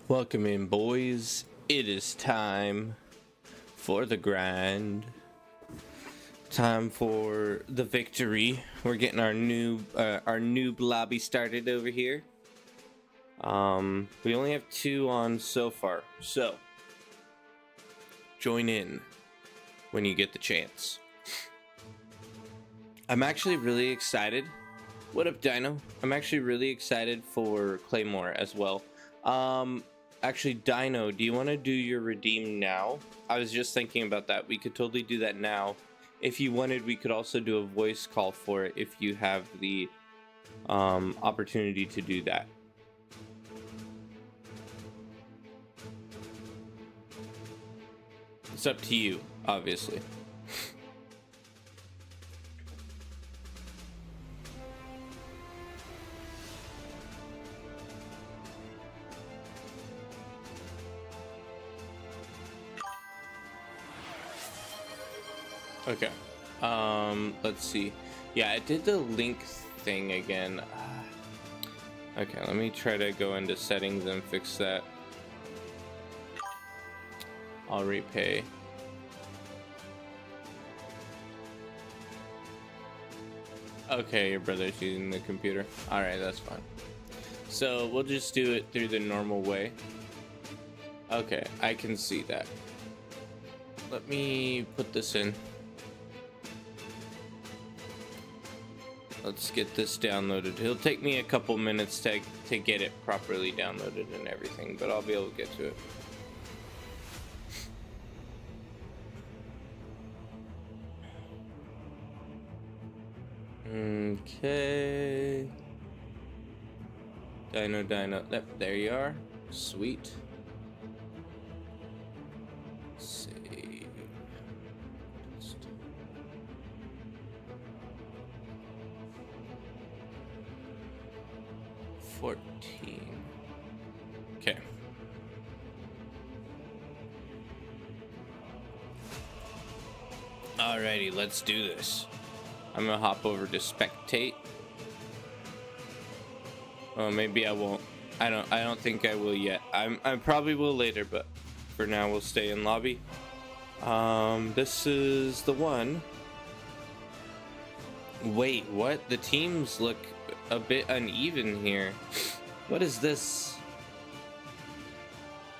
Welcome in, boys. It is time for the grind. Time for the victory. We're getting our noob lobby started over here. We only have 2 on so far, so join in when you get the chance. I'm actually really excited. What up, Dino? I'm actually really excited for Claymore as well. Actually, Dino, do you want to do your redeem now? I was just thinking about that. We could totally do that now. If you wanted, we could also do a voice call for it if you have the opportunity to do that. It's up to you, obviously. Okay, let's see. Yeah, I did the link thing again. Okay, let me try to go into settings and fix that. I'll repay. Okay, your brother's using the computer. Alright, that's fine. So we'll just do it through the normal way. Okay, I can see that. Let me put this in. Let's get this downloaded. It'll take me a couple minutes to get it properly downloaded and everything, but I'll be able to get to it. Okay. Dino. Yep, there you are. Sweet. Save. 14. Okay. Alrighty, let's do this. I'm gonna hop over to spectate. Oh, maybe I won't. I don't think I will yet. I probably will later, but for now we'll stay in lobby. This is the one. Wait, what? The teams look a bit uneven here. What is this?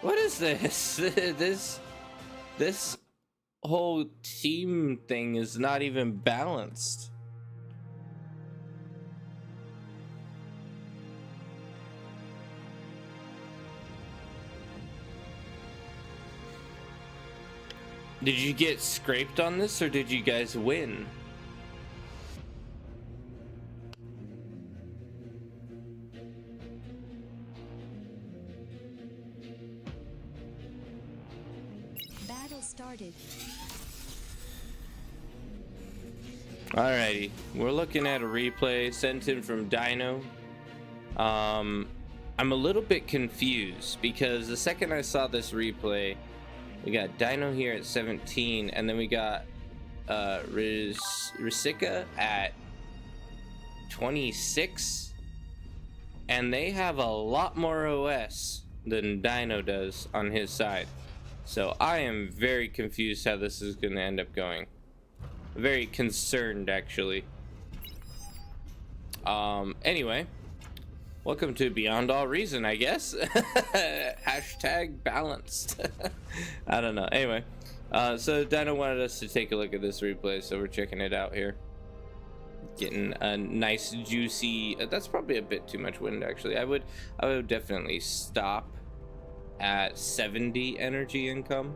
What is this? This whole team thing is not even balanced. Did you get scraped on this, or did you guys win? Battle started. Alrighty, we're looking at a replay sent in from Dino. I'm a little bit confused because the second I saw this replay, we got Dino here at 17, and then we got Risika at 26, and they have a lot more OS than Dino does on his side. So I am very confused how this is going to end up going. Very concerned, actually. Anyway, welcome to Beyond All Reason, I guess. Hashtag balanced. I don't know. Anyway, so Dino wanted us to take a look at this replay, so we're checking it out here. Getting a nice juicy. That's probably a bit too much wind, actually. I would definitely stop at 70 energy income.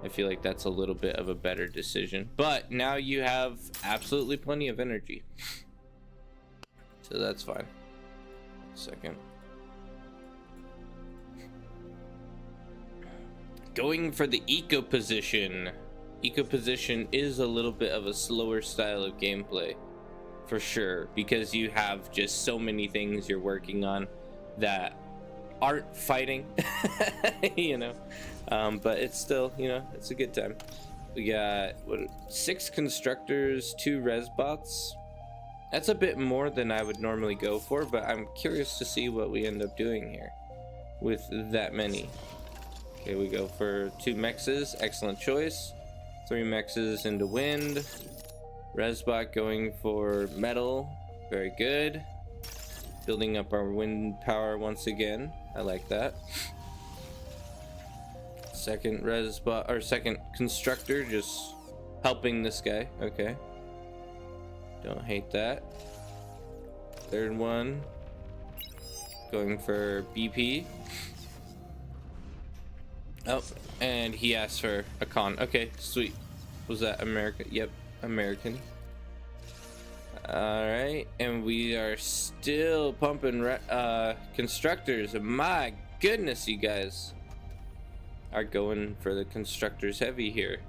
I feel like that's a little bit of a better decision, but now you have absolutely plenty of energy, so that's fine. Second, going for the eco position. Eco position is a little bit of a slower style of gameplay for sure, because you have just so many things you're working on that aren't fighting. You know, but it's still, you know, it's a good time. We got 6 constructors, 2 res bots. That's a bit more than I would normally go for, but I'm curious to see what we end up doing here with that many. Okay, we go for 2 mexes, excellent choice. 3 mexes into wind. Resbot going for metal, very good. Building up our wind power once again. I like that. Second resbot, or second constructor, just helping this guy. Okay. Don't hate that. Third one going for BP. Oh, and he asked for a con. Okay, sweet. Was that America? Yep, American. All right, and we are still pumping constructors. My goodness, you guys are going for the constructors heavy here.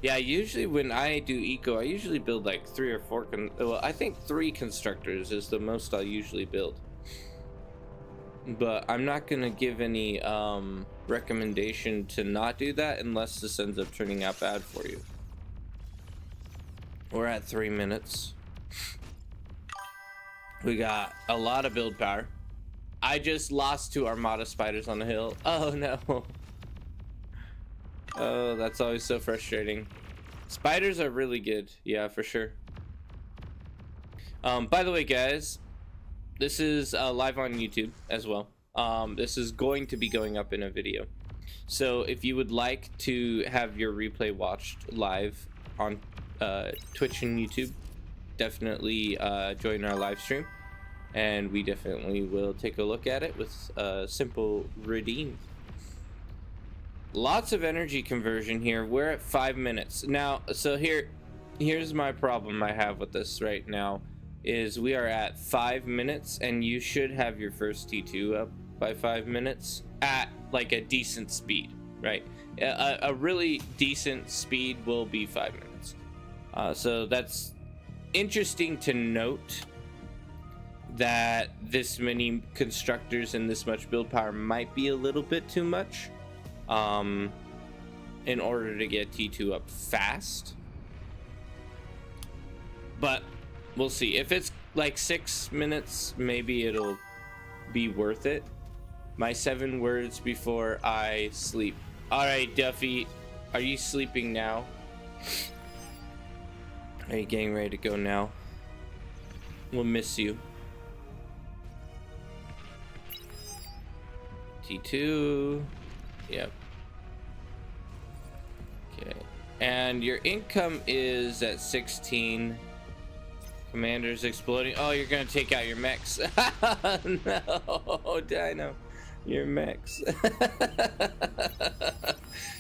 Yeah, usually when I do eco, I usually build like 3 or 4 well, I think 3 constructors is the most I'll usually build, but I'm not gonna give any recommendation to not do that unless this ends up turning out bad for you. We're at 3 minutes. We got a lot of build power. I just lost to Armada spiders on the hill. Oh no. Oh, that's always so frustrating. Spiders are really good. Yeah, for sure. By the way, guys, this is live on YouTube as well. This is going to be going up in a video. So if you would like to have your replay watched live on Twitch and YouTube, definitely join our live stream, and we definitely will take a look at it with a simple redeem. Lots of energy conversion here. We're at 5 minutes now. So here's my problem I have with this right now is we are at 5 minutes, and you should have your first T2 up by 5 minutes at like a decent speed, right? A really decent speed will be 5 minutes. So that's interesting to note, that this many constructors and this much build power might be a little bit too much in order to get T2 up fast. But we'll see. If it's like 6 minutes, maybe it'll be worth it. My 7 words before I sleep. All right, Duffy, are you sleeping now? Are you getting ready to go now? We'll miss you. T2. Yep. Okay. And your income is at 16. Commander's exploding. Oh, you're gonna take out your mechs. No, Dino. Your mechs.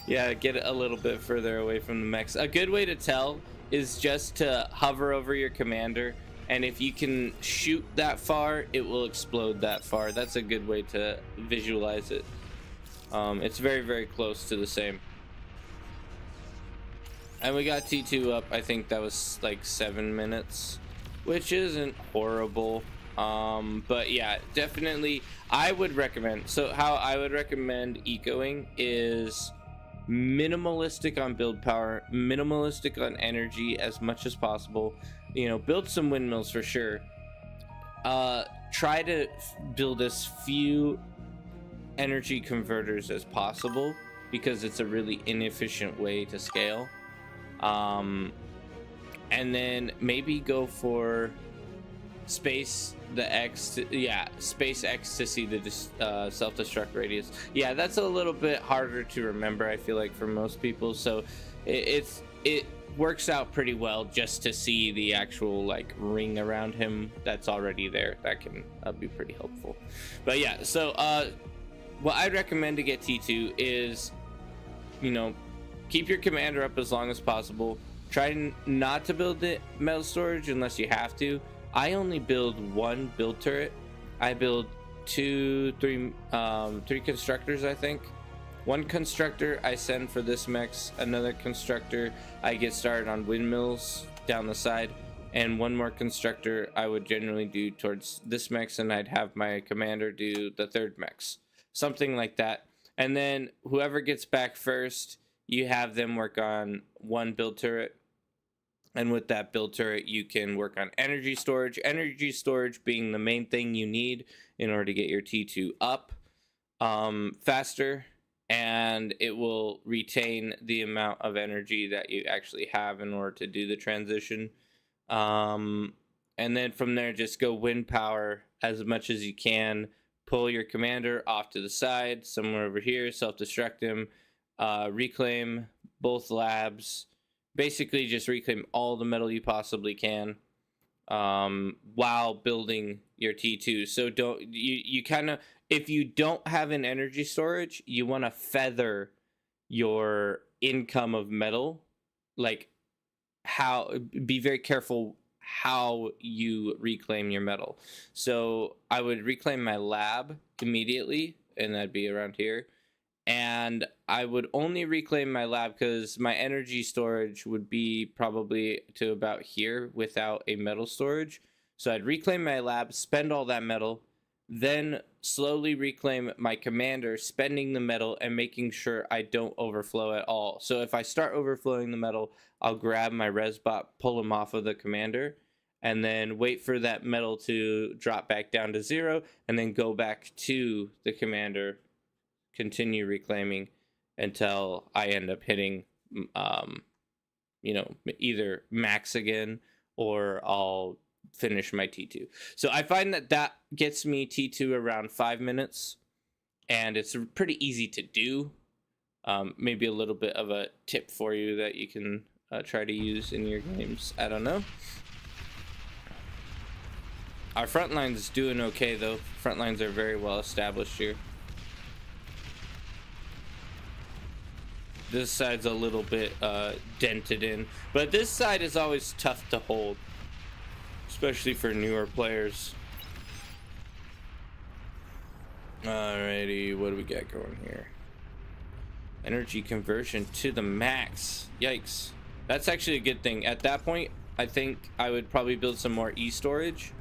Yeah, get a little bit further away from the mechs. A good way to tell is just to hover over your commander, and if you can shoot that far, it will explode that far. That's a good way to visualize it. It's very, very close to the same. And we got T2 up. I think that was like 7 minutes, which isn't horrible. But yeah, definitely I would recommend. So how I would recommend ecoing is minimalistic on build power, minimalistic on energy as much as possible. You know, build some windmills for sure. Try to build as few energy converters as possible, because it's a really inefficient way to scale. And then maybe go for space X to see the self-destruct radius. Yeah, that's a little bit harder to remember, I feel like, for most people, so it works out pretty well just to see the actual like ring around him that's already there. That can be pretty helpful. But yeah, so what I'd recommend to get T2 is, you know, keep your commander up as long as possible. Try not to build the metal storage unless you have to. I only build one build turret. I build three constructors, I think. One constructor I send for this mechs, another constructor I get started on windmills down the side, and one more constructor I would generally do towards this mechs, and I'd have my commander do the third mechs. Something like that. And then whoever gets back first, you have them work on one build turret. And with that build turret, you can work on energy storage. Energy storage being the main thing you need in order to get your T2 up faster. And it will retain the amount of energy that you actually have in order to do the transition. And then from there, just go wind power as much as you can. Pull your commander off to the side, somewhere over here, self-destruct him, reclaim both labs. Basically just reclaim all the metal you possibly can while building your T2. So you kind of, if you don't have an energy storage, you want to feather your income of metal. Like, be very careful how you reclaim your metal. So I would reclaim my lab immediately, and that'd be around here. And I would only reclaim my lab because my energy storage would be probably to about here without a metal storage. So I'd reclaim my lab, spend all that metal, then slowly reclaim my commander, spending the metal and making sure I don't overflow at all. So if I start overflowing the metal, I'll grab my resbot, pull him off of the commander, and then wait for that metal to drop back down to 0, and then go back to the commander, continue reclaiming until I end up hitting you know, either max again, or I'll finish my T2. So I find that gets me T2 around 5 minutes, and it's pretty easy to do. Maybe a little bit of a tip for you that you can try to use in your games. I don't know. Our front line's doing okay though. Front lines are very well established here. This side's a little bit dented in, but this side is always tough to hold, especially for newer players. Alrighty, what do we got going here? Energy conversion to the max. Yikes. That's actually a good thing. At that point, I think I would probably build some more e-storage,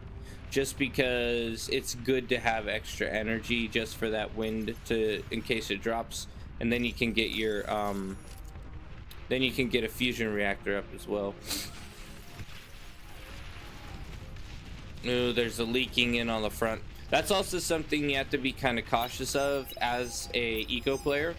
just because it's good to have extra energy just for that wind in case it drops. And then you can get your then you can get a fusion reactor up as well. Ooh, there's a leaking in on the front. That's also something you have to be kind of cautious of as a eco player,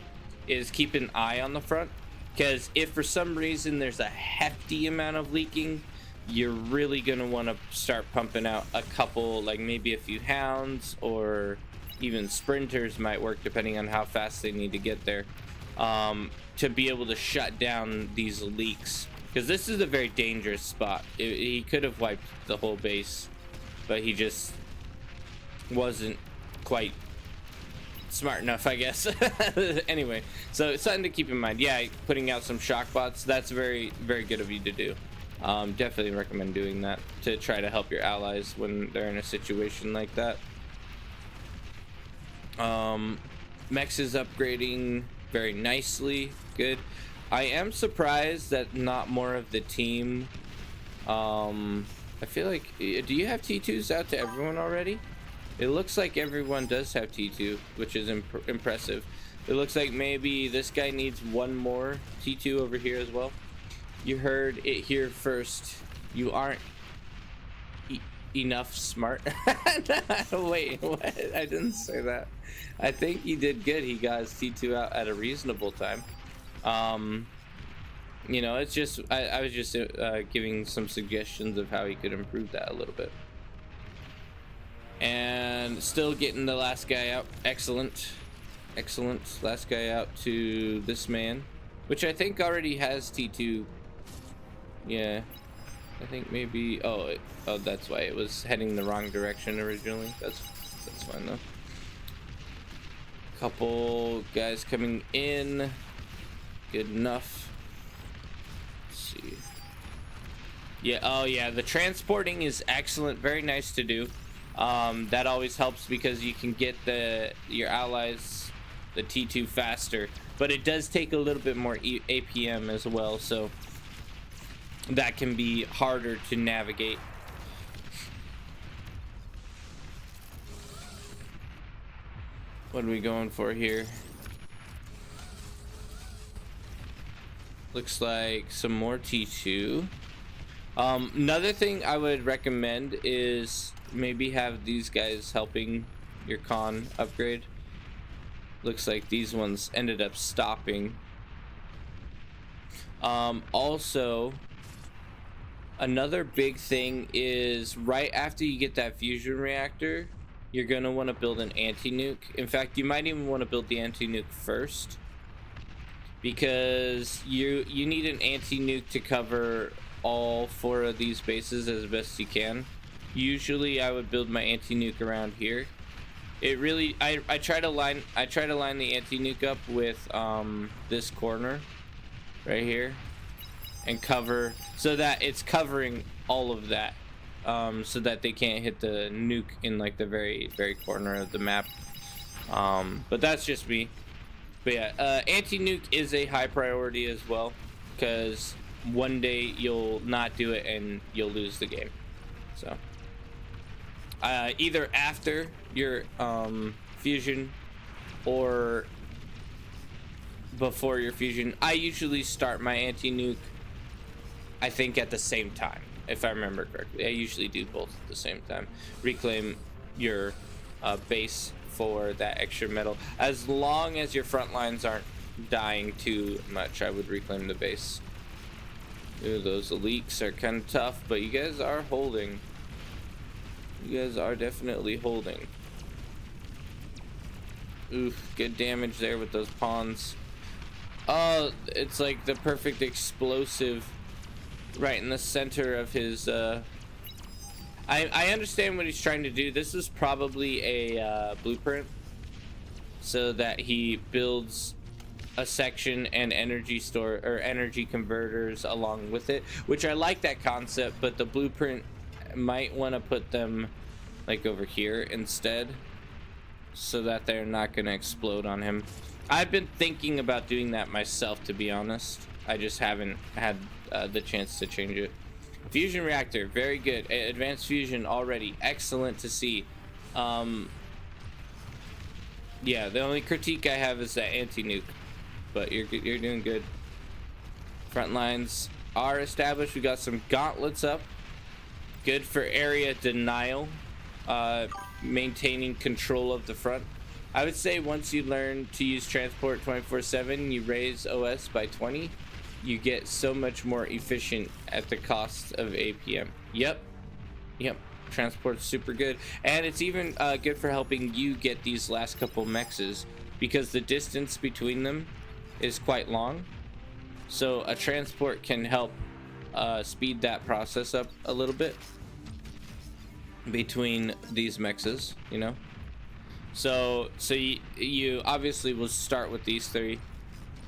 is keep an eye on the front, because if for some reason there's a hefty amount of leaking, you're really gonna want to start pumping out a couple, like maybe a few hounds, or even sprinters might work depending on how fast they need to get there, to be able to shut down these leaks, because this is a very dangerous spot. He could have wiped the whole base, but he just wasn't quite smart enough, I guess. Anyway, so it's something to keep in mind. Yeah, putting out some shock bots, that's very, very good of you to do. Definitely recommend doing that to try to help your allies when they're in a situation like that. Mex is upgrading very nicely. Good. I am surprised that not more of the team. I feel like, do you have T2s out to everyone already? It looks like everyone does have T2, which is impressive. It looks like maybe this guy needs one more T2 over here as well. You heard it here first. You aren't enough smart. Wait, what? I didn't say that. I think he did good. He got his T2 out at a reasonable time. You know, it's just I was just giving some suggestions of how he could improve that a little bit. And still getting the last guy out. Excellent. Excellent. Last guy out to this man, which I think already has T2. Yeah, I think maybe. Oh, that's why it was heading the wrong direction originally. That's fine though. Couple guys coming in. Good enough. Let's see. Yeah. Oh yeah. The transporting is excellent. Very nice to do. That always helps because you can get your allies the T2 faster, but it does take a little bit more APM as well, so that can be harder to navigate. What are we going for here? Looks like some more T2. Another thing I would recommend is maybe have these guys helping your con upgrade. Looks like these ones ended up stopping. Also, another big thing is right after you get that fusion reactor, you're gonna want to build an anti-nuke. In fact, you might even want to build the anti-nuke first, because you need an anti-nuke to cover all 4 of these bases as best you can. Usually I would build my anti-nuke around here. It really, I try to line the anti-nuke up with this corner right here and cover, so that it's covering all of that, so that they can't hit the nuke in like the very corner of the map. But that's just me. But yeah, anti-nuke is a high priority as well, because one day you'll not do it and you'll lose the game. So either after your fusion or before your fusion. I usually start my anti-nuke, I think, at the same time, if I remember correctly. I usually do both at the same time. Reclaim your base for that extra metal. As long as your front lines aren't dying too much, I would reclaim the base. Ooh, those leaks are kind of tough, but you guys are holding. You guys are definitely holding. Oof, good damage there with those pawns. Oh, it's like the perfect explosive right in the center of his I understand what he's trying to do. This is probably a blueprint so that he builds a section and energy store or energy converters along with it, which I like that concept, but the blueprint might want to put them like over here instead, so that they're not going to explode on him. I've been thinking about doing that myself, to be honest. I just haven't had the chance to change it. Fusion reactor, very good. Advanced fusion already, excellent to see. Yeah, the only critique I have is that anti-nuke, but you're doing good. Front lines are established. We got some gauntlets up, good for area denial, maintaining control of the front. I would say once you learn to use transport 24/7, you raise OS by 20. You get so much more efficient at the cost of APM. Yep. Transport's super good, and it's even good for helping you get these last couple mexes, because the distance between them is quite long. So a transport can help speed that process up a little bit between these mexes, you know. So you obviously will start with these three,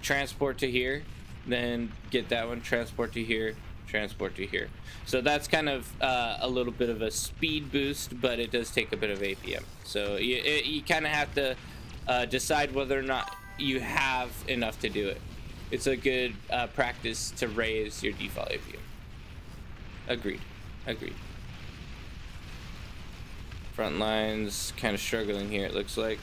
transport to here, then get that one, transport to here, transport to here. So that's kind of a little bit of a speed boost, but it does take a bit of APM. So you kind of have to decide whether or not you have enough to do it. It's a good practice to raise your default APM. Agreed. Front lines kind of struggling here, it looks like.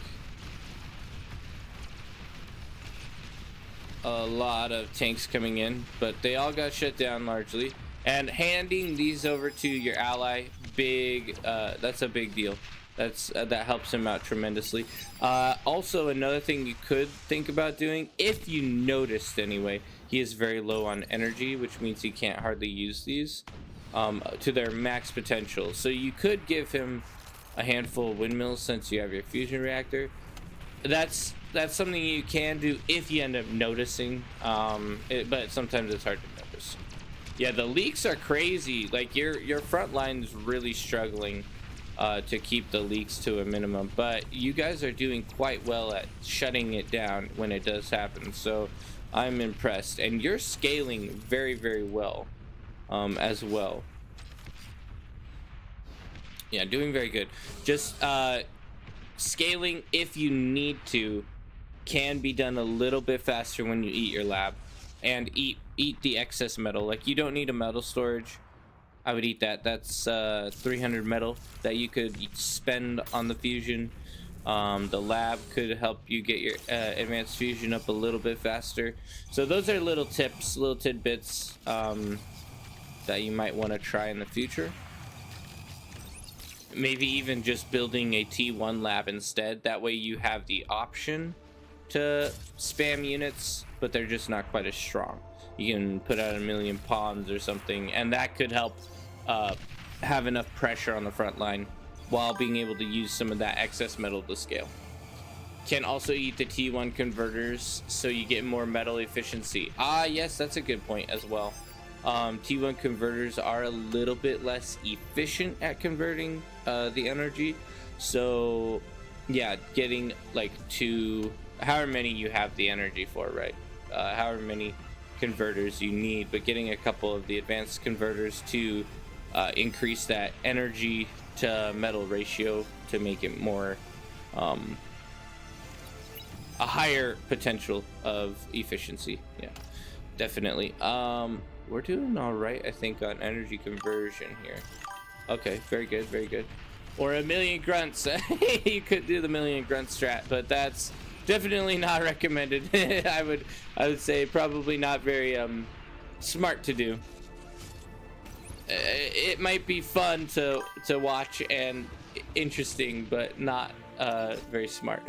A lot of tanks coming in, but they all got shut down largely. And handing these over to your ally, that's a big deal. That helps him out tremendously. Also, another thing you could think about doing, if you noticed anyway, he is very low on energy, which means he can't hardly use these to their max potential. So you could give him a handful of windmills since you have your fusion reactor. That's something you can do if you end up noticing, but sometimes it's hard to notice. Yeah, the leaks are crazy. Like your front line's really struggling to keep the leaks to a minimum, but you guys are doing quite well at shutting it down when it does happen. So I'm impressed, and you're scaling very, very well as well. Yeah, doing very good. Just scaling, if you need to, can be done a little bit faster when you eat your lab and eat the excess metal. Like, you don't need a metal storage. I would eat that. That's 300 metal that you could spend on the fusion. The lab could help you get your advanced fusion up a little bit faster. So those are little tips, little tidbits that you might want to try in the future. Maybe even just building a T1 lab instead. That way you have the option to spam units, but they're just not quite as strong. You can put out 1,000,000 pawns or something, and that could help have enough pressure on the front line while being able to use some of that excess metal to scale. Can also eat the T1 converters so you get more metal efficiency. Yes, that's a good point as well. T1 converters are a little bit less efficient at converting the energy, so yeah, getting like to however many you have the energy for, right? However many converters you need, but getting a couple of the advanced converters to increase that energy to metal ratio to make it more a higher potential of efficiency. Yeah, definitely. We're doing all right, I think, on energy conversion here. Okay, very good, very good. Or 1,000,000 grunts. You could do the 1,000,000 grunt strat, but that's definitely not recommended. I would say probably not very smart to do. It might be fun to watch and interesting, but not very smart.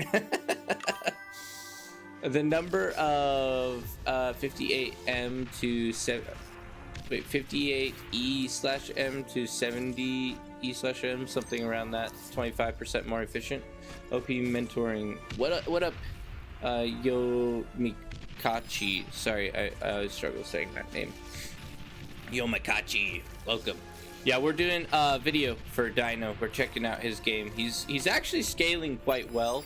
The number of 58M to 58E/M to 70E/M, something around that. 25% more efficient. OP mentoring. What up, Yo Mikachi? Sorry, I always struggle saying that name. Yo Mikachi, welcome. Yeah, we're doing a video for Dino. We're checking out his game. He's actually scaling quite well.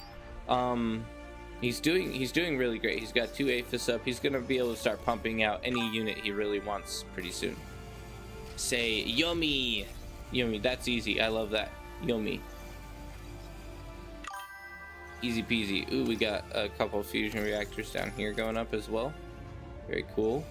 He's doing really great. He's got 2 APHIS up. He's gonna be able to start pumping out any unit he really wants pretty soon. Say Yomi. That's easy. I love that. Yomi. Easy peasy. Ooh, we got a couple of fusion reactors down here going up as well. Very cool.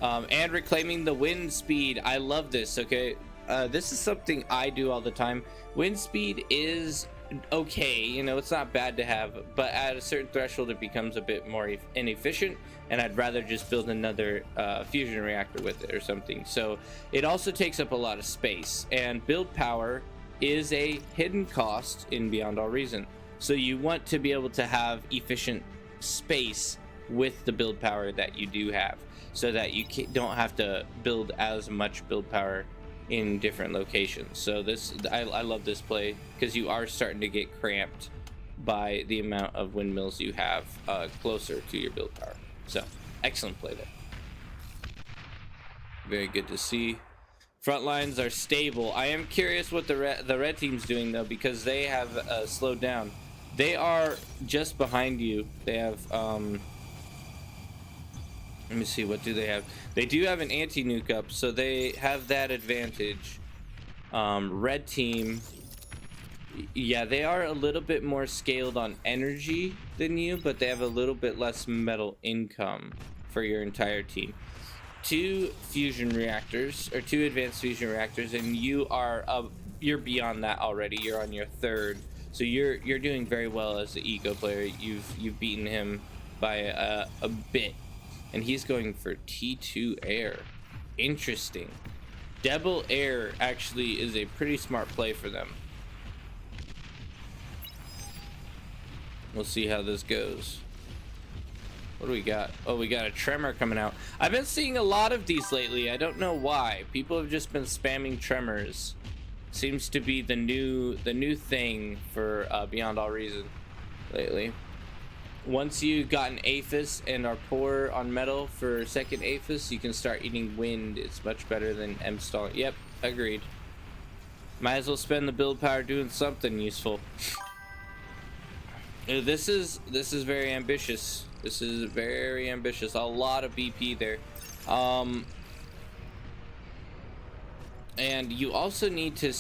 And reclaiming the wind speed. I love this. Okay, this is something I do all the time. Wind speed is okay, you know, it's not bad to have, but at a certain threshold it becomes a bit more inefficient, and I'd rather just build another fusion reactor with it or something. So it also takes up a lot of space, and build power is a hidden cost in Beyond All Reason. So you want to be able to have efficient space with the build power that you do have, so that you don't have to build as much build power in different locations. So this, I love this play because you are starting to get cramped by the amount of windmills you have closer to your build power. So excellent play there. Very good to see. Front lines are stable. I am curious what the red team's doing though, because they have slowed down. They are just behind you. They have let me see, what do they have? They do have an anti-nuke up, so they have that advantage. Red team, yeah, they are a little bit more scaled on energy than you, but they have a little bit less metal income for your entire team. 2 fusion reactors, or 2 advanced fusion reactors, and you're beyond that already. You're on your 3rd, so you're doing very well as the eco player. You've beaten him by a bit, and he's going for T2 air. Interesting. Double air actually is a pretty smart play for them. We'll see how this goes. What do we got? Oh, we got a tremor coming out. I've been seeing a lot of these lately. I don't know why. People have just been spamming tremors. Seems to be the new thing for Beyond All Reason lately. Once you've gotten Aphis and are poor on metal for second Aphis, you can start eating wind. It's much better than M stalling. Yep, agreed. Might as well spend the build power doing something useful. This is very ambitious. This is very ambitious. A lot of BP there. And you also need to,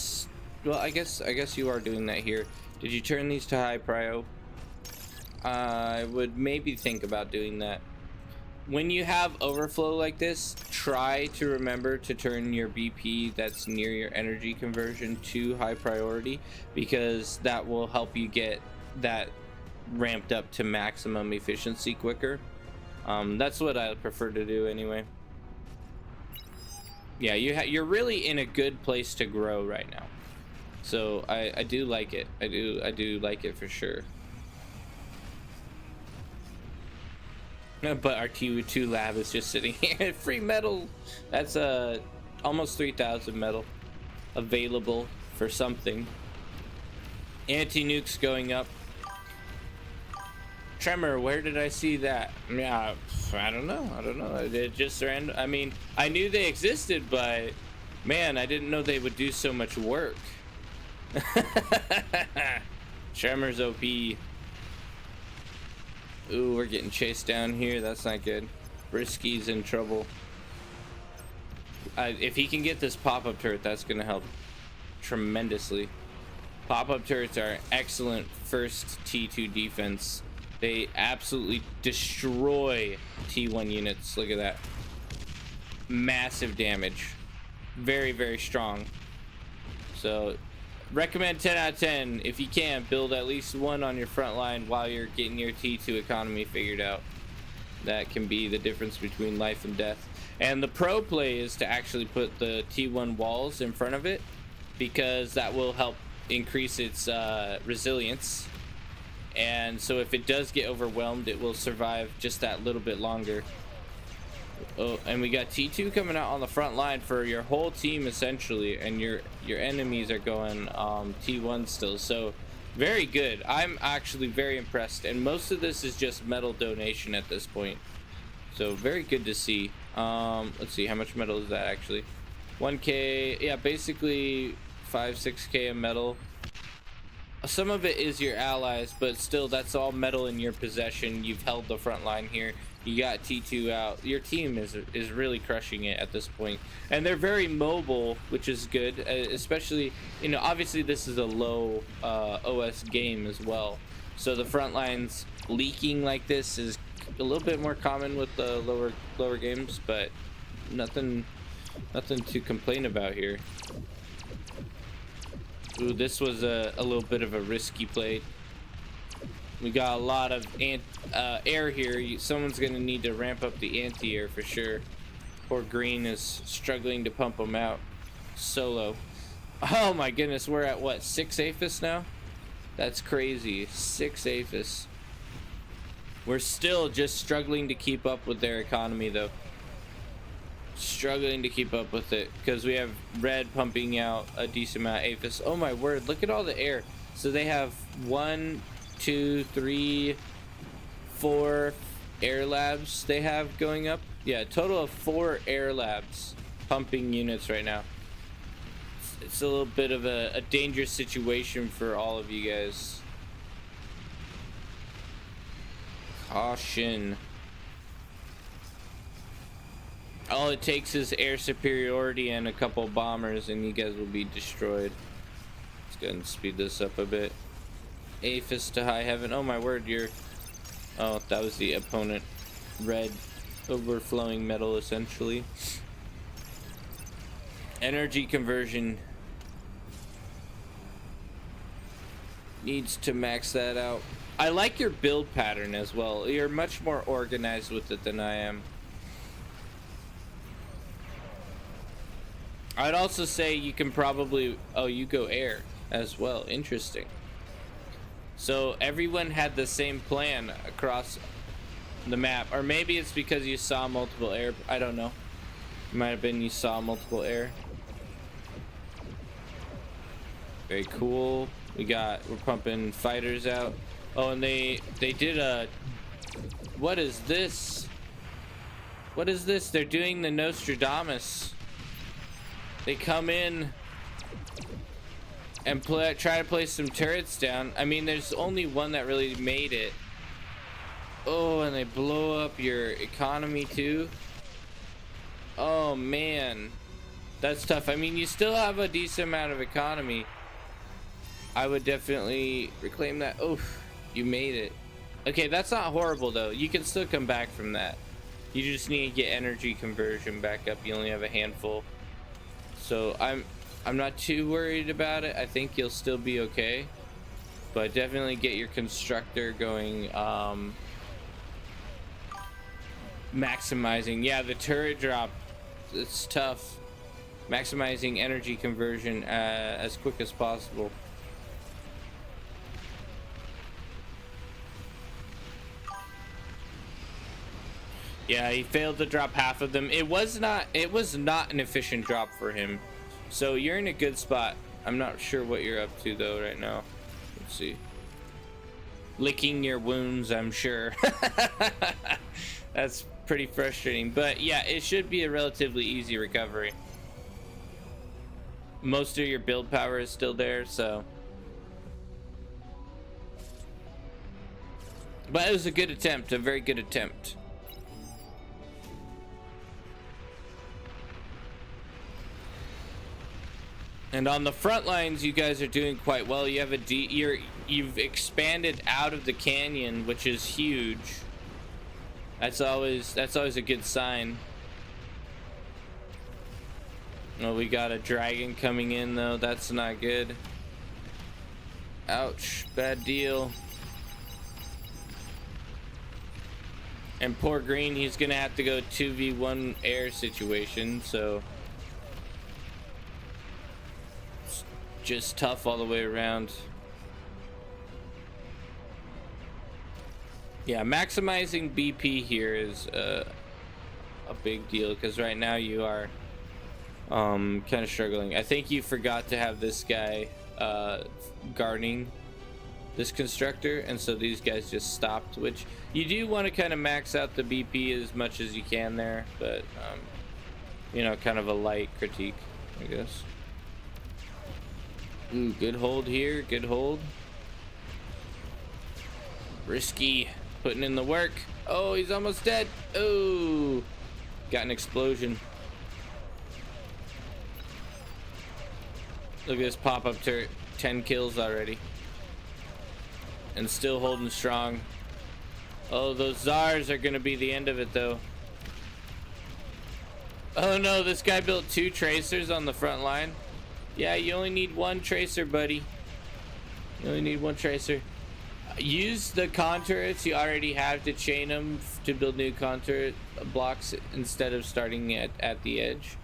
well, I guess you are doing that here. Did you turn these to high prio? I would maybe think about doing that. When you have overflow like this, try to remember to turn your BP that's near your energy conversion to high priority, because that will help you get that ramped up to maximum efficiency quicker. That's what I prefer to do anyway. Yeah, you're really in a good place to grow right now, so I do like it. I do like it for sure. But our T2 lab is just sitting here. Free metal. That's almost 3,000 metal available for something. Anti-nukes going up. Tremor, where did I see that? Yeah, I don't know. It just random. I mean, I knew they existed, but man, I didn't know they would do so much work. Tremor's OP. Ooh, we're getting chased down here. That's not good. Brisky's in trouble. If he can get this pop-up turret, that's gonna help tremendously. Pop-up turrets are excellent first T2 defense. They absolutely destroy T1 units. Look at that. Massive damage. Very, very strong. So recommend 10 out of 10. If you can, build at least one on your front line while you're getting your T2 economy figured out. That can be the difference between life and death. And the pro play is to actually put the T1 walls in front of it, because that will help increase its resilience. And so if it does get overwhelmed, it will survive just that little bit longer. Oh, and we got T2 coming out on the front line for your whole team essentially, and your enemies are going T1 still. So very good. I'm actually very impressed, and most of this is just metal donation at this point. So very good to see. Let's see, how much metal is that actually? 1k. Yeah, basically 5-6k of metal. Some of it is your allies, but still, that's all metal in your possession. You've held the front line here. You got T2 out. Your team is really crushing it at this point, and they're very mobile, which is good. Especially, you know, obviously this is a low OS game as well, so the front lines leaking like this is a little bit more common with the lower games, but nothing to complain about here. Ooh, this was a little bit of a risky play. We got a lot of air here. Someone's gonna need to ramp up the anti-air for sure. Poor Green is struggling to pump them out solo. Oh my goodness, we're at what, 6 Aphis now? That's crazy. 6 Aphis. We're still just struggling to keep up with their economy though. Struggling to keep up with it because we have red pumping out a decent amount of Aphis. Oh my word, look at all the air. So they have 1, 2, 3, 4 air labs they have going up. Yeah, a total of 4 air labs pumping units right now. It's a little bit of a dangerous situation for all of you guys. Caution. All it takes is air superiority and a couple bombers and you guys will be destroyed. Let's go ahead and speed this up a bit. Aphis to high heaven. Oh my word, you're... Oh, that was the opponent. Red overflowing metal essentially. Energy conversion needs to max that out. I like your build pattern as well. You're much more organized with it than I am. I'd also say you can probably... Oh, you go air as well. Interesting. So everyone had the same plan across the map. Or maybe it's because you saw multiple air. I don't know. It might have been you saw multiple air. Very cool. We're pumping fighters out. Oh, and they did a... What is this? What is this? They're doing the Nostradamus. They come in and try to place some turrets down. I mean, there's only one that really made it. Oh, and they blow up your economy too. Oh man, that's tough. I mean, you still have a decent amount of economy. I would definitely reclaim that. Oh, you made it. Okay, that's not horrible though. You can still come back from that. You just need to get energy conversion back up. You only have a handful. So I'm not too worried about it. I think you'll still be okay. But definitely get your constructor going, maximizing. Yeah, the turret drop, it's tough. Maximizing energy conversion as quick as possible. Yeah, he failed to drop half of them. It was not an efficient drop for him. So you're in a good spot. I'm not sure what you're up to though right now. Let's see. Licking your wounds, I'm sure. That's pretty frustrating. But yeah, it should be a relatively easy recovery. Most of your build power is still there, so. But it was a good attempt, a very good attempt. And on the front lines, you guys are doing quite well. You have you've expanded out of the canyon, which is huge. That's always a good sign. Oh, we got a dragon coming in though. That's not good. Ouch, bad deal. And poor green, he's gonna have to go 2v1 air situation, so just tough all the way around. Yeah, maximizing BP here is a big deal because right now you are kind of struggling. I think you forgot to have this guy guarding this constructor, and so these guys just stopped, which you do want to kind of max out the BP as much as you can there, but you know, kind of a light critique, I guess. Ooh, good hold here, good hold. Risky, putting in the work. Oh, he's almost dead. Oh, got an explosion. Look at this pop-up turret, 10 kills already. And still holding strong. Oh, those Zars are gonna be the end of it though. Oh no, this guy built 2 tracers on the front line. Yeah, you only need 1 tracer, buddy. You only need 1 tracer. Use the conturrets you already have to chain them to build new conturret blocks instead of starting at the edge.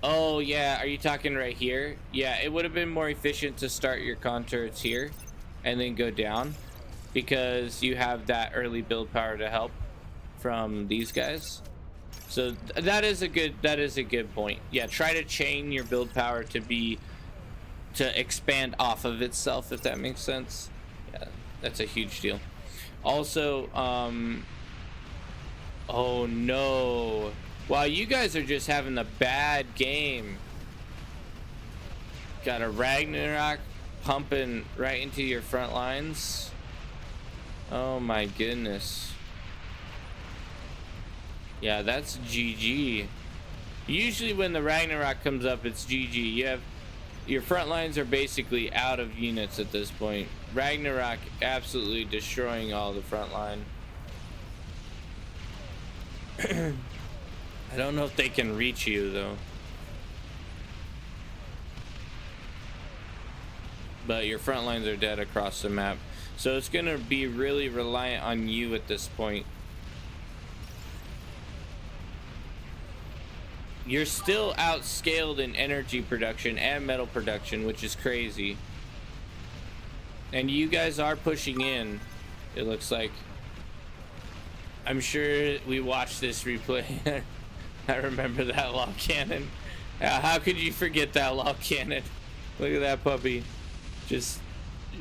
Oh yeah, are you talking right here? Yeah, it would have been more efficient to start your conturrets here and then go down because you have that early build power to help from these guys. So that is a good point. Yeah, try to chain your build power to expand off of itself, if that makes sense. Yeah, that's a huge deal. Also, oh no. Wow, you guys are just having a bad game. Got a Ragnarok pumping right into your front lines. Oh my goodness. Yeah, that's GG. Usually when the Ragnarok comes up, it's GG. You have your front lines are basically out of units at this point. Ragnarok absolutely destroying all the front line. I don't know if they can reach you though. But your front lines are dead across the map. So it's gonna be really reliant on you at this point. You're still outscaled in energy production and metal production, which is crazy. And you guys are pushing in, it looks like. I'm sure we watched this replay. I remember that log cannon. How could you forget that log cannon? Look at that puppy. Just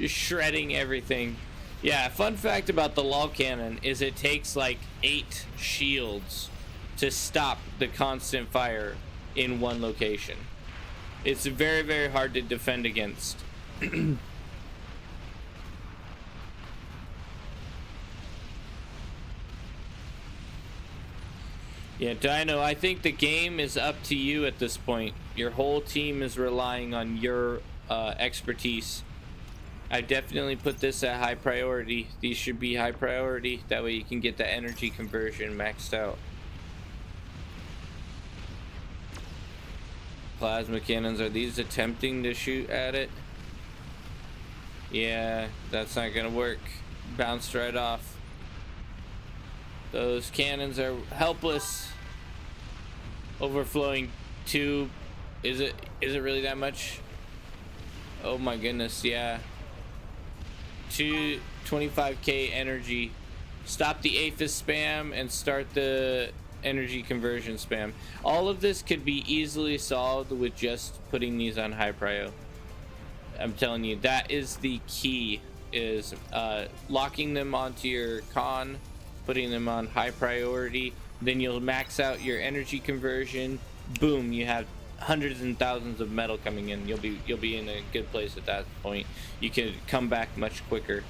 shredding everything. Yeah, fun fact about the log cannon is it takes like 8 shields to stop the constant fire in one location. It's very, very hard to defend against. Yeah, Dino, I think the game is up to you at this point. Your whole team is relying on your expertise. I definitely put this at high priority. These should be high priority. That way you can get the energy conversion maxed out. Plasma cannons, are these attempting to shoot at it? Yeah, that's not gonna work. Bounced right off. Those cannons are helpless. Overflowing tube. Is it really that much? Oh my goodness, yeah. 25k energy. Stop the aphis spam and start the energy conversion spam. All of this could be easily solved with just putting these on high prio. I'm telling you, that is the key, is locking them onto your con, putting them on high priority, then you'll max out your energy conversion. Boom, you have hundreds and thousands of metal coming in. You'll be in a good place at that point. You could come back much quicker.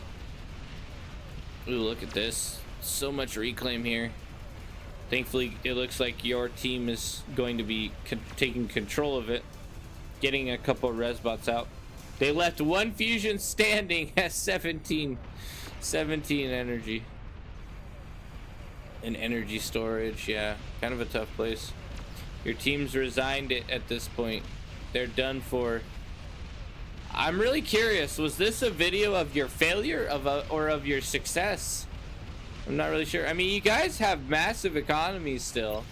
Ooh, look at this. So much reclaim here. Thankfully, it looks like your team is going to be taking control of it. Getting a couple of resbots out. They left one fusion standing at 17 energy. And energy storage, yeah. Kind of a tough place. Your team's resigned it at this point. They're done for. I'm really curious. Was this a video of your failure or of your success? I'm not really sure. I mean, you guys have massive economies still.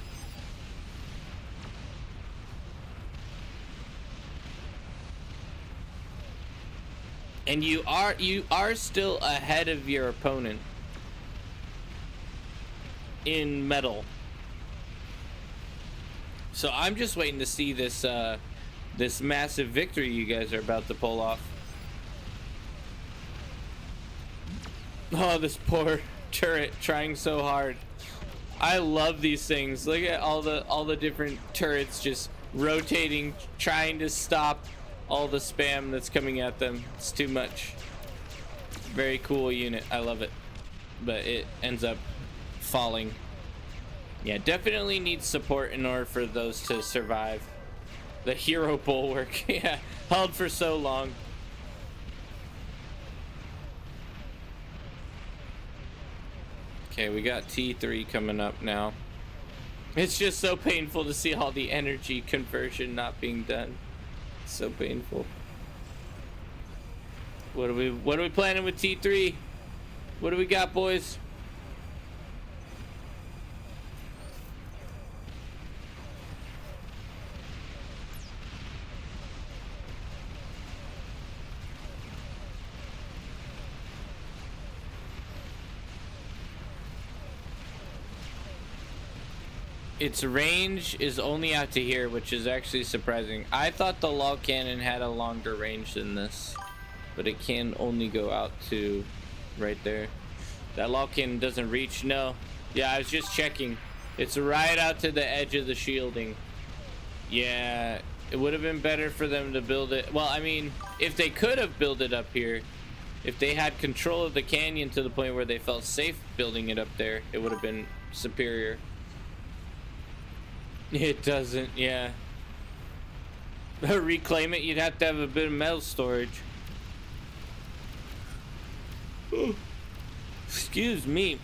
And you are still ahead of your opponent in metal. So I'm just waiting to see this this massive victory you guys are about to pull off. Oh, this poor turret trying so hard. I love these things. Look at all the different turrets just rotating, trying to stop all the spam that's coming at them. It's too much. Very cool unit. I love it. But it ends up falling. Yeah, definitely needs support in order for those to survive. The hero bulwark. Yeah, held for so long. Okay, we got T3 coming up now. It's just so painful to see all the energy conversion not being done. So painful. What are we planning with T3? What do we got, boys? Its range is only out to here, which is actually surprising. I thought the log cannon had a longer range than this, but it can only go out to right there. That log cannon doesn't reach. No. Yeah, I was just checking. It's right out to the edge of the shielding. Yeah, it would have been better for them to build it. Well, I mean, if they could have built it up here, If they had control of the canyon to the point where they felt safe building it up there, it would have been superior. It doesn't, yeah. Reclaim it, you'd have to have a bit of metal storage. Excuse me.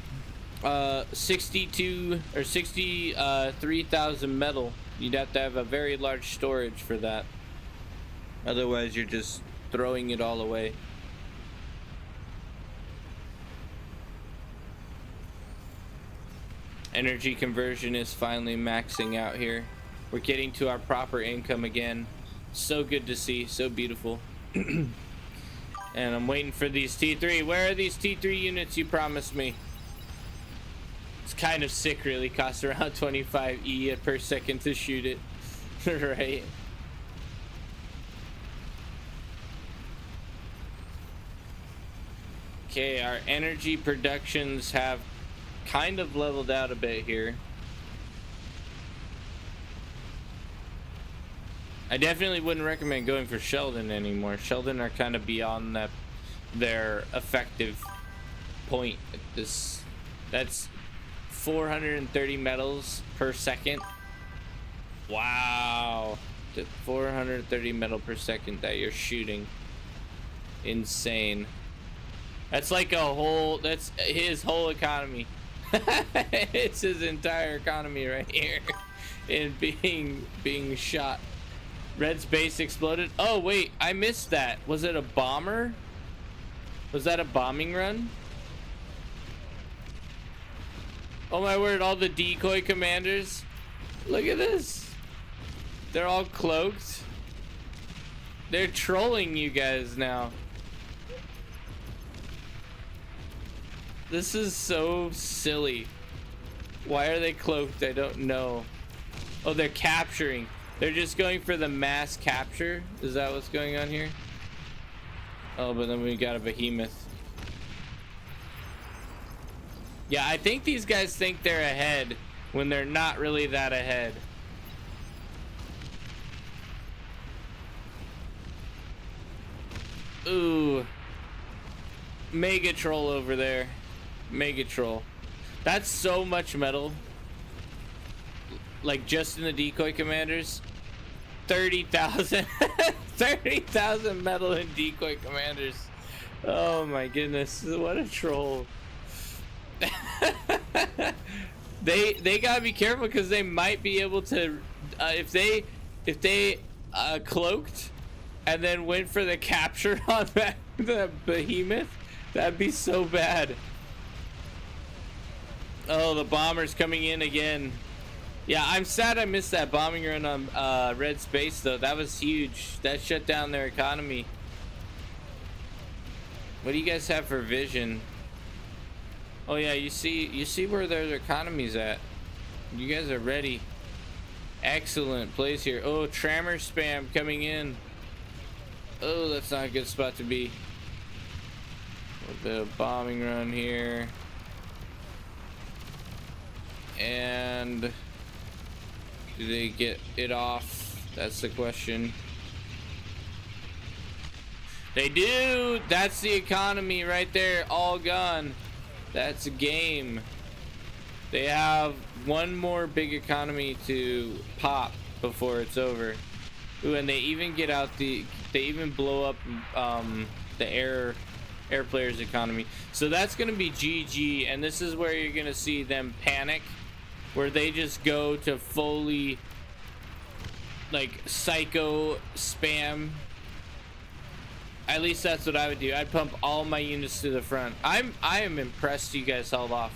62 or 63,000 metal. You'd have to have a very large storage for that. Otherwise, you're just throwing it all away. Energy conversion is finally maxing out here. We're getting to our proper income again. So good to see, so beautiful. And I'm waiting for these T3. Where are these T3 units you promised me? It's kind of sick, really. Costs around 25 E per second to shoot it. Right? Okay, our energy productions have kind of leveled out a bit here. I definitely wouldn't recommend going for Sheldon anymore. Sheldon are kind of beyond their effective point at this. That's 430 metals per second. Wow. 430 metal per second that you're shooting. Insane. That's like a whole, that's his whole economy. It's his entire economy right here in being shot. Red's base exploded. Oh wait, I missed that. Was it a bomber? Was that a bombing run? Oh my word, all the decoy commanders. Look at this. They're all cloaked. They're trolling you guys now. This is so silly. Why are they cloaked? I don't know. Oh, they're capturing. They're just going for the mass capture. Is that what's going on here? Oh, but then we got a behemoth. Yeah, I think these guys think they're ahead when they're not really that ahead. Ooh. Mega troll over there. Mega troll. That's so much metal. Like just in the decoy commanders. 30,000. 30,000 metal in decoy commanders. Oh my goodness. What a troll. They gotta be careful because they might be able to if they cloaked and then went for the capture on the behemoth, that'd be so bad. Oh, the bomber's coming in again. Yeah, I'm sad I missed that bombing run on Red Space though. That was huge. That shut down their economy. What do you guys have for vision? Oh yeah, you see where their economy's at. You guys are ready. Excellent place here. Oh, trammer spam coming in. Oh, that's not a good spot to be. The bombing run here. And do they get it off? That's the question. They do. That's the economy right there, all gone. That's a game. They have one more big economy to pop before it's over. Ooh, and they even get out they even blow up the air players economy. So that's gonna be GG, and this is where you're gonna see them panic, where they just go to fully like psycho spam. At least that's what I would do. I'd pump all my units to the front. I am impressed you guys held off.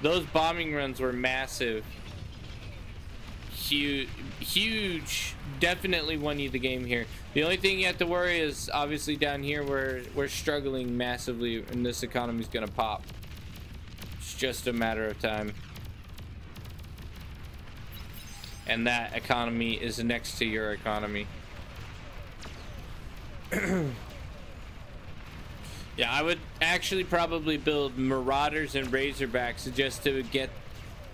Those bombing runs were massive. Huge. Definitely won you the game here. The only thing you have to worry is obviously down here where we're struggling massively and this economy's gonna pop. It's just a matter of time. And that economy is next to your economy. Yeah, I would actually probably build Marauders and Razorbacks just to get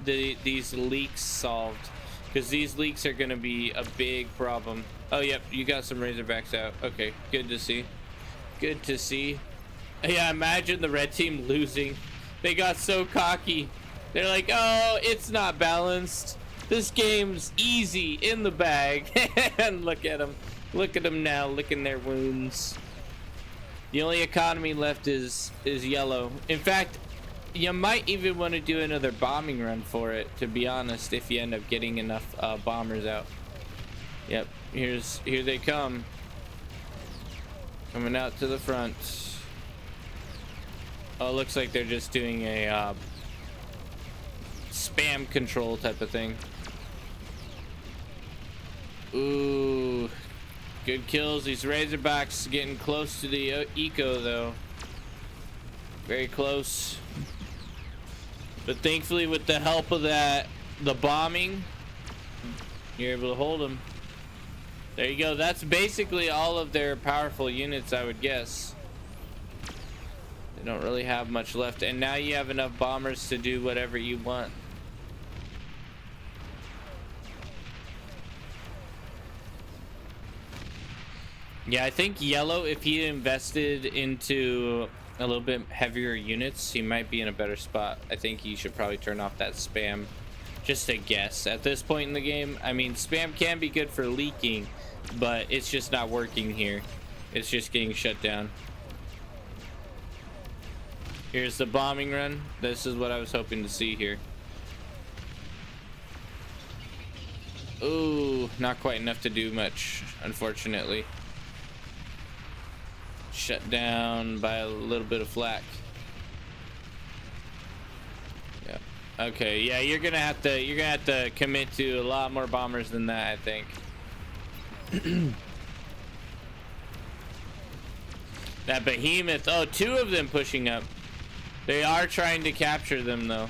these leaks solved, because these leaks are going to be a big problem. Oh, yep, you got some Razorbacks out. Okay, good to see. Good to see. Yeah, imagine the red team losing. They got so cocky. They're like, oh, it's not balanced. This game's easy in the bag. And look at them. Look at them now, licking their wounds. The only economy left is yellow. In fact, you might even want to do another bombing run for it, to be honest, if you end up getting enough bombers out. Yep, here they come. Coming out to the front. Oh, it looks like they're just doing a spam control type of thing. Ooh, good kills. These Razorbacks getting close to the eco though. Very close. But thankfully, with the help of the bombing, you're able to hold them. There you go. That's basically all of their powerful units, I would guess. They don't really have much left, and now you have enough bombers to do whatever you want. Yeah, I think yellow, if he invested into a little bit heavier units, he might be in a better spot. I think he should probably turn off that spam. Just a guess at this point in the game. I mean, spam can be good for leaking, but it's just not working here. It's just getting shut down. Here's the bombing run. This is what I was hoping to see here. Ooh, not quite enough to do much, unfortunately. Shut down by a little bit of flak. Yeah. Okay. Yeah, you're gonna have to commit to a lot more bombers than that, I think. That behemoth. Oh, two of them pushing up. They are trying to capture them though.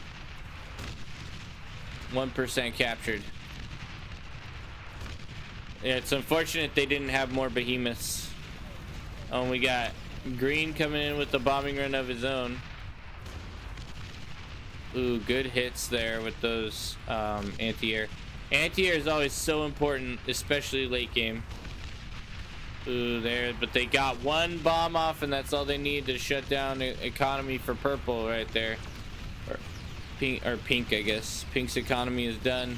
1% captured. Yeah, it's unfortunate they didn't have more behemoths. Oh, we got green coming in with the bombing run of his own. Ooh, good hits there with those anti-air. Anti-air is always so important, especially late game. Ooh, there, but they got one bomb off, and that's all they need to shut down economy for purple right there. Or pink, I guess. Pink's economy is done.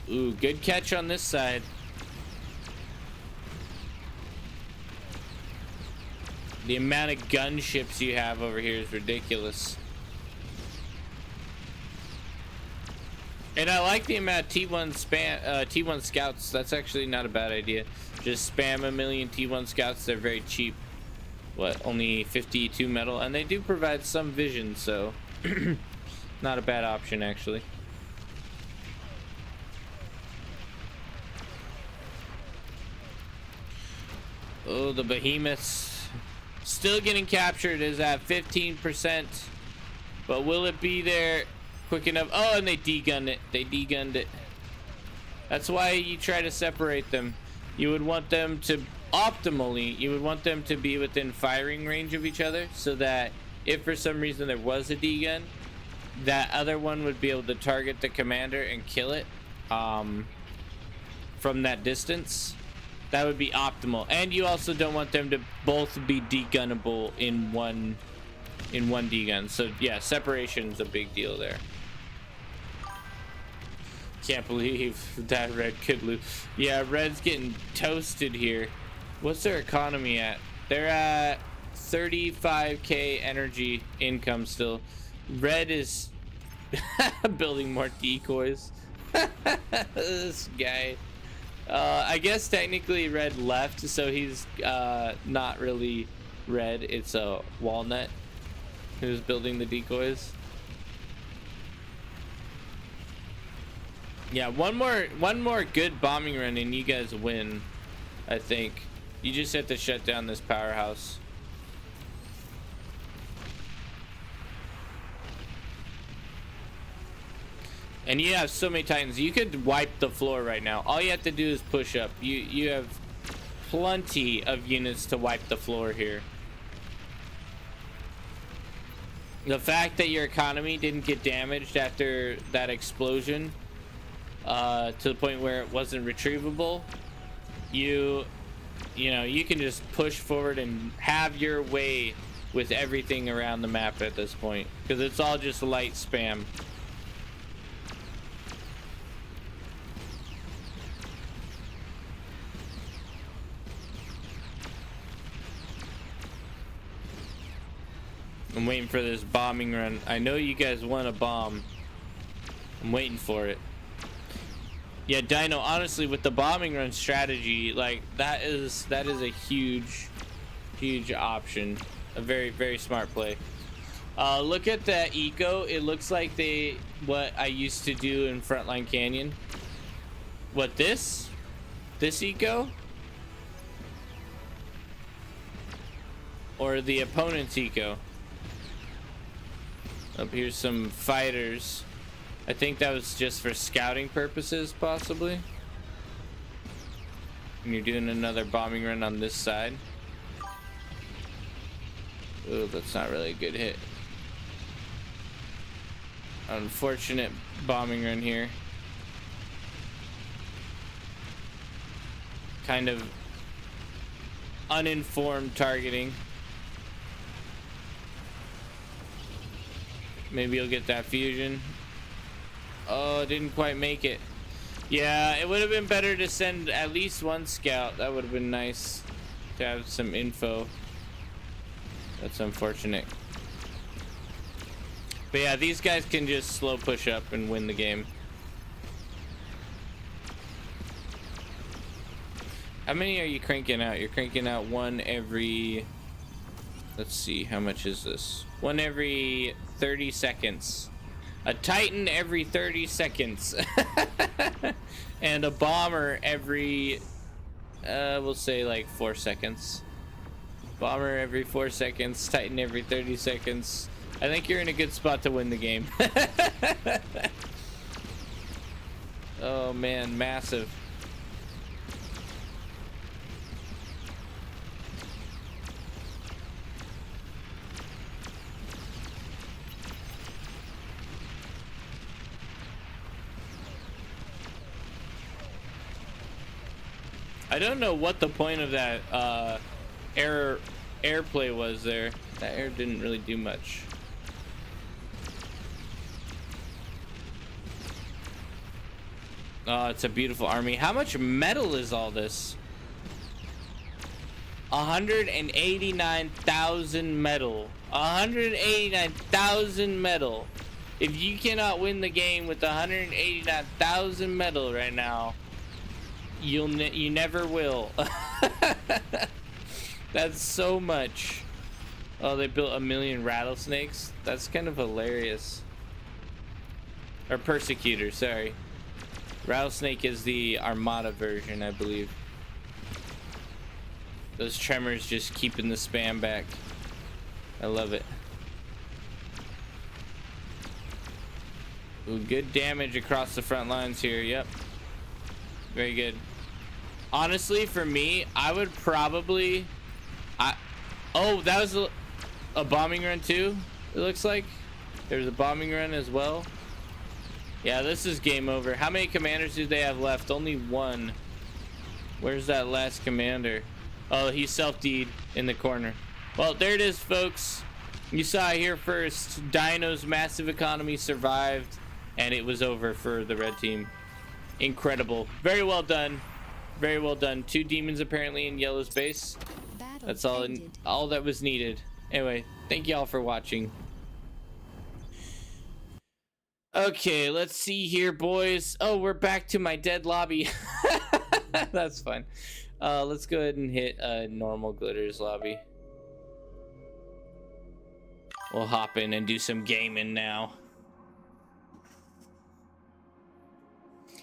Ooh, good catch on this side. The amount of gunships you have over here is ridiculous. And I like the amount of T1 scouts. That's actually not a bad idea. Just spam a million T1 scouts. They're very cheap. What, only 52 metal? And they do provide some vision, so not a bad option actually. Oh, the behemoths. Still getting captured, is at 15%, but will it be there quick enough? Oh, and they degunned it. They degunned it. That's why you try to separate them. You would want them to, optimally, you would want them to be within firing range of each other, so that if for some reason there was a degun, that other one would be able to target the commander and kill it from that distance. That would be optimal. And you also don't want them to both be degunnable in one degun. So yeah, separation's a big deal there. Can't believe that red could lose. Yeah, red's getting toasted here. What's their economy at? They're at 35k energy income still. Red is building more decoys. This guy. I guess technically red left, so he's not really red. It's a walnut who's building the decoys. Yeah, one more good bombing run and you guys win. I think you just have to shut down this powerhouse. And you have so many titans. You could wipe the floor right now. All you have to do is push up. You have plenty of units to wipe the floor here. The fact that your economy didn't get damaged after that explosion to the point where it wasn't retrievable, you you know, you can just push forward and have your way with everything around the map at this point, because it's all just light spam. I'm waiting for this bombing run. I know you guys want a bomb. I'm waiting for it. Yeah, Dino, honestly, with the bombing run strategy, like, that is a huge option. A very smart play. Look at that eco. It looks like what I used to do in Frontline Canyon. What, this eco? Or the opponent's eco? Up here's some fighters. I think that was just for scouting purposes, possibly. And you're doing another bombing run on this side. Ooh, that's not really a good hit. Unfortunate bombing run here. Kind of uninformed targeting. Maybe you'll get that fusion. Oh, didn't quite make it. Yeah, it would have been better to send at least one scout. That would have been nice to have some info. That's unfortunate. But yeah, these guys can just slow push up and win the game. How many are you cranking out? You're cranking out one every... Let's see, how much is this? One every 30 seconds. A Titan every 30 seconds. And a bomber every... we'll say like 4 seconds. Bomber every 4 seconds. Titan every 30 seconds. I think you're in a good spot to win the game. Oh man, massive. I don't know what the point of that airplay was there. That air didn't really do much. Oh, it's a beautiful army. How much metal is all this? 189,000 metal. 189,000 metal. If you cannot win the game with 189,000 metal right now, you never will. That's so much. Oh, they built 1 million rattlesnakes. That's kind of hilarious. Or persecutor, sorry. Rattlesnake is the Armada version, I believe. Those tremors just keeping the spam back. I love it. Ooh, good damage across the front lines here. Yep. Very good. Honestly, for me, I would probably... Oh, that was a bombing run too, it looks like. There's a bombing run as well. Yeah, this is game over. How many commanders do they have left? Only one. Where's that last commander? Oh, he's self-deed in the corner. Well, there it is, folks. You saw it here first. Dino's massive economy survived, and it was over for the red team. Incredible. Very well done. Very well done. 2 demons apparently in yellow's base. Battle That's all ended. all that was needed. Anyway, thank you all for watching. Okay, let's see here, boys. Oh, we're back to my dead lobby. That's fun. Let's go ahead and hit a normal glitters lobby. We'll hop in and do some gaming now.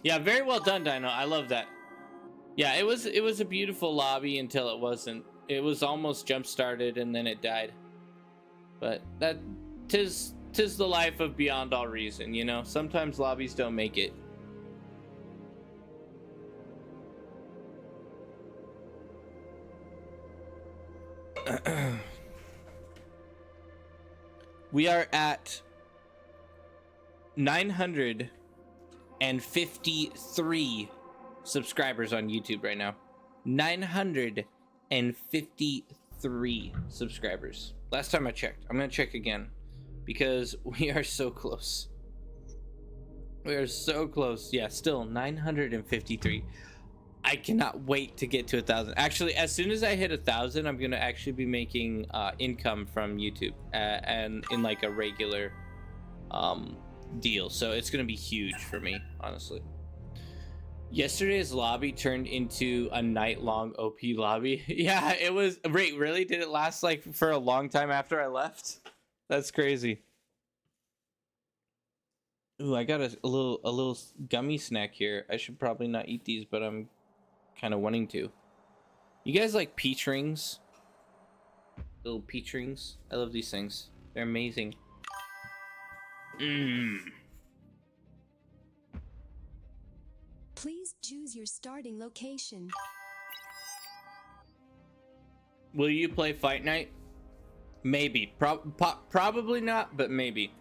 Yeah, very well done, Dino. I love that. Yeah, it was a beautiful lobby until it wasn't. It was almost jump started and then it died. But that tis the life of Beyond All Reason, you know. Sometimes lobbies don't make it. We are at 953 subscribers on YouTube right now. 953 subscribers. Last time I checked. I'm gonna check again because we are so close. We are so close. Yeah, still 953. I cannot wait to get to 1,000. Actually, as soon as I hit 1,000, I'm gonna actually be making income from YouTube and in like a regular deal. So it's gonna be huge for me, honestly. Yesterday's lobby turned into a night-long OP lobby. Yeah, it was. Wait, really? Did it last like for a long time after I left? That's crazy. Ooh, I got a little gummy snack here. I should probably not eat these, but I'm kind of wanting to. You guys like peach rings? Little peach rings. I love these things. They're amazing. Mmm. Please choose your starting location. Will you play Fight Night? Maybe. Probably not, but maybe.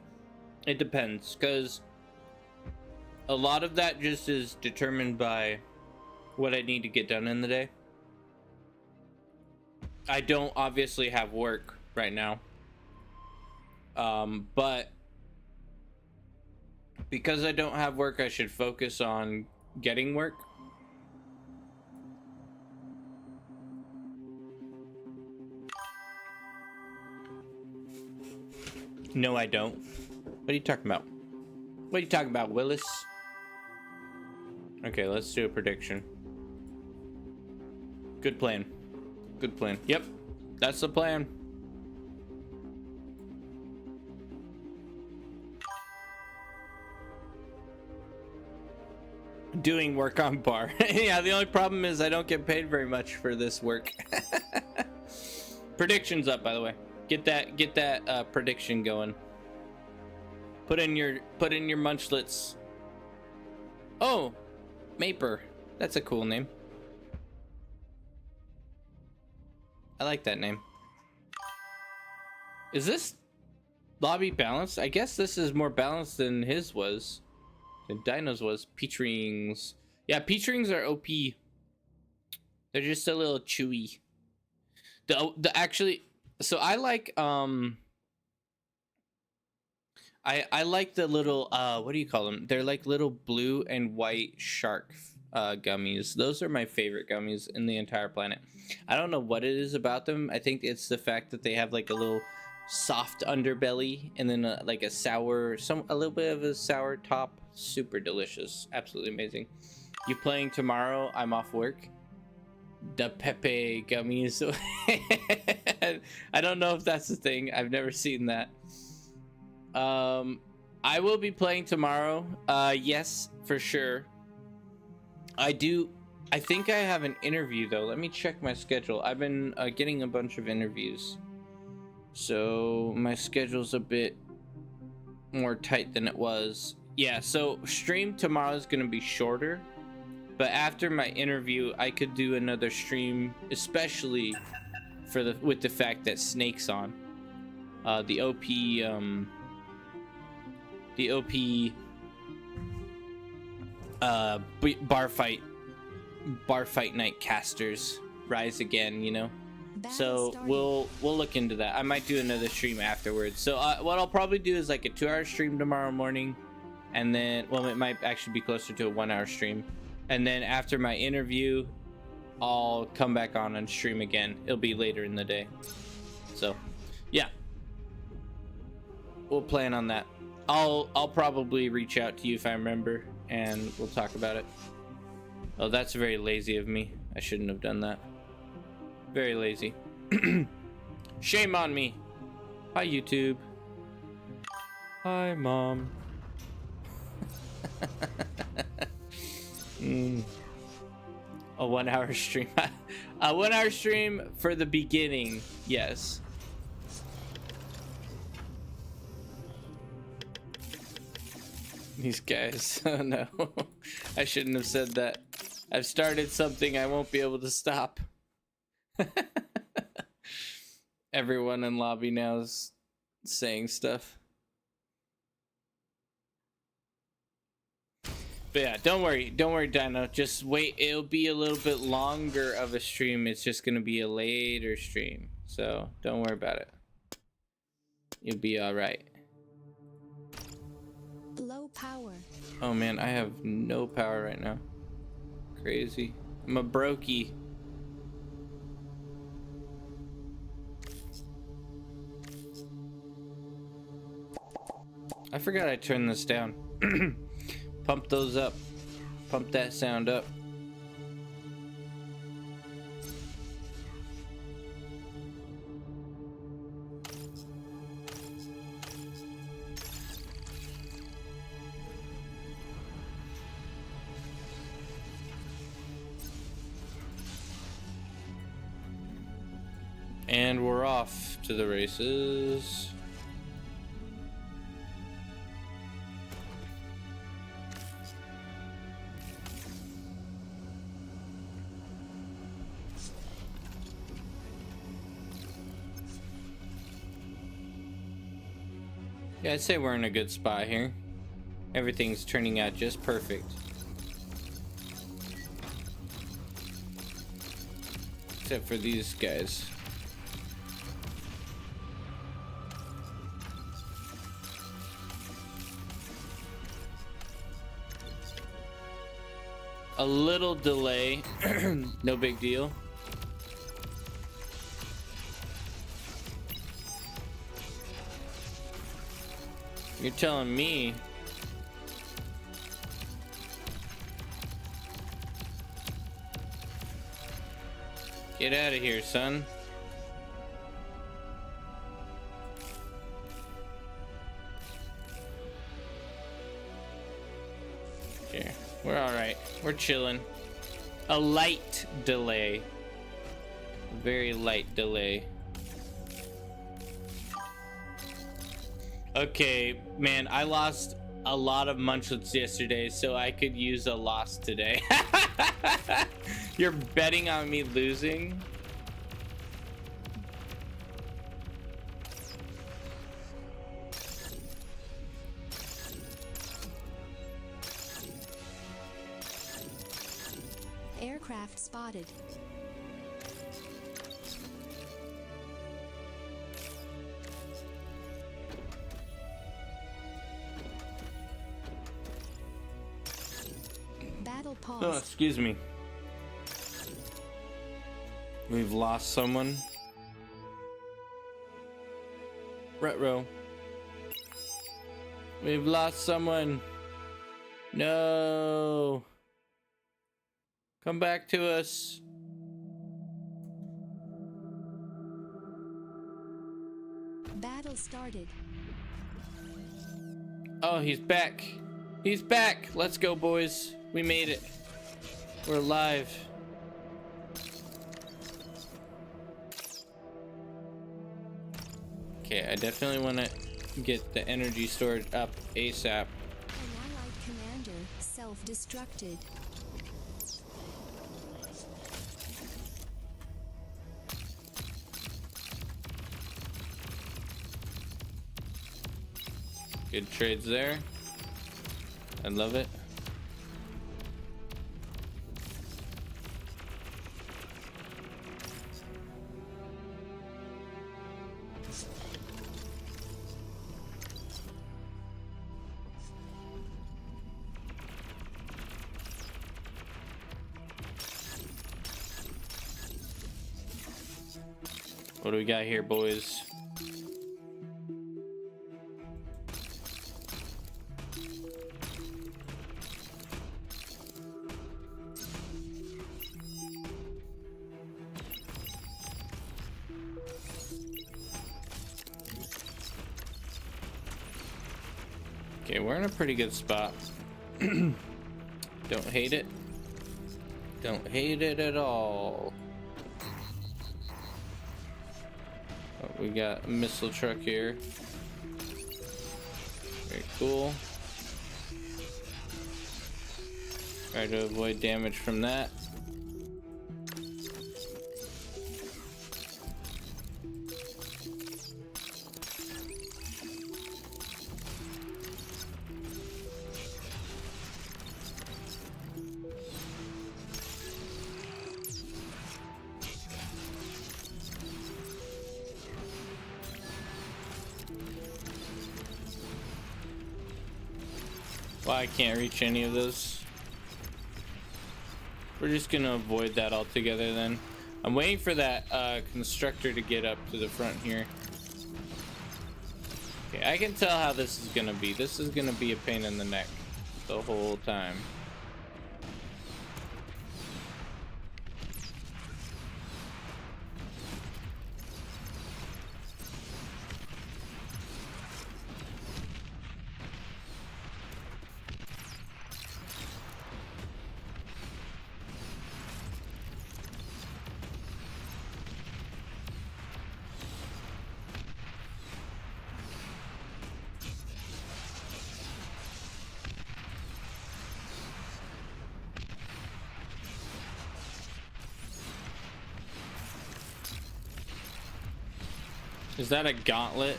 It depends, because a lot of that just is determined by what I need to get done in the day. I don't obviously have work right now. But because I don't have work, I should focus on getting work. No, I don't. What are you talking about? What are you talking about, Willis? Okay, let's do a prediction. Good plan. Good plan. Yep, that's the plan. Doing work on bar. Yeah, the only problem is I don't get paid very much for this work. Predictions up, by the way. Get that prediction going. Put in your munchlets. Oh, Maper. That's a cool name. I like that name. Is this lobby balanced? I guess this is more balanced than his was. Than Dino's was. Peach rings. Yeah, peach rings are OP. They're just a little chewy. The actually, so I like I like the little what do you call them? They're like little blue and white shark gummies. Those are my favorite gummies in the entire planet. I don't know what it is about them. I think it's the fact that they have like a little soft underbelly and then like a little bit of a sour top. Super delicious. Absolutely amazing. You playing tomorrow? I'm off work. The Pepe gummies. I don't know if that's the thing. I've never seen that. I will be playing tomorrow. Yes, for sure. I think I have an interview though. Let me check my schedule. I've been getting a bunch of interviews, so my schedule's a bit more tight than it was. Yeah, so stream tomorrow is gonna be shorter, but after my interview I could do another stream, especially with the fact that Snake's on. The OP bar fight night casters rise again, you know. So we'll look into that. I might do another stream afterwards. So what I'll probably do is like a 2-hour stream tomorrow morning, and then, well, it might actually be closer to a 1-hour stream, and then after my interview I'll come back on and stream again. It'll be later in the day. So yeah, we'll plan on that. I'll probably reach out to you if I remember, and we'll talk about it. Oh, that's very lazy of me. I shouldn't have done that. Very lazy. Shame on me. Hi, YouTube. Hi, Mom. A 1-hour stream. A 1-hour stream for the beginning. Yes. These guys. Oh no. I shouldn't have said that. I've started something I won't be able to stop. Everyone in lobby now is saying stuff. But yeah, don't worry, Dino. Just wait. It'll be a little bit longer of a stream. It's just gonna be a later stream, so don't worry about it. You'll be all right. Low power. Oh man, I have no power right now. Crazy. I'm a brokey. I forgot I turned this down. Pump those up. Pump that sound up. And we're off to the races. Yeah, I'd say we're in a good spot here. Everything's turning out just perfect. Except for these guys. A little delay, no big deal. You're telling me. Get out of here, son. Okay, we're all right. We're chilling. A light delay. A very light delay. Okay, man, I lost a lot of munchlets yesterday, so I could use a loss today. You're betting on me losing? Aircraft spotted. Battle pause. Oh, excuse me. We've lost someone. Retro. We've lost someone. No. Come back to us. Battle started. Oh, he's back. He's back. Let's go, boys. We made it. We're alive. Okay, I definitely want to get the energy storage up ASAP. An allied commander self-destructed. Good trades there. I love it. What do we got here, boys? Okay, we're in a pretty good spot. Don't hate it. Don't hate it at all. Oh, we got a missile truck here. Very cool. Try to avoid damage from that. Well, I can't reach any of those. We're just gonna avoid that altogether then. I'm waiting for that constructor to get up to the front here. Okay, I can tell how this is gonna be. This is gonna be a pain in the neck the whole time. Is that a gauntlet?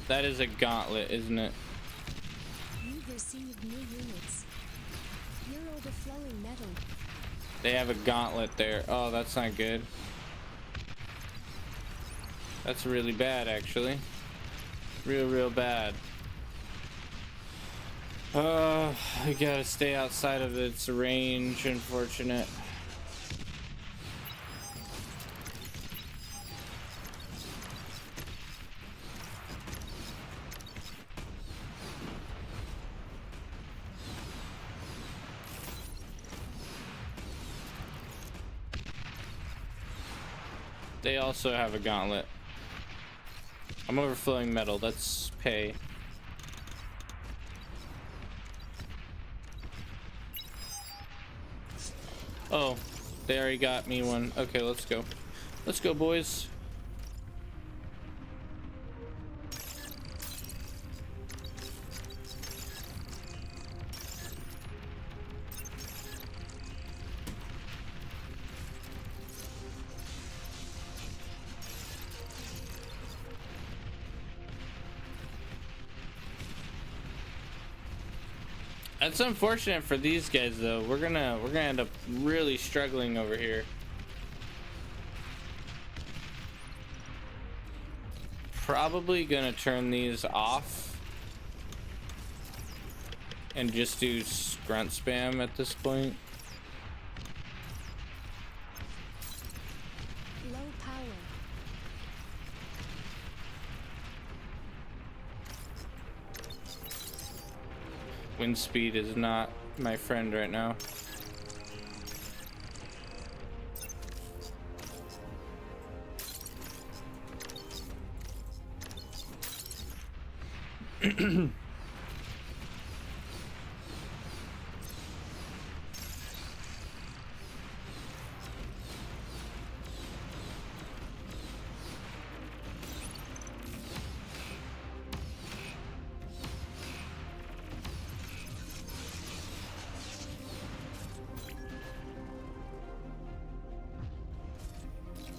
That is a gauntlet, isn't it? You've received new units. You're overflowing metal. They have a gauntlet there. Oh, that's not good. That's really bad, actually. Real bad. I gotta stay outside of its range, unfortunate. They also have a gauntlet. I'm overflowing metal. That's pay. Oh, they already got me one. Okay, let's go. Let's go, boys. That's unfortunate for these guys, though. We're gonna end up really struggling over here. Probably gonna turn these off and just do grunt spam at this point. Low power. Wind speed is not my friend right now.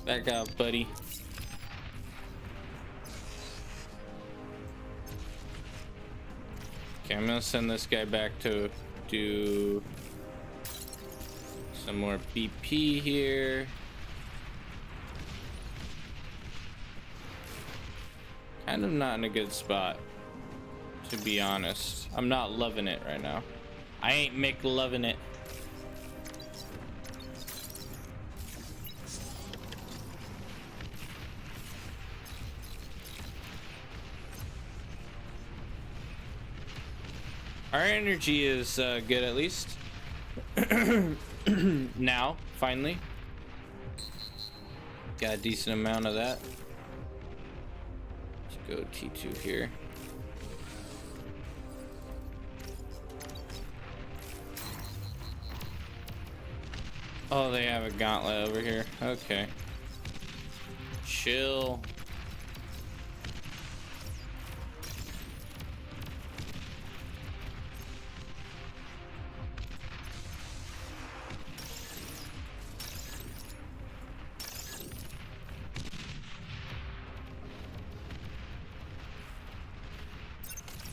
Back out, buddy. Okay, I'm gonna send this guy back to do some more BP here. Kind of not in a good spot, to be honest. I'm not loving it right now. I ain't Mick loving it. Our energy is good, at least. Now, finally. Got a decent amount of that. Let's go T2 here. Oh, they have a gauntlet over here. Okay. Chill.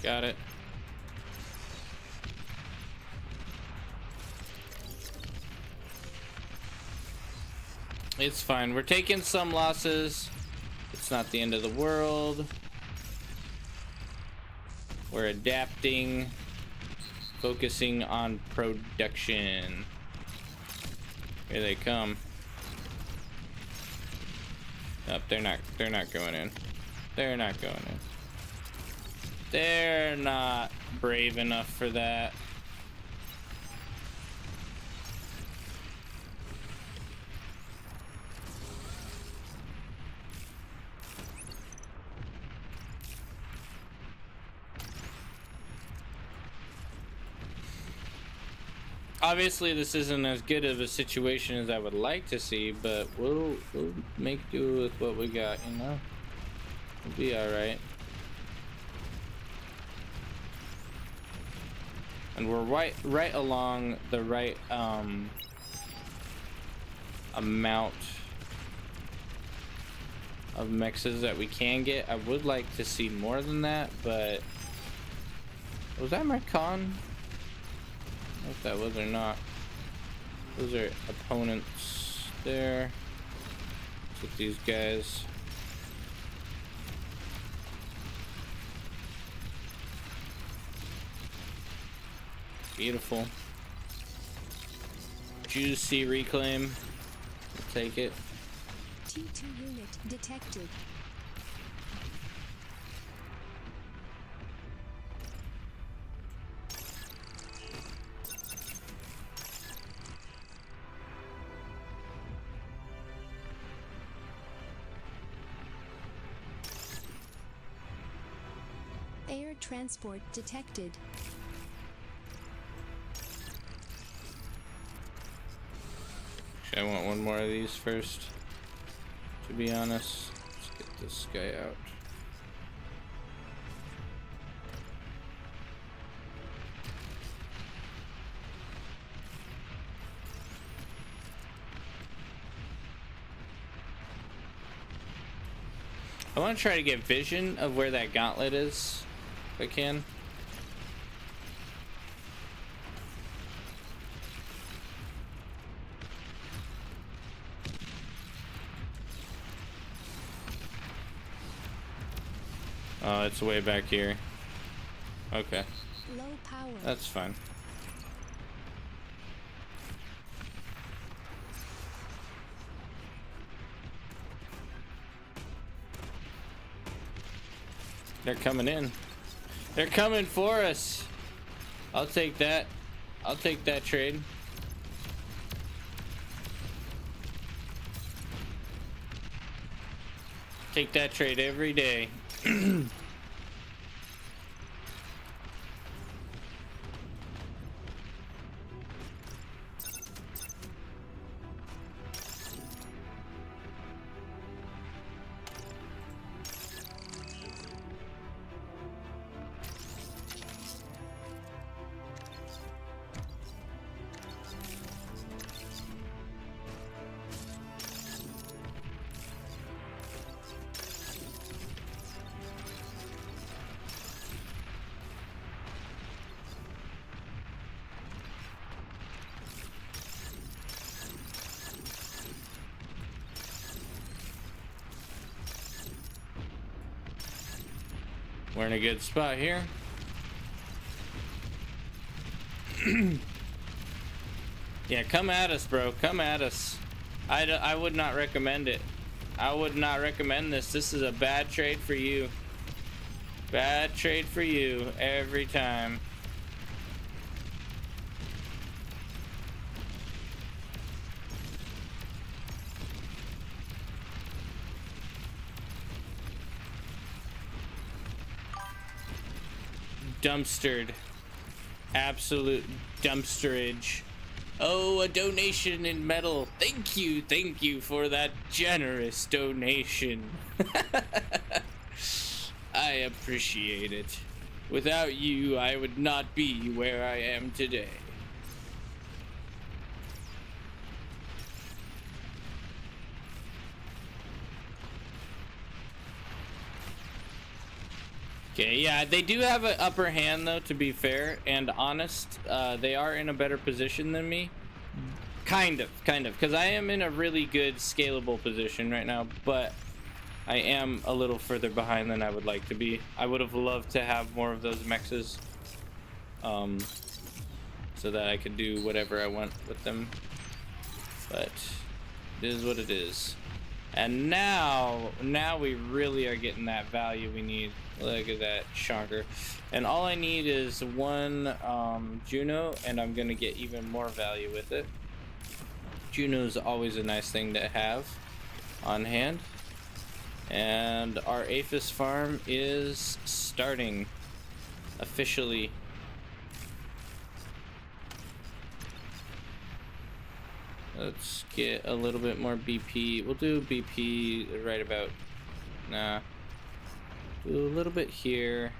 Got it. It's fine. We're taking some losses. It's not the end of the world. We're adapting. Focusing on production. Here they come. Nope, they're not going in. They're not going in. They're not brave enough for that. Obviously, this isn't as good of a situation as I would like to see, but we'll make do with what we got, you know? We'll be alright. And we're right along the right amount of mexes that we can get. I would like to see more than that, but was that my con? I don't know if that was or not. Those are opponents there. Let's get these guys. Beautiful. Juicy reclaim. We'll take it. T2 unit detected. Air transport detected. I want one more of these first, to be honest. Let's get this guy out. I want to try to get vision of where that gauntlet is, if I can. Oh, it's way back here. Okay. Low power. That's fine. They're coming in. They're coming for us. I'll take that. I'll take that trade. Take that trade every day. We're in a good spot here. Yeah, come at us, bro. Come at us. I would not recommend it. I would not recommend this. This is a bad trade for you. Bad trade for you every time. Dumpstered. Absolute dumpsterage. Oh, a donation in metal. Thank you for that generous donation. I appreciate it. Without you, I would not be where I am today. Okay, yeah, they do have an upper hand, though, to be fair and honest. They are in a better position than me. Kind of, because I am in a really good scalable position right now, but I am a little further behind than I would like to be. I would have loved to have more of those mexes. so that I could do whatever I want with them. But it is what it is. And now we really are getting that value we need. Look at that chonker. And all I need is one Juno, and I'm gonna get even more value with it. Juno is always a nice thing to have on hand. And our Aphis farm is starting officially. Let's get a little bit more BP. We'll do BP right about, nah. Do a little bit here.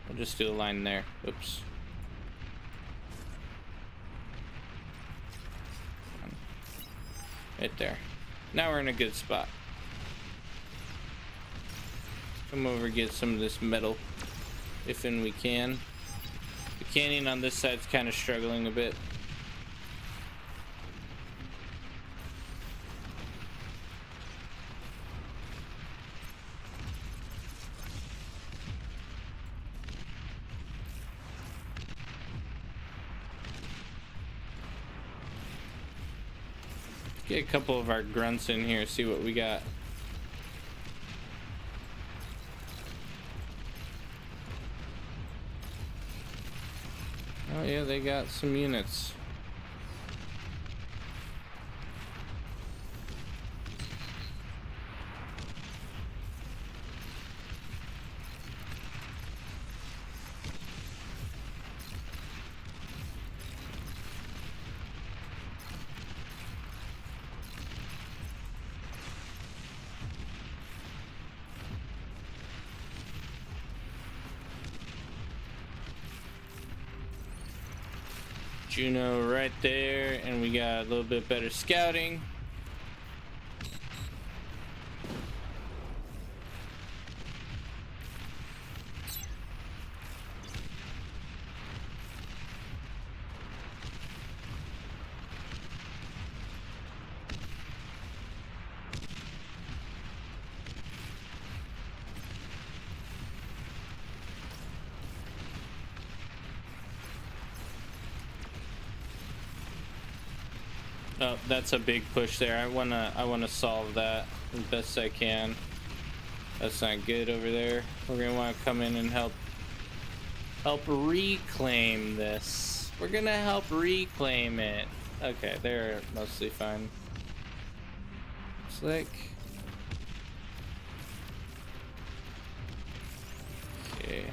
I'll just do a line there. Oops. Right there. Now we're in a good spot. Come over, get some of this metal, if and we can. The canyon on this side's kind of struggling a bit. Get a couple of our grunts in here, see what we got. Oh yeah, they got some units. Juno right there, and we got a little bit better scouting. Oh, that's a big push there. I wanna solve that as best I can. That's not good over there. We're gonna want to come in and help reclaim this. We're gonna help reclaim it. Okay, they're mostly fine. Looks like. Okay.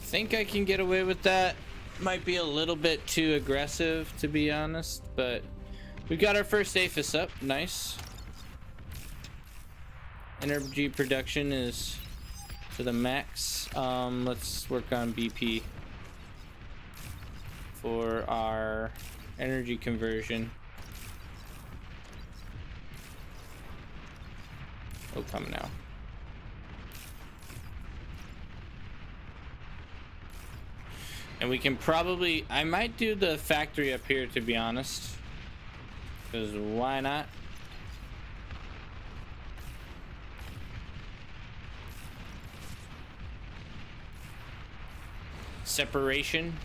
Think I can get away with that. Might be a little bit too aggressive, to be honest, but we got our first Aphis up. Nice. Energy production is to the max. Let's work on BP for our energy conversion. Oh, come now. And we can probably, I might do the factory up here, to be honest, because why not? Separation.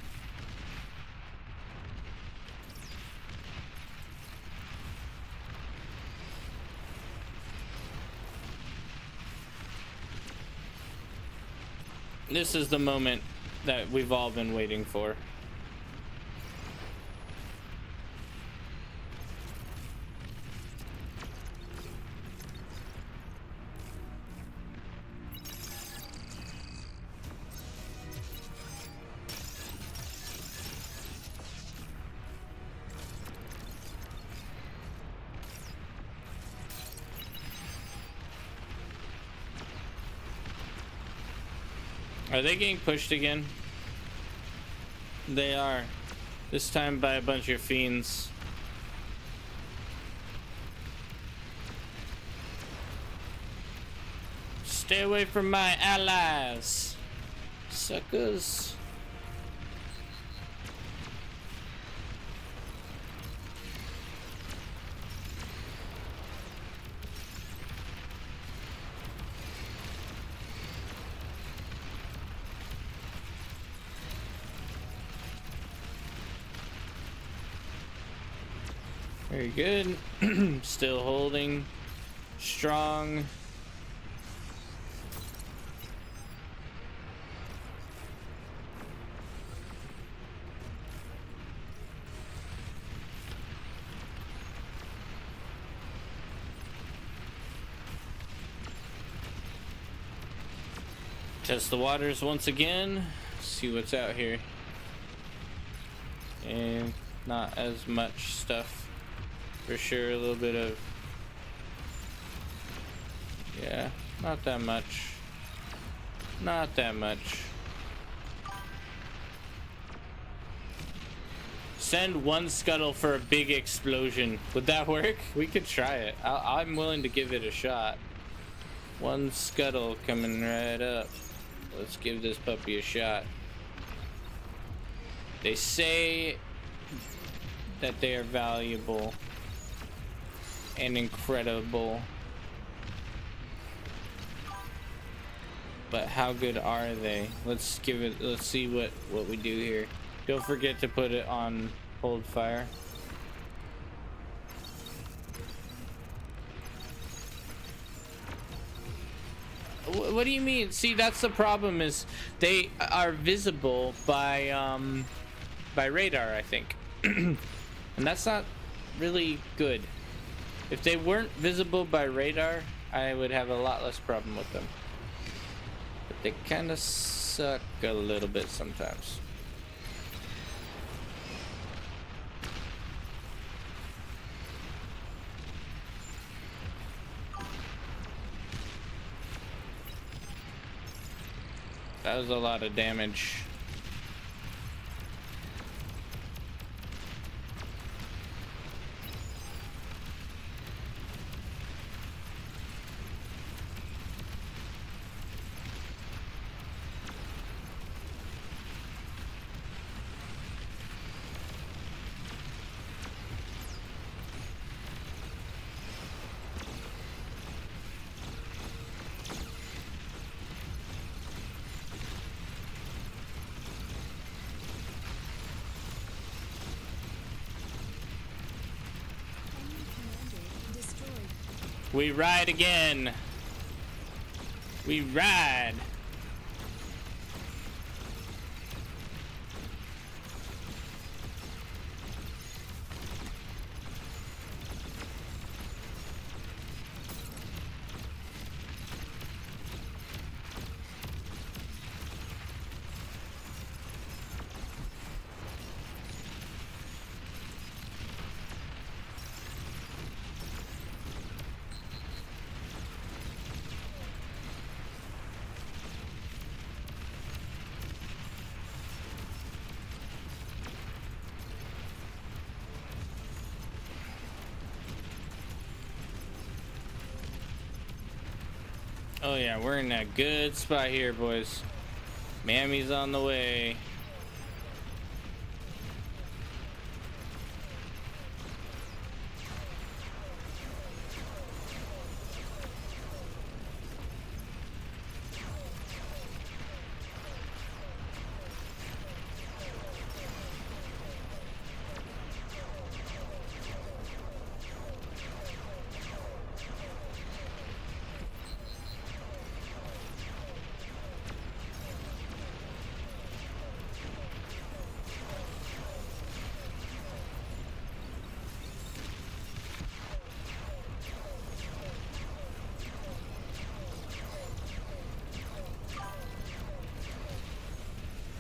This is the moment that we've all been waiting for. Are they getting pushed again? They are. This time by a bunch of fiends. Stay away from my allies, suckers. Very good. Still holding strong. Test the waters once again. See what's out here. And not as much stuff. For sure, a little bit of, yeah, not that much. Not that much. Send one scuttle for a big explosion. Would that work? We could try it. I'm willing to give it a shot. One scuttle coming right up. Let's give this puppy a shot. They say that they are valuable and incredible, but how good are they? Let's see what we do here. Don't forget to put it on hold fire. What do you mean? See, that's the problem, is they are visible by radar, I think. And that's not really good. If they weren't visible by radar, I would have a lot less problem with them. But they kind of suck a little bit sometimes. That was a lot of damage. We ride again. We ride. Oh yeah, we're in a good spot here, boys. Mammy's on the way.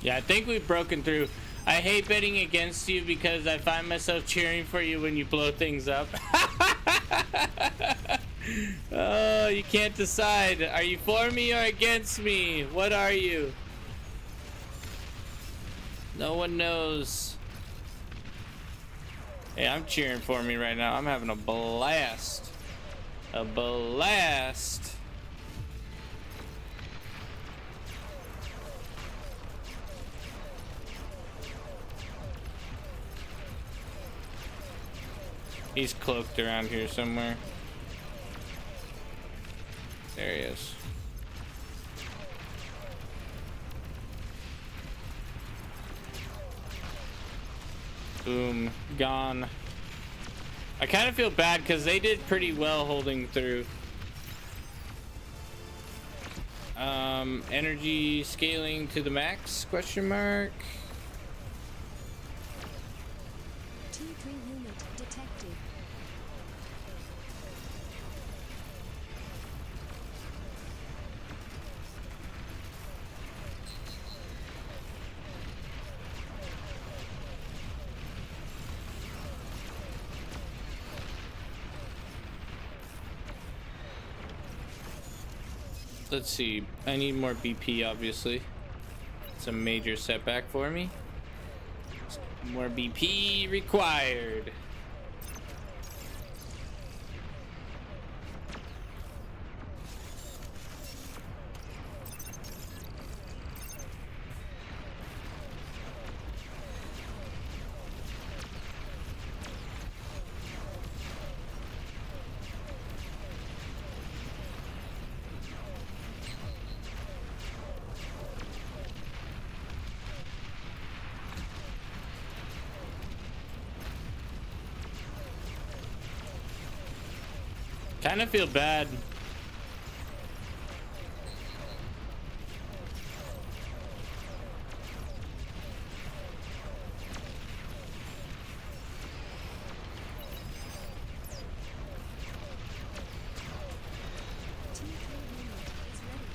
Yeah, I think we've broken through. I hate betting against you because I find myself cheering for you when you blow things up. Oh, you can't decide. Are you for me or against me? What are you? No one knows. Hey, I'm cheering for me right now. I'm having a blast. A blast. He's cloaked around here somewhere. There he is. Boom. Gone. I kind of feel bad because they did pretty well holding through. Energy scaling to the max, question mark. T3 unit detected. Let's see. I need more BP, obviously. It's a major setback for me. More BP required. Kind of feel bad. T3 unit is ready.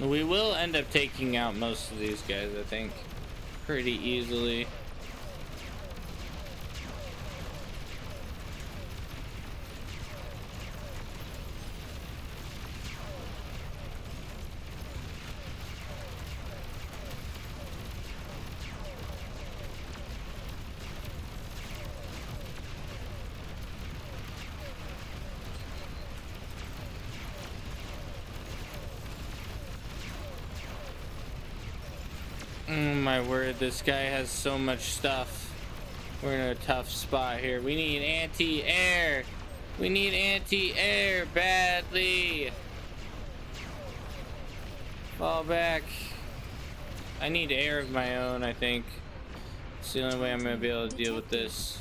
We will end up taking out most of these guys, I think, pretty easily. Oh my word, this guy has so much stuff. We're in a tough spot here. We need anti-air. We need anti-air badly. Fall back. I need air of my own, I think. It's the only way I'm gonna be able to deal with this.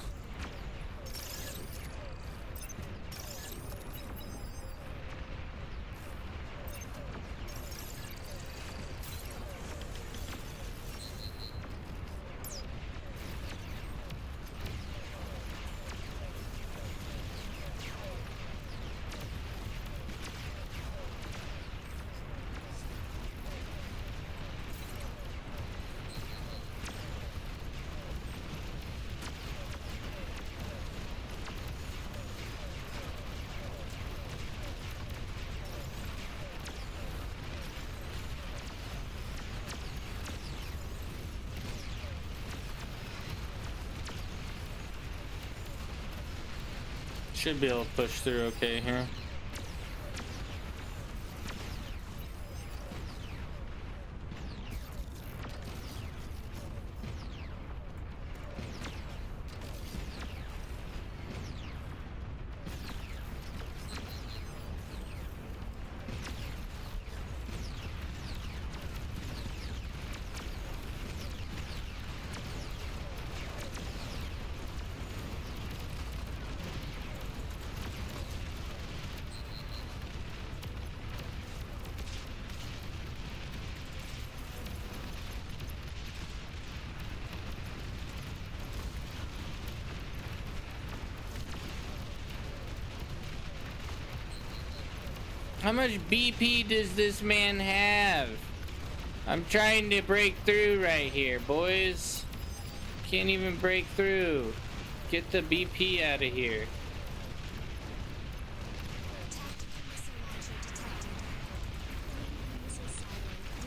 Should be able to push through okay here. How much BP does this man have? I'm trying to break through right here, boys. Can't even break through. Get the BP out of here. Tactical missile launcher detected. Missile silo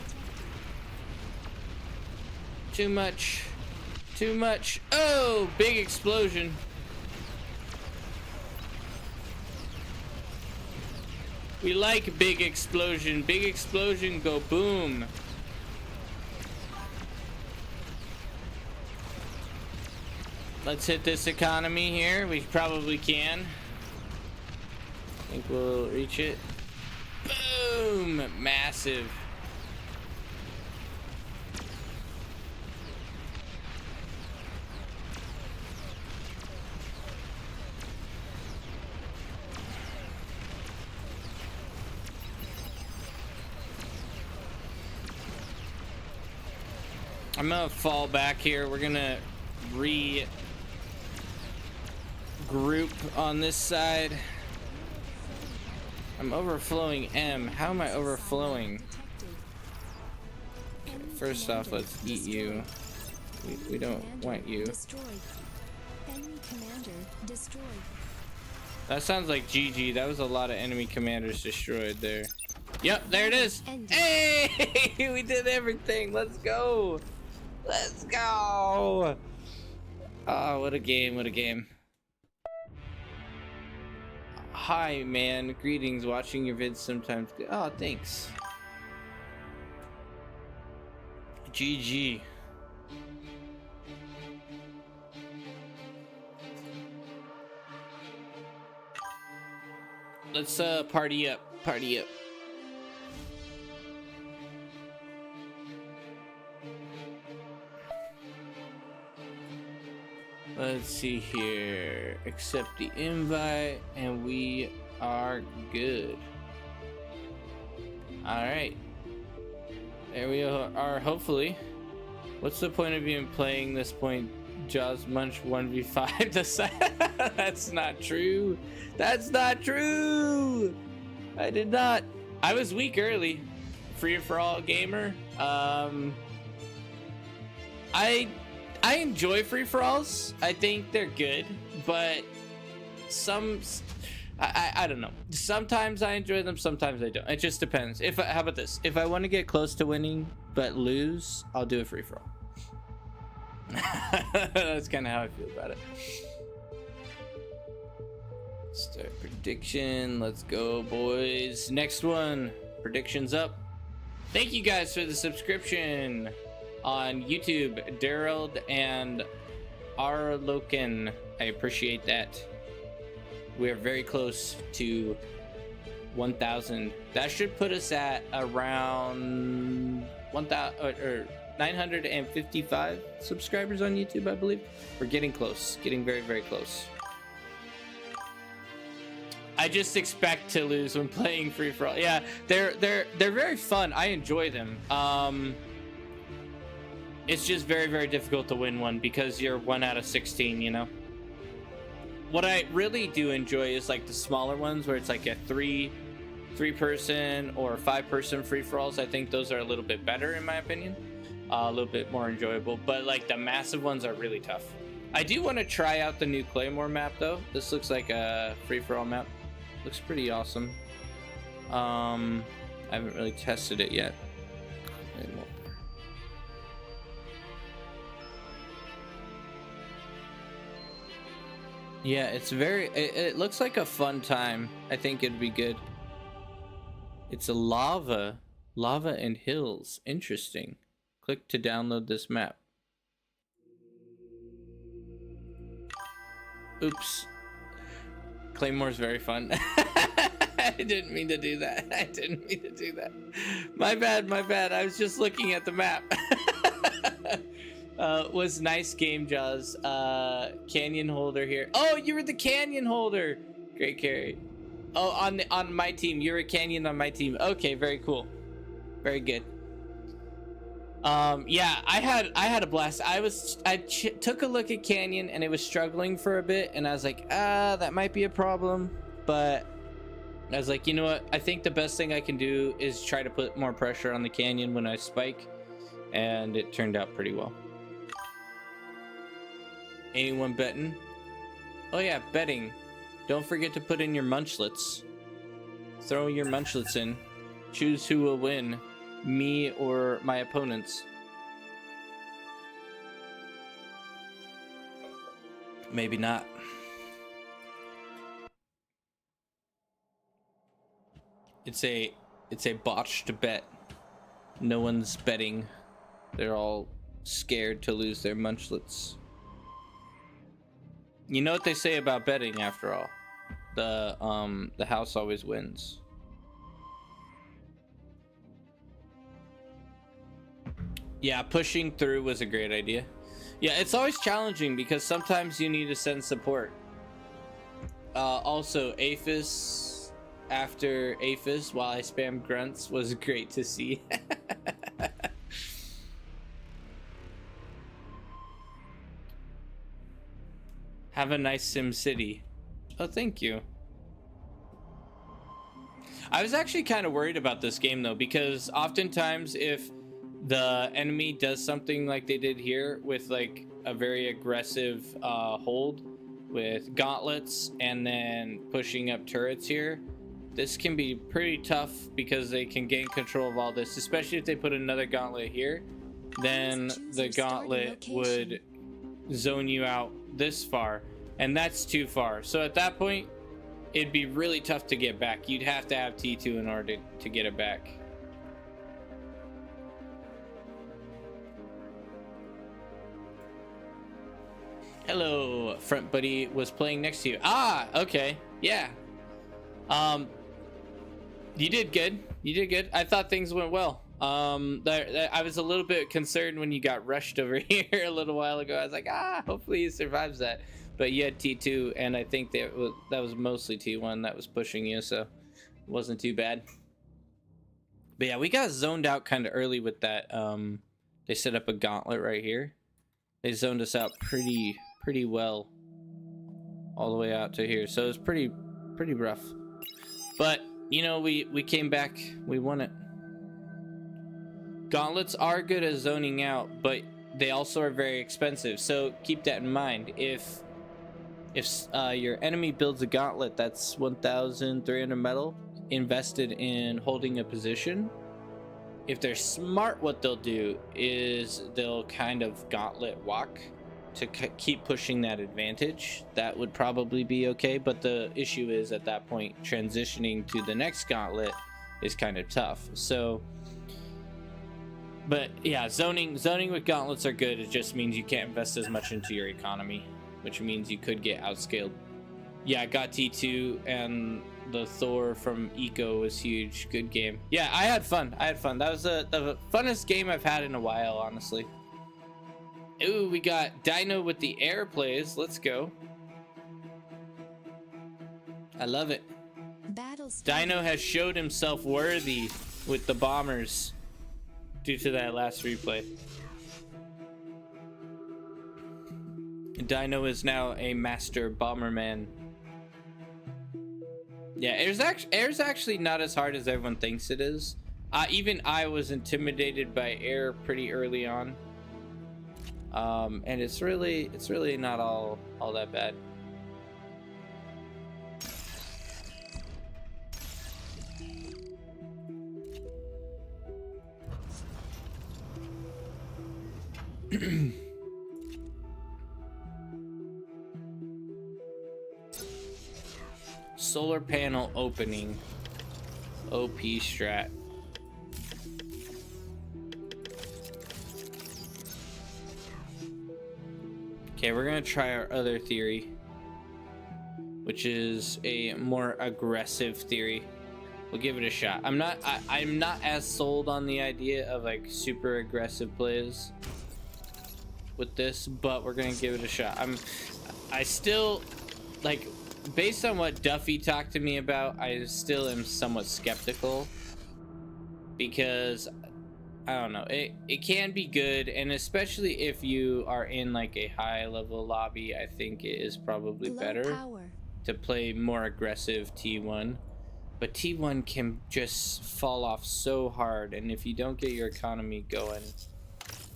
detected. Too much. Too much. Oh, big explosion. We like big explosion. Big explosion, go boom. Let's hit this economy here. We probably can. I think we'll reach it. Boom! Massive. I'm gonna fall back here. We're gonna regroup on this side. I'm overflowing M. How am I overflowing? Detected. First off, let's eat you. We don't want you. Destroyed. Enemy commander destroyed. That sounds like GG. That was a lot of enemy commanders destroyed there. Yep, there it is. Hey, we did everything. Let's go. Let's go. Oh, what a game. What a game. Hi, man. Greetings. Watching your vids sometimes. Oh, thanks. GG. Let's party up. Party up. Let's see here. Accept the invite, and we are good. Alright. There we are, hopefully. What's the point of even playing this point? Jaws Munch 1v5? That's not true. That's not true! I did not. I was weak early. Free for all gamer. I enjoy free-for-alls. I think they're good, but I don't know. Sometimes I enjoy them, sometimes I don't. It just depends. How about this? If I want to get close to winning but lose, I'll do a free-for-all. That's kind of how I feel about it. Start prediction. Let's go, boys. Next one. Predictions up. Thank you guys for the subscription on YouTube, Daryl and Arloken. I appreciate that. We're very close to 1,000. That should put us at around 1,000 or 955 subscribers on YouTube, I believe. We're getting close, getting very, very close. I just expect to lose when playing free for all. Yeah, they're very fun. I enjoy them. It's just very, very difficult to win one because you're 1 out of 16, you know? What I really do enjoy is like the smaller ones where it's like a three person or 5-person free-for-alls. I think those are a little bit better in my opinion. A little bit more enjoyable, but like the massive ones are really tough. I do want to try out the new Claymore map though. This looks like a free-for-all map. Looks pretty awesome. I haven't really tested it yet. Yeah, it's very, it looks like a fun time. I think it'd be good. It's a lava and hills. Interesting. Click to download this map. Oops. Claymore's very fun. I didn't mean to do that. I didn't mean to do that. My bad, my bad. I was just looking at the map. Was nice game, Jaws. Canyon holder here. Oh, you were the canyon holder. Great carry. Oh, on my team. You're a canyon on my team. Okay, very cool. Very good. Yeah, I had a blast. I took a look at Canyon and it was struggling for a bit, and I was like, that might be a problem, but I was like, you know what? I think the best thing I can do is try to put more pressure on the canyon when I spike, and it turned out pretty well. Anyone betting? Oh yeah, betting. Don't forget to put in your munchlets. Throw your munchlets in. Choose who will win, me or my opponents. Maybe not. It's a botched bet. No one's betting. They're all scared to lose their munchlets. You know what they say about betting, after all. The house always wins. Yeah, pushing through was a great idea. Yeah, it's always challenging because sometimes you need to send support. Also, Aphis after Aphis while I spam grunts was great to see. Have a nice Sim City. Oh, thank you. I was actually kind of worried about this game though, because oftentimes if the enemy does something like they did here with like a very aggressive hold with gauntlets and then pushing up turrets here, this can be pretty tough because they can gain control of all this, especially if they put another gauntlet here. Then the gauntlet would zone you out this far, and that's too far. So at that point, it'd be really tough to get back. You'd have to have T2 in order to get it back. Hello, front buddy was playing next to you. Ah, okay, yeah. You did good. You did good. I thought things went well. I was a little bit concerned when you got rushed over here a little while ago. I was like, hopefully he survives that. But you had T2, and I think that was mostly T1 that was pushing you, so it wasn't too bad. But yeah, we got zoned out kind of early with that. They set up a gauntlet right here. They zoned us out pretty well all the way out to here, so it was pretty rough. But you know, we came back, we won it. Gauntlets are good at zoning out, but they also are very expensive, so keep that in mind. If your enemy builds a gauntlet that's 1,300 metal invested in holding a position, if they're smart, what they'll do is they'll kind of gauntlet walk to keep pushing that advantage. That would probably be okay, but the issue is at that point transitioning to the next gauntlet is kind of tough. So, but yeah, zoning with gauntlets are good. It just means you can't invest as much into your economy, which means you could get outscaled. Yeah, I got T2, and the Thor from Eco was huge. Good game. Yeah, I had fun. That was the funnest game I've had in a while, honestly. Ooh, we got Dino with the air plays. Let's go. I love it. Dino has showed himself worthy with the bombers due to that last replay. Dino is now a master bomberman. Yeah, air's actually not as hard as everyone thinks it is. Even I was intimidated by air pretty early on. And it's really not all that bad. Solar panel opening. OP strat. Okay, we're gonna try our other theory, which is a more aggressive theory. We'll give it a shot. I'm not as sold on the idea of like super aggressive plays with this, but we're gonna give it a shot. I still, like, based on what Duffy talked to me about, I still am somewhat skeptical, because I don't know, it can be good, and especially if you are in like a high level lobby, I think it is probably better to play more aggressive T1. But T1 can just fall off so hard, and if you don't get your economy going,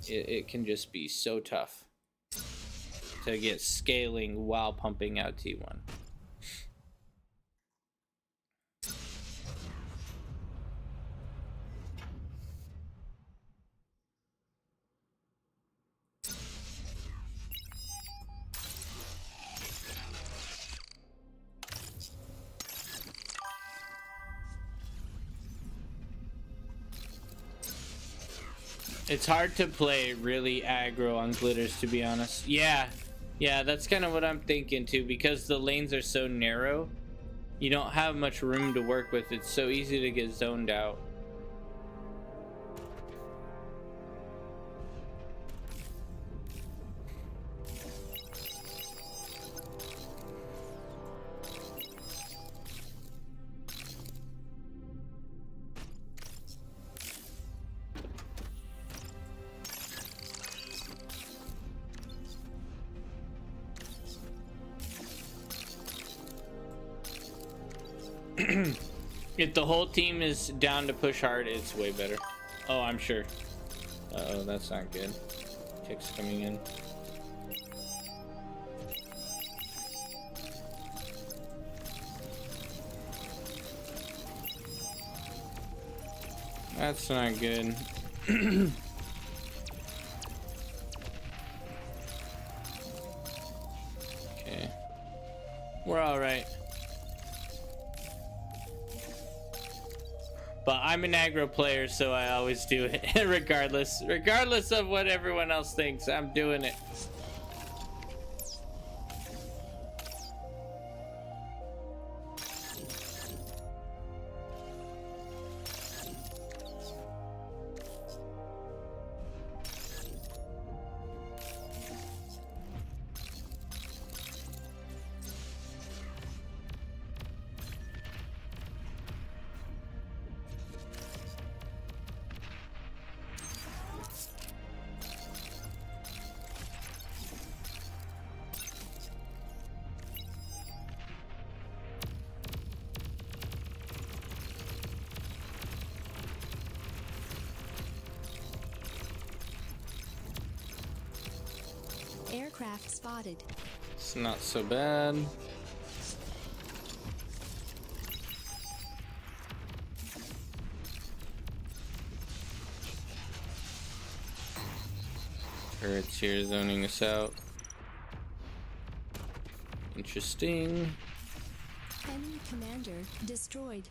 it can just be so tough to get scaling while pumping out T1. It's hard to play really aggro on glitters, to be honest. Yeah, that's kind of what I'm thinking too, because the lanes are so narrow. You don't have much room to work with. It's so easy to get zoned out. If the whole team is down to push hard, it's way better. Oh, I'm sure. Uh-oh, that's not good. Kicks coming in. That's not good. Okay. We're all right. But I'm an aggro player, so I always do it regardless of what everyone else thinks. I'm doing it. Aircraft spotted. It's not so bad. Turrets here zoning us out. Interesting. Enemy commander destroyed.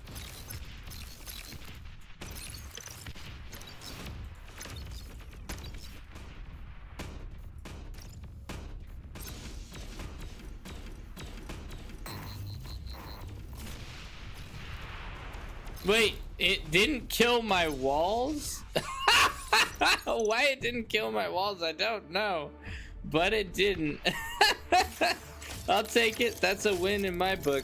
Wait, it didn't kill my walls? Why it didn't kill my walls, I don't know. But it didn't. I'll take it. That's a win in my book.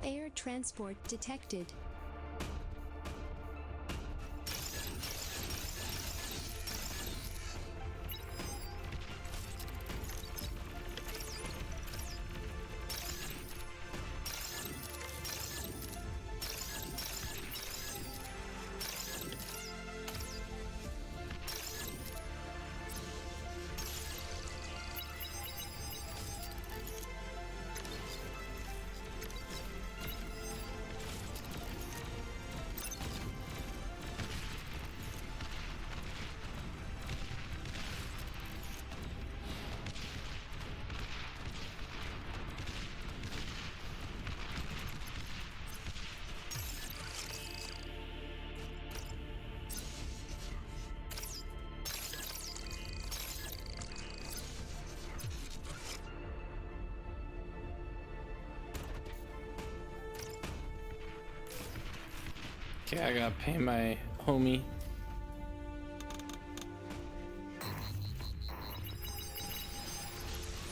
Air transport detected. Okay, I gotta pay my homie.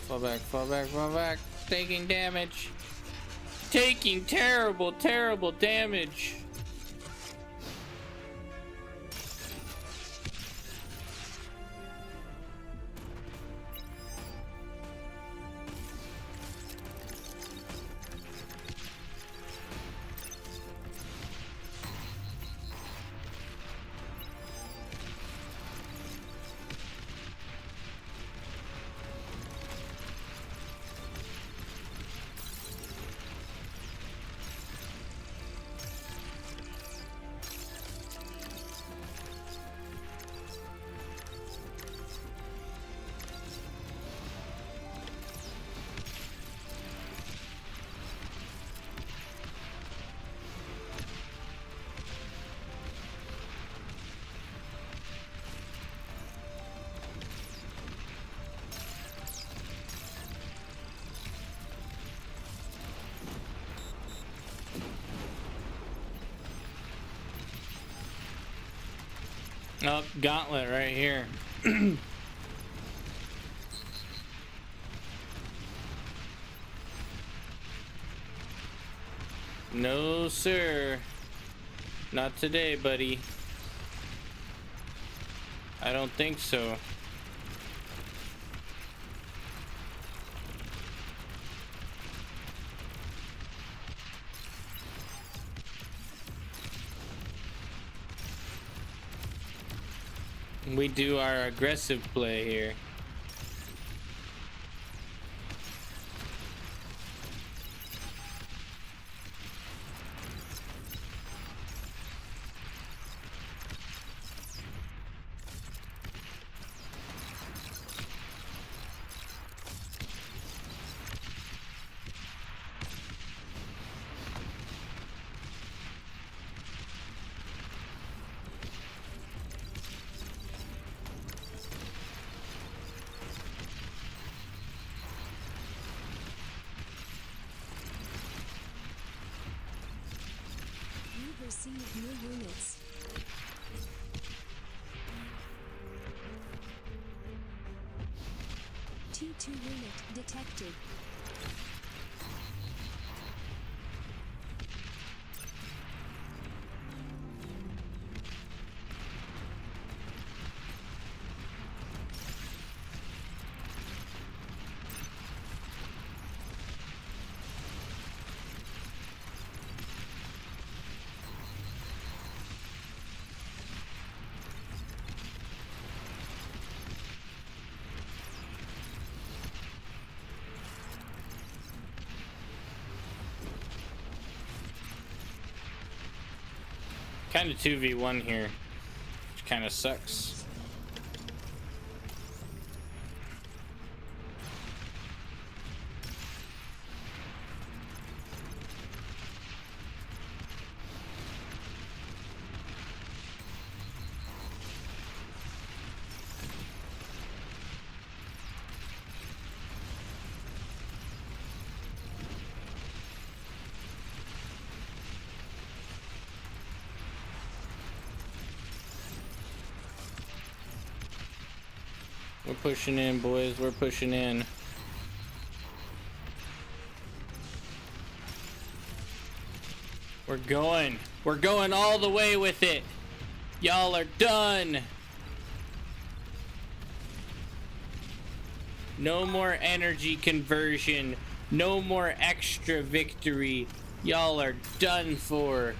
Fall back, fall back, fall back. Taking damage. Taking terrible, terrible damage. Oh, gauntlet right here. No, sir. Not today, buddy. I don't think so. We do our aggressive play here. You've received new units. T2 unit detected. Kind of 2v1 here, which kind of sucks. We're pushing in, boys. We're pushing in. We're going. We're going all the way with it. Y'all are done. No more energy conversion. No more extra victory. Y'all are done for.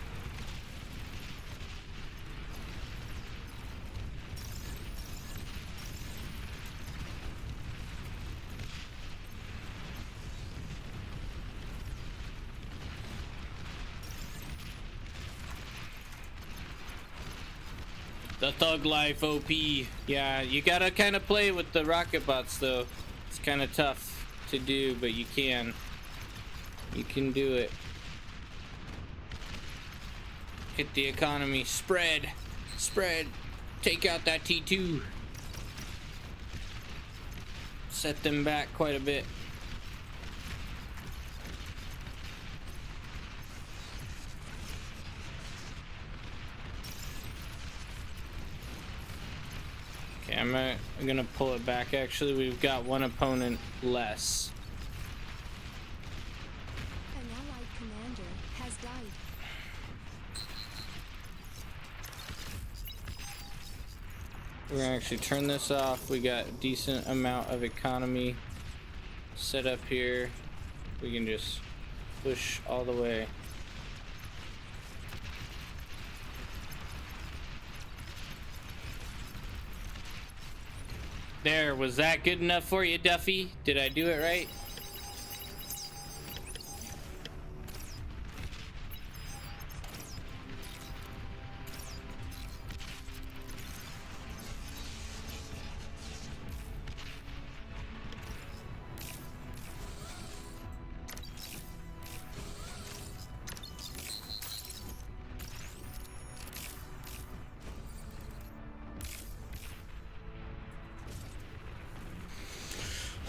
The Thug Life OP. Yeah, you gotta kind of play with the rocket bots though. It's kind of tough to do, but you can. You can do it. Hit the economy. Spread. Spread. Take out that T2. Set them back quite a bit. Okay, I'm gonna pull it back. Actually, we've got one opponent less. An allied commander has died. We're gonna actually turn this off. We got a decent amount of economy set up here. We can just push all the way. There, was that good enough for you, Duffy? Did I do it right?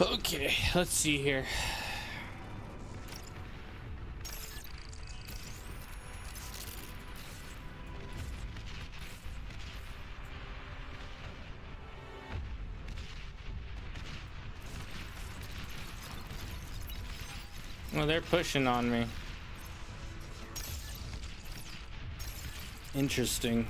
Okay, let's see here. Well, they're pushing on me. Interesting.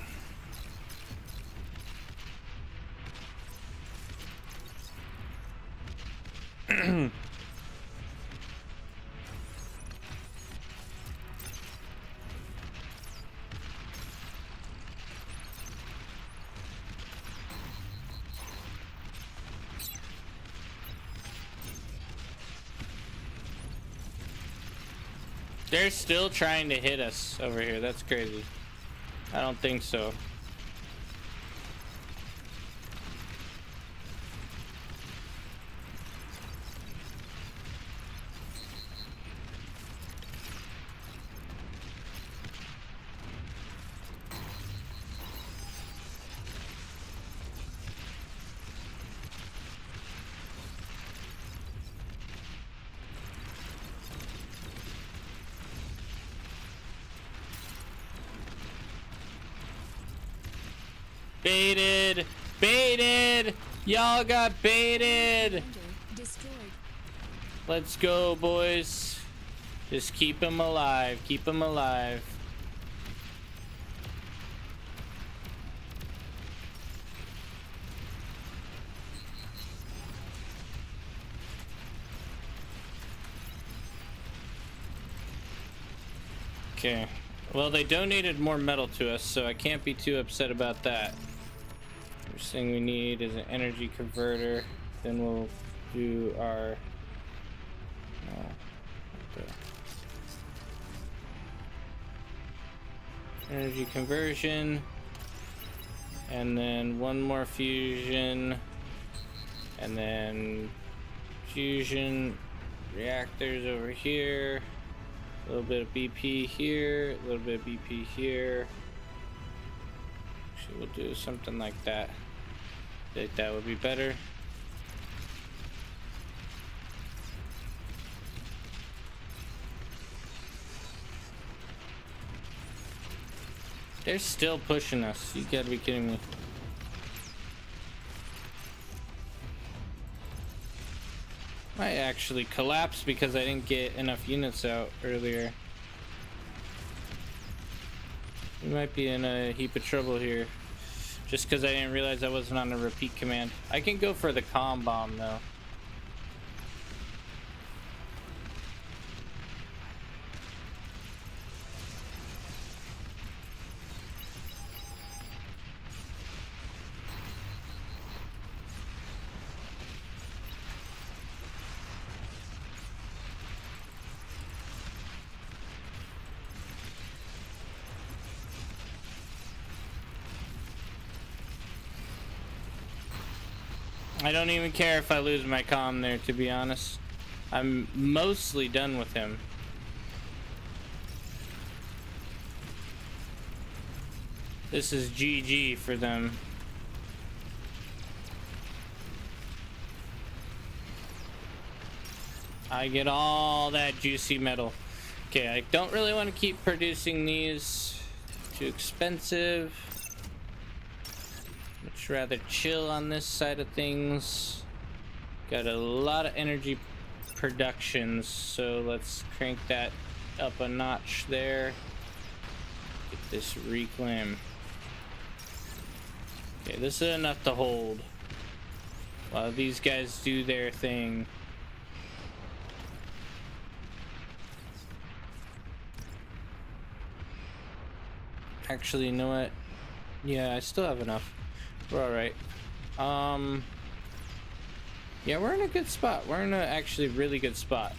They're still trying to hit us over here. That's crazy. I don't think so. Baited! Baited! Y'all got baited! Commander destroyed. Let's go, boys. Just keep him alive. Keep him alive. Okay. Well, they donated more metal to us, so I can't be too upset about that. First thing we need is an energy converter. Then we'll do our energy conversion, and then one more fusion, and then fusion reactors over here. A little bit of BP here, a little bit of BP here. Actually, we'll do something like that. I think that would be better. They're still pushing us. You gotta be kidding me. Might actually collapse because I didn't get enough units out earlier. We might be in a heap of trouble here. Just because I didn't realize I wasn't on a repeat command. I can go for the comm bomb though. I don't even care if I lose my comm there, to be honest. I'm mostly done with him. This is GG for them. I get all that juicy metal. Okay, I don't really want to keep producing these. Too expensive. Much rather chill on this side of things. Got a lot of energy productions, so let's crank that up a notch there. Get this reclaim. Okay, this is enough to hold while these guys do their thing. Actually, you know what? Yeah, I still have enough. We're alright. Yeah, we're in a good spot. We're in a actually really good spot.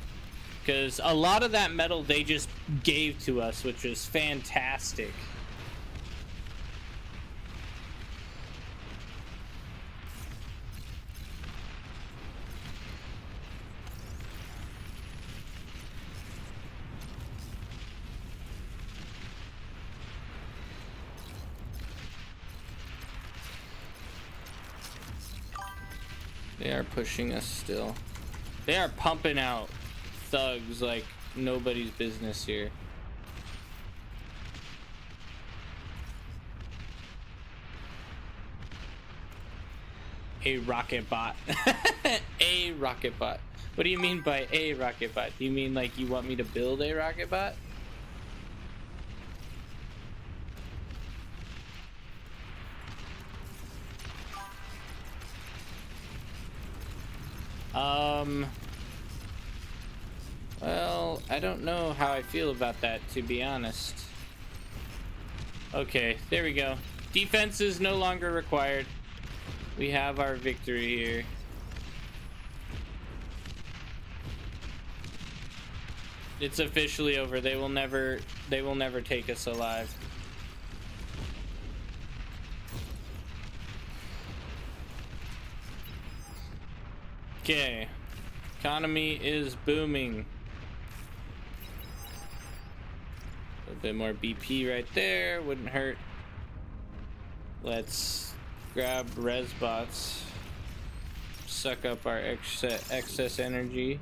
Because a lot of that metal they just gave to us, which was fantastic. They are pushing us still. They are pumping out thugs like nobody's business here. A rocket bot. A rocket bot. What do you mean by a rocket bot? Do you mean like you want me to build a rocket bot? Well, I don't know how I feel about that, to be honest. Okay, there we go. Defense is no longer required. We have our victory here. It's officially over. They will never take us alive. Okay. Economy is booming. A little bit more BP right there. Wouldn't hurt. Let's grab res bots. Suck up our excess energy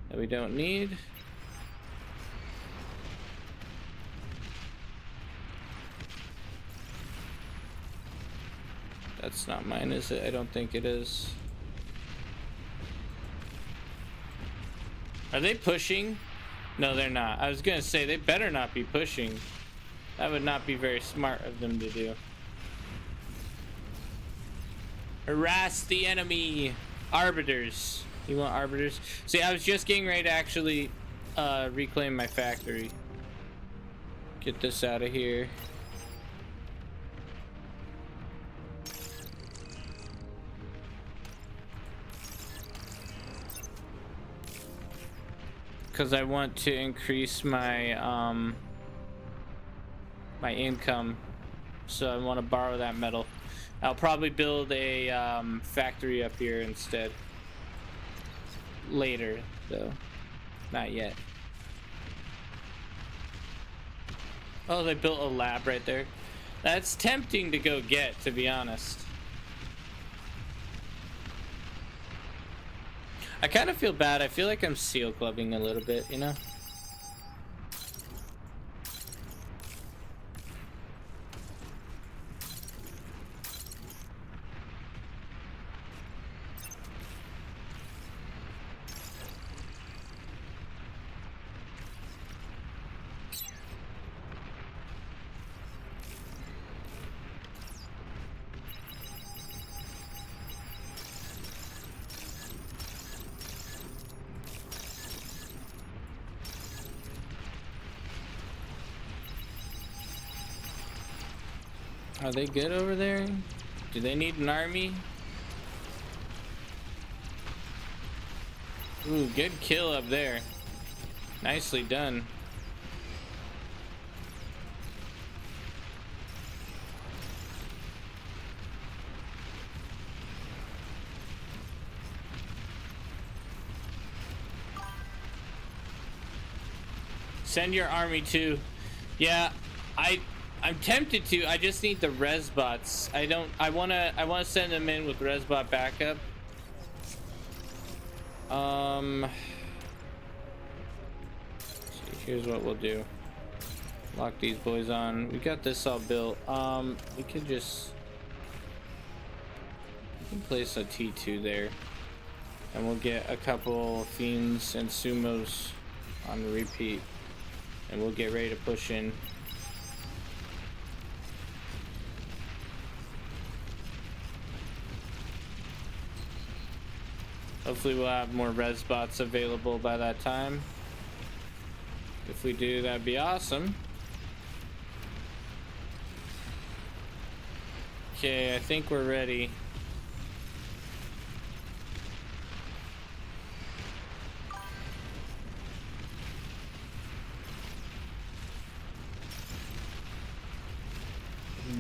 that we don't need. That's not mine, is it? I don't think it is. Are they pushing? No, they're not. I was gonna say, they better not be pushing. That would not be very smart of them to do. Harass the enemy! Arbiters. You want arbiters? See, I was just getting ready to actually reclaim my factory. Get this out of here. Because I want to increase my my income, so I want to borrow that metal. I'll probably build a factory up here instead later, though not yet. Oh, they built a lab right there. That's tempting to go get, to be honest. I kind of feel bad. I feel like I'm seal clubbing a little bit, you know? Are they good over there? Do they need an army? Ooh, good kill up there. Nicely done. Send your army too. Yeah, I'm tempted to. I just need the res bots. I wanna send them in with res bot backup. See, here's what we'll do. Lock these boys on. We got this all built. We can place a T2 there, and we'll get a couple fiends and sumos on repeat, and we'll get ready to push in. Hopefully we'll have more res bots available by that time. If we do, that'd be awesome. Okay, I think we're ready.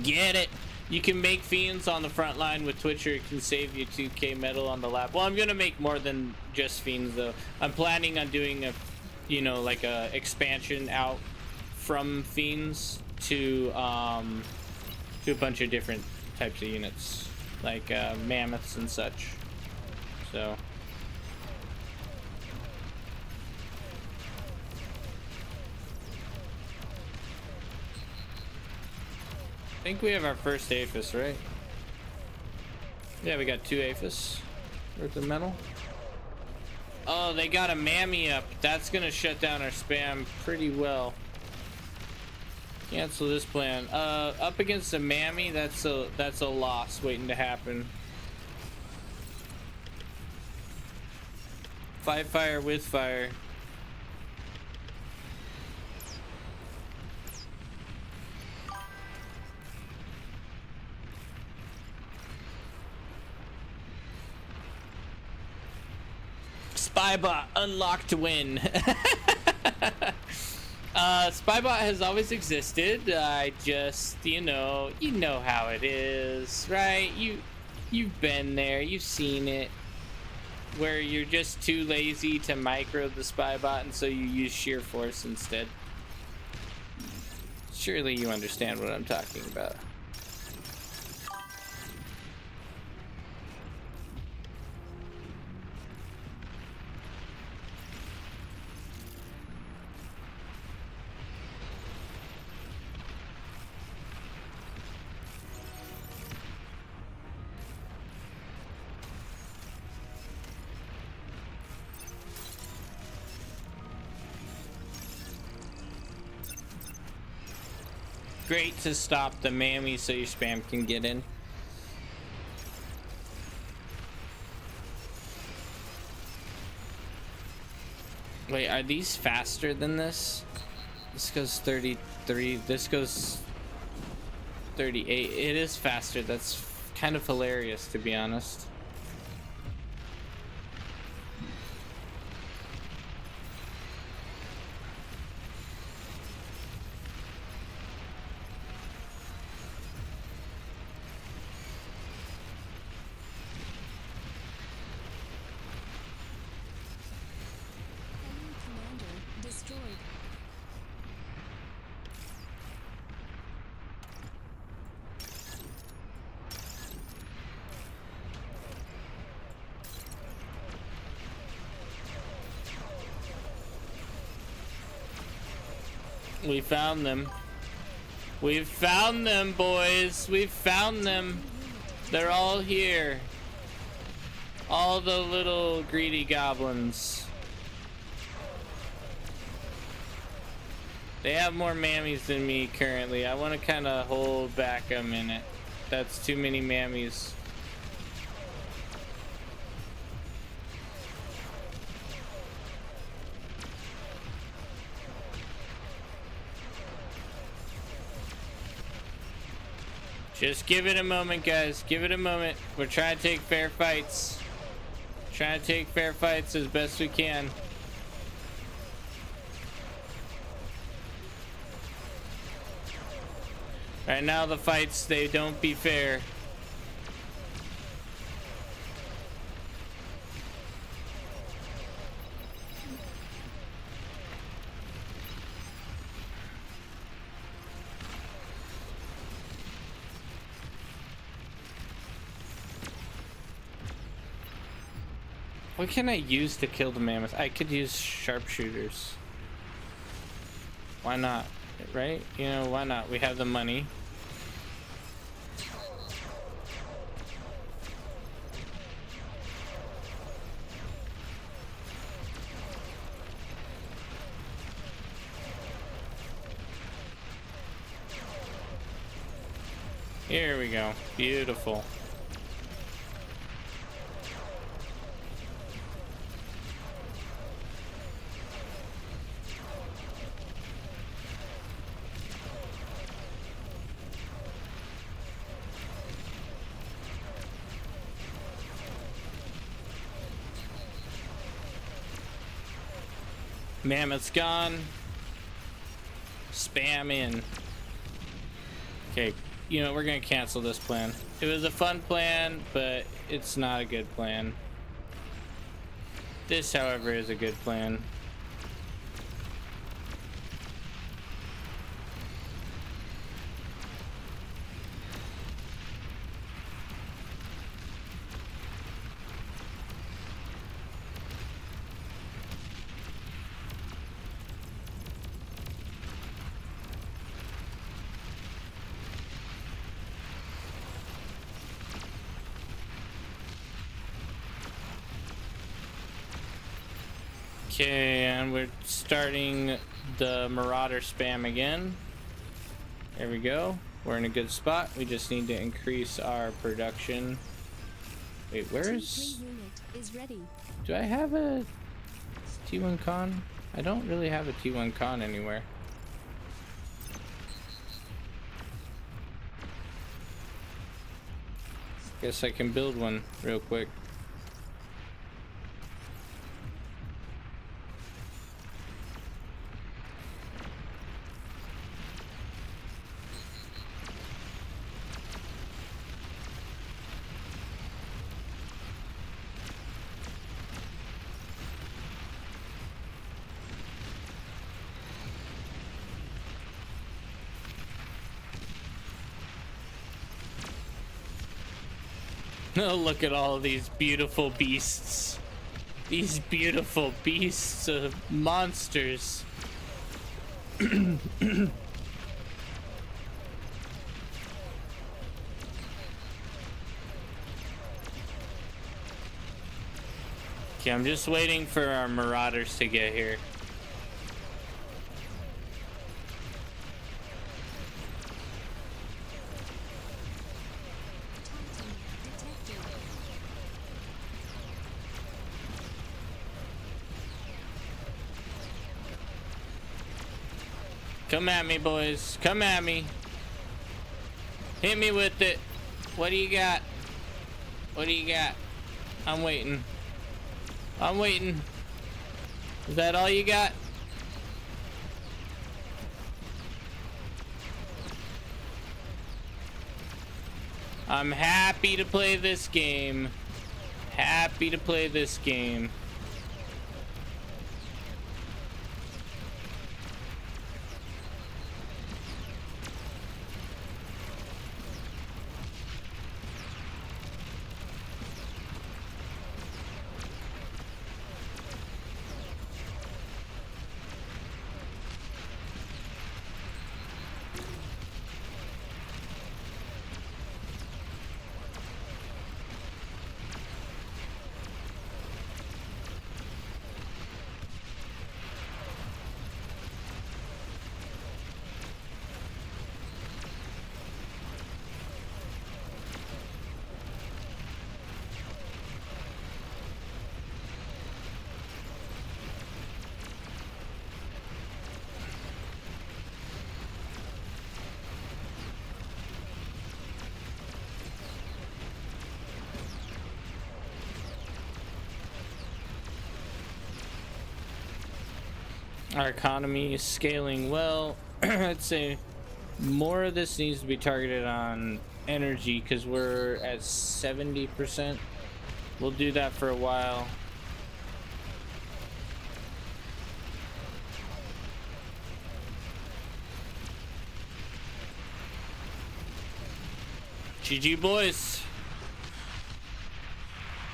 Get it! You can make fiends on the front line with Twitcher. It can save you 2k metal on the lab. Well, I'm gonna make more than just fiends though. I'm planning on doing a, you know, like a expansion out from fiends to a bunch of different types of units, like mammoths and such. So. I think we have our first Aphis, right? Yeah, we got 2 Aphis worth of metal. Oh, they got a mammy up. That's gonna shut down our spam pretty well. Cancel this plan. Up against a mammy, that's a loss waiting to happen. Fight fire with fire. Spybot unlocked to win. Spybot has always existed. I just, you know how it is, right? You've been there, you've seen it, where you're just too lazy to micro the Spybot, and so you use sheer force instead. Surely you understand what I'm talking about. Great to stop the mammy so your spam can get in. Wait, are these faster than this? This goes 33, this goes 38. It is faster. That's kind of hilarious, to be honest. Enemy commander destroyed. We found them. We've found them, boys. We've found them. They're all here. All the little greedy goblins. They have more mammies than me currently. I want to kind of hold back a minute. That's too many mammies. Just give it a moment, guys. Give it a moment. We're trying to take fair fights. Trying to take fair fights as best we can. Right now, the fights, they don't be fair. What can I use to kill the mammoth? I could use sharpshooters. Why not? Right? You know, why not? We have the money. Here we go. Beautiful. Mammoth's gone. Spam in. Okay, you know, we're gonna cancel this plan. It was a fun plan, but it's not a good plan. This, however, is a good plan. Okay, and we're starting the Marauder spam again. There we go. We're in a good spot. We just need to increase our production. Wait, where's... T3 unit is ready. Do I have a T1 con? I don't really have a T1 con anywhere. Guess I can build one real quick. Oh, look at all of these beautiful beasts. These beautiful beasts of monsters. Okay, I'm just waiting for our marauders to get here. Come at me, boys. Come at me. Hit me with it. What do you got? What do you got? I'm waiting. I'm waiting. Is that all you got? I'm happy to play this game. Happy to play this game. Our economy is scaling well. I'd say more of this needs to be targeted on energy because we're at 70%. We'll do that for a while. GG, boys.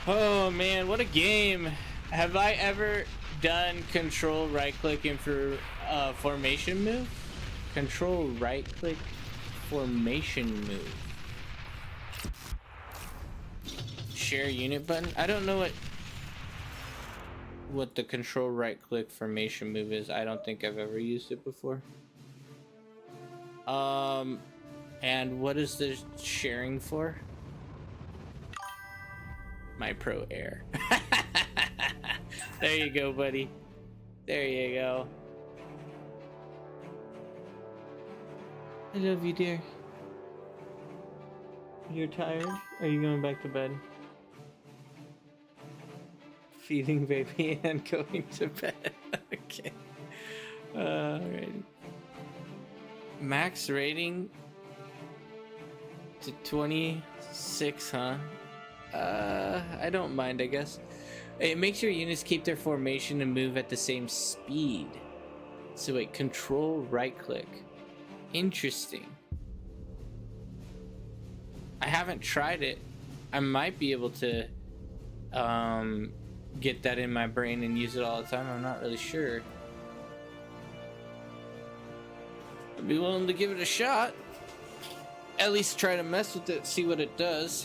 Oh man, what a game. Have I ever done control right clicking for formation move? Control right click formation move. Share unit button. I don't know what the control right click formation move is. I don't think I've ever used it before. And what is the sharing for? My pro air. There you go, buddy. There you go. I love you, dear. You're tired? Are you going back to bed? Feeding baby and going to bed. Okay. Alright. Max rating to 26, huh? I don't mind, I guess. It makes your units keep their formation and move at the same speed. So wait, control right click. Interesting. I haven't tried it. I might be able to get that in my brain and use it all the time. I'm not really sure. I'd be willing to give it a shot. At least try to mess with it, see what it does.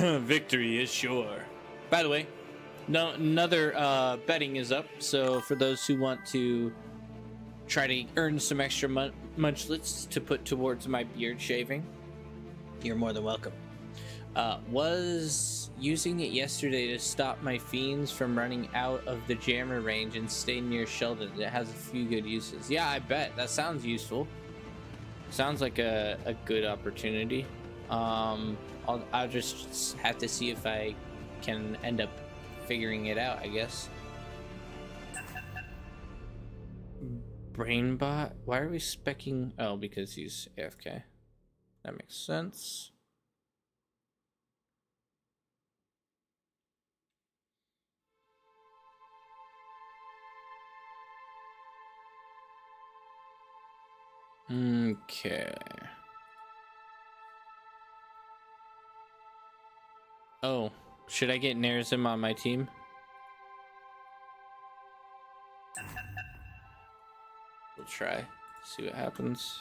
Victory is sure. By the way, no, another betting is up. So for those who want to try to earn some extra munchlets to put towards my beard shaving, you're more than welcome. Was using it yesterday to stop my fiends from running out of the jammer range and stay near Sheldon. It has a few good uses. Yeah, I bet. That sounds useful. Sounds like a good opportunity. I'll just have to see if I can end up figuring it out, I guess. Brainbot? Why are we specking? Oh, because he's AFK. That makes sense. Okay. Oh, should I get Nerzim on my team? We'll try. See what happens.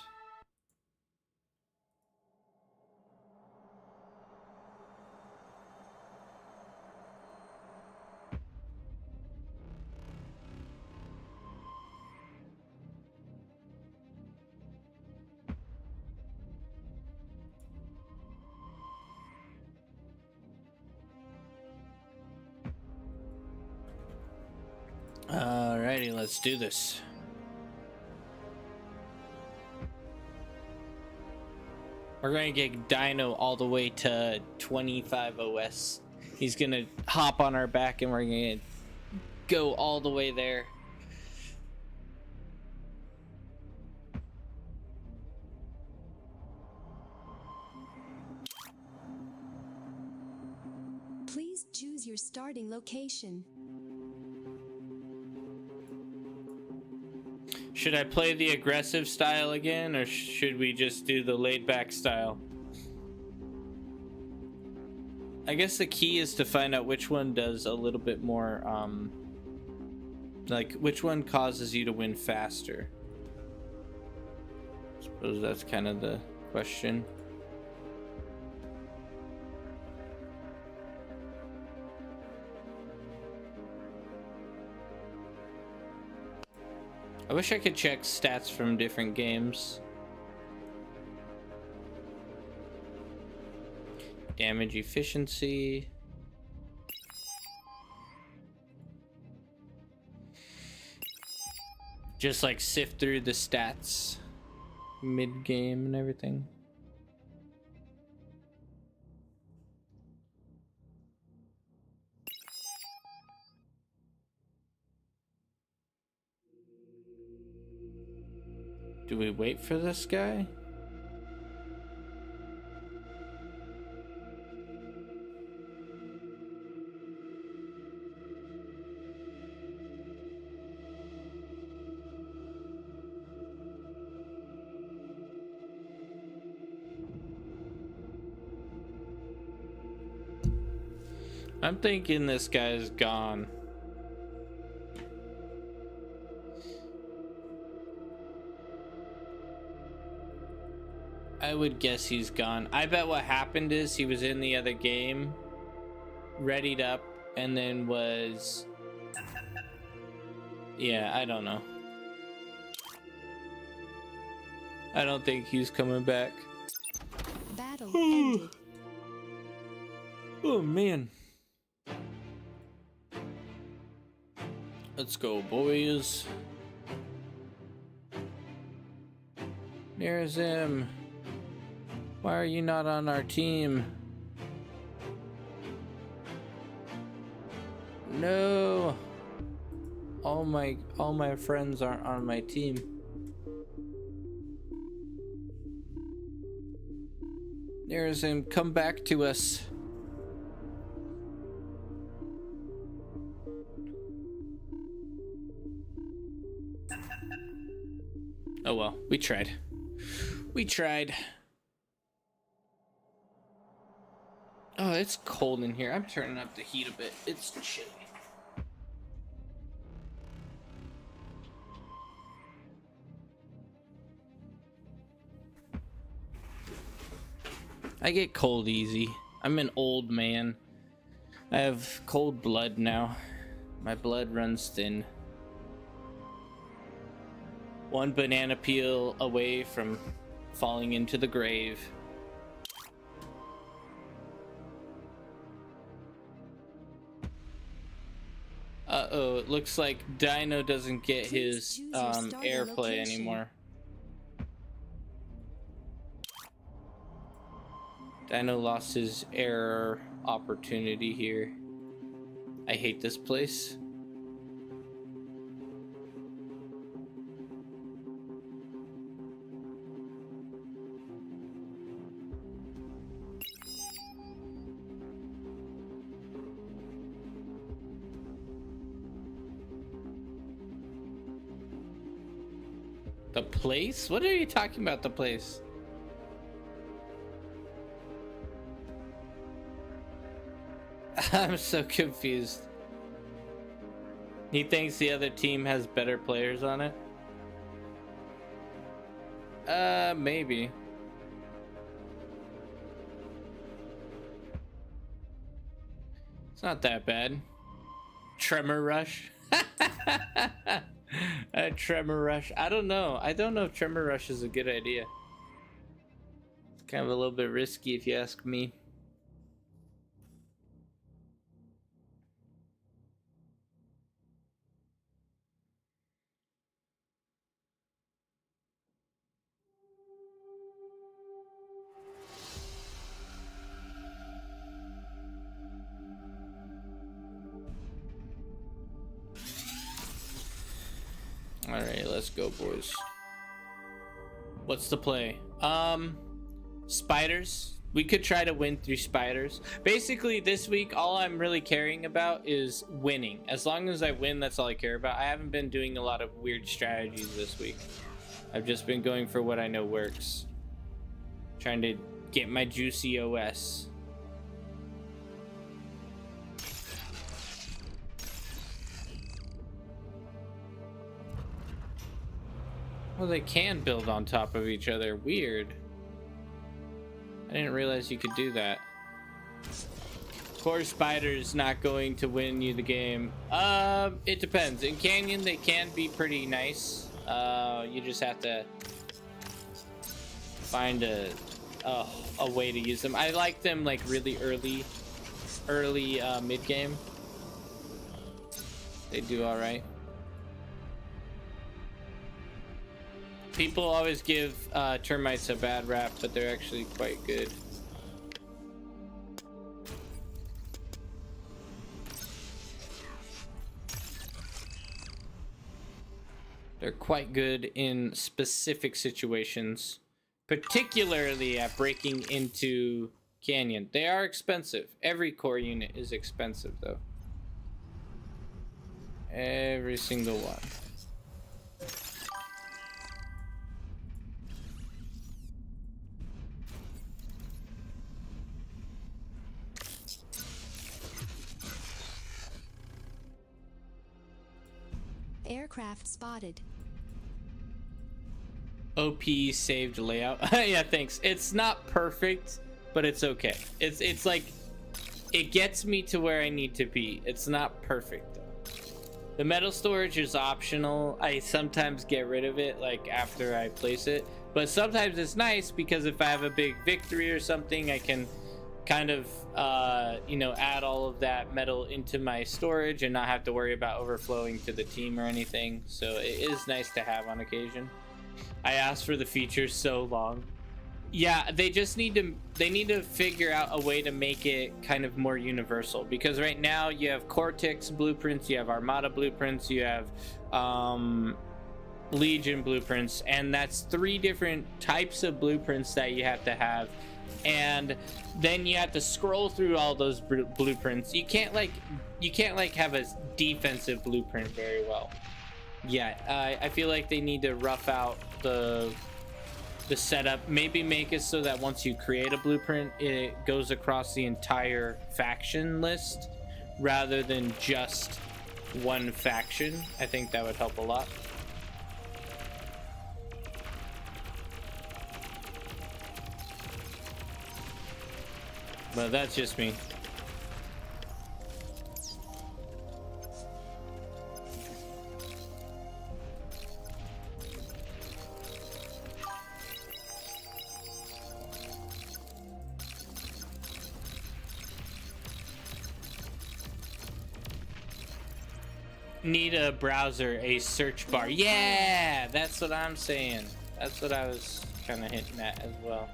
Alrighty, let's do this. We're gonna get Dino all the way to 25 OS. He's gonna hop on our back and we're gonna go all the way there. Please choose your starting location. Should I play the aggressive style again, or should we just do the laid-back style? I guess the key is to find out which one does a little bit more, like which one causes you to win faster. I suppose that's kind of the question. I wish I could check stats from different games. Damage efficiency. Just like sift through the stats mid-game and everything. Do we wait for this guy? I'm thinking this guy's gone. I would guess he's gone. I bet what happened is he was in the other game, readied up, and then was... Yeah, I don't know. I don't think he's coming back. Battle ended. Oh, man. Let's go, boys. There's him. Why are you not on our team? No. All my friends aren't on my team. There's him. Come back to us. Oh well, we tried. We tried. Oh, it's cold in here. I'm turning up the heat a bit. It's chilly. I get cold easy. I'm an old man. I have cold blood now. My blood runs thin. One banana peel away from falling into the grave. Uh-oh, it looks like Dino doesn't get his airplay anymore. Dino lost his air opportunity here. I hate this place. The place? What are you talking about, the place? I'm so confused. He thinks the other team has better players on it? Maybe. It's not that bad. Tremor Rush? A Tremor Rush. I don't know. I don't know if Tremor Rush is a good idea. It's kind of a little bit risky if you ask me. Alright, let's go, boys. What's the play? Spiders. We could try to win through spiders. Basically, this week, all I'm really caring about is winning. As long as I win, that's all I care about. I haven't been doing a lot of weird strategies this week. I've just been going for what I know works. Trying to get my juicy OS. Well, they can build on top of each other. Weird. I didn't realize you could do that. Core Spider's not going to win you the game. It depends. In Canyon, they can be pretty nice. You just have to find a way to use them. I like them like really early mid game. They do all right. People always give termites a bad rap, but they're actually quite good. They're quite good in specific situations, particularly at breaking into Canyon. They are expensive. Every core unit is expensive, though. Every single one. Aircraft spotted. OP saved layout. Yeah, thanks. It's not perfect, but it's okay. It's like it gets me to where I need to be. It's not perfect though. The metal storage is optional. I sometimes get rid of it like after I place it, but sometimes it's nice because if I have a big victory or something, I can kind of you know, add all of that metal into my storage and not have to worry about overflowing to the team or anything. So it is nice to have on occasion. I asked for the features so long. Yeah, they just need to figure out a way to make it kind of more universal, because right now you have Cortex blueprints, you have Armada blueprints, you have Legion blueprints, and that's 3 different types of blueprints that you have to have. And then you have to scroll through all those blueprints. You can't like have a defensive blueprint very well. Yeah, I feel like they need to rough out the setup. Maybe make it so that once you create a blueprint, it goes across the entire faction list rather than just one faction. I think that would help a lot. But that's just me. Need a browser, a search bar. Yeah, that's what I'm saying. That's what I was kind of hinting at as well.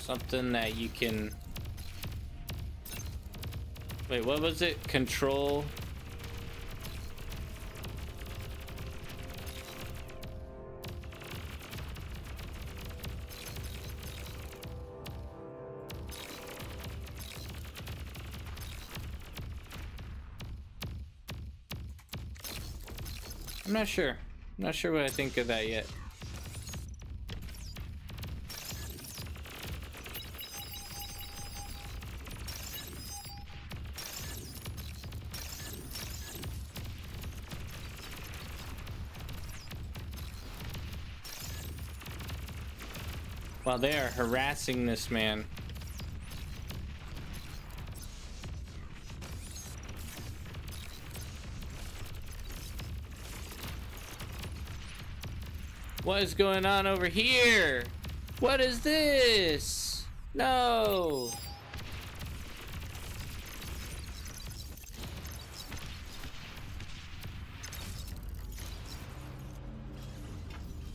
Something that you can... Wait, what was it? Control... I'm not sure. I'm not sure what I think of that yet. While they are harassing this man. What is going on over here? What is this? No.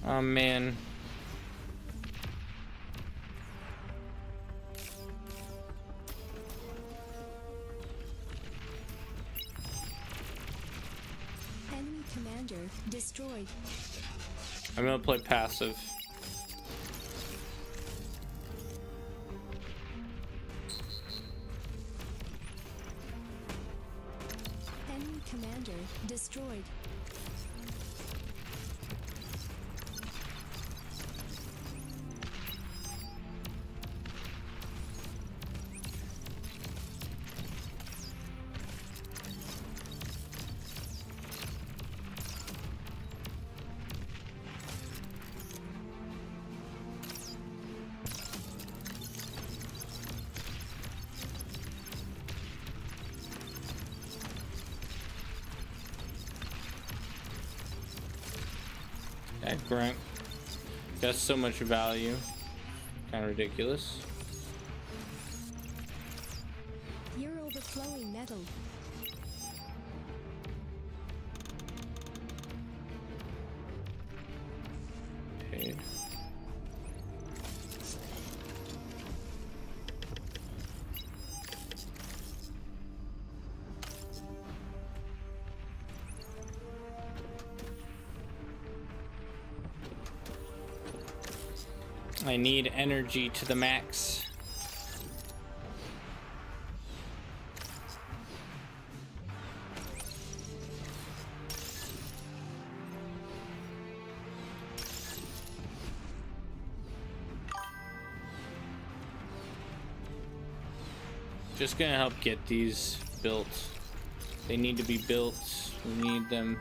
Oh man. Enemy commander destroyed. I'm gonna play passive. Enemy commander destroyed. That grunt got so much value. Kind of ridiculous. You're overflowing metal. Okay. I need energy to the max. Just gonna help get these built. They need to be built. We need them.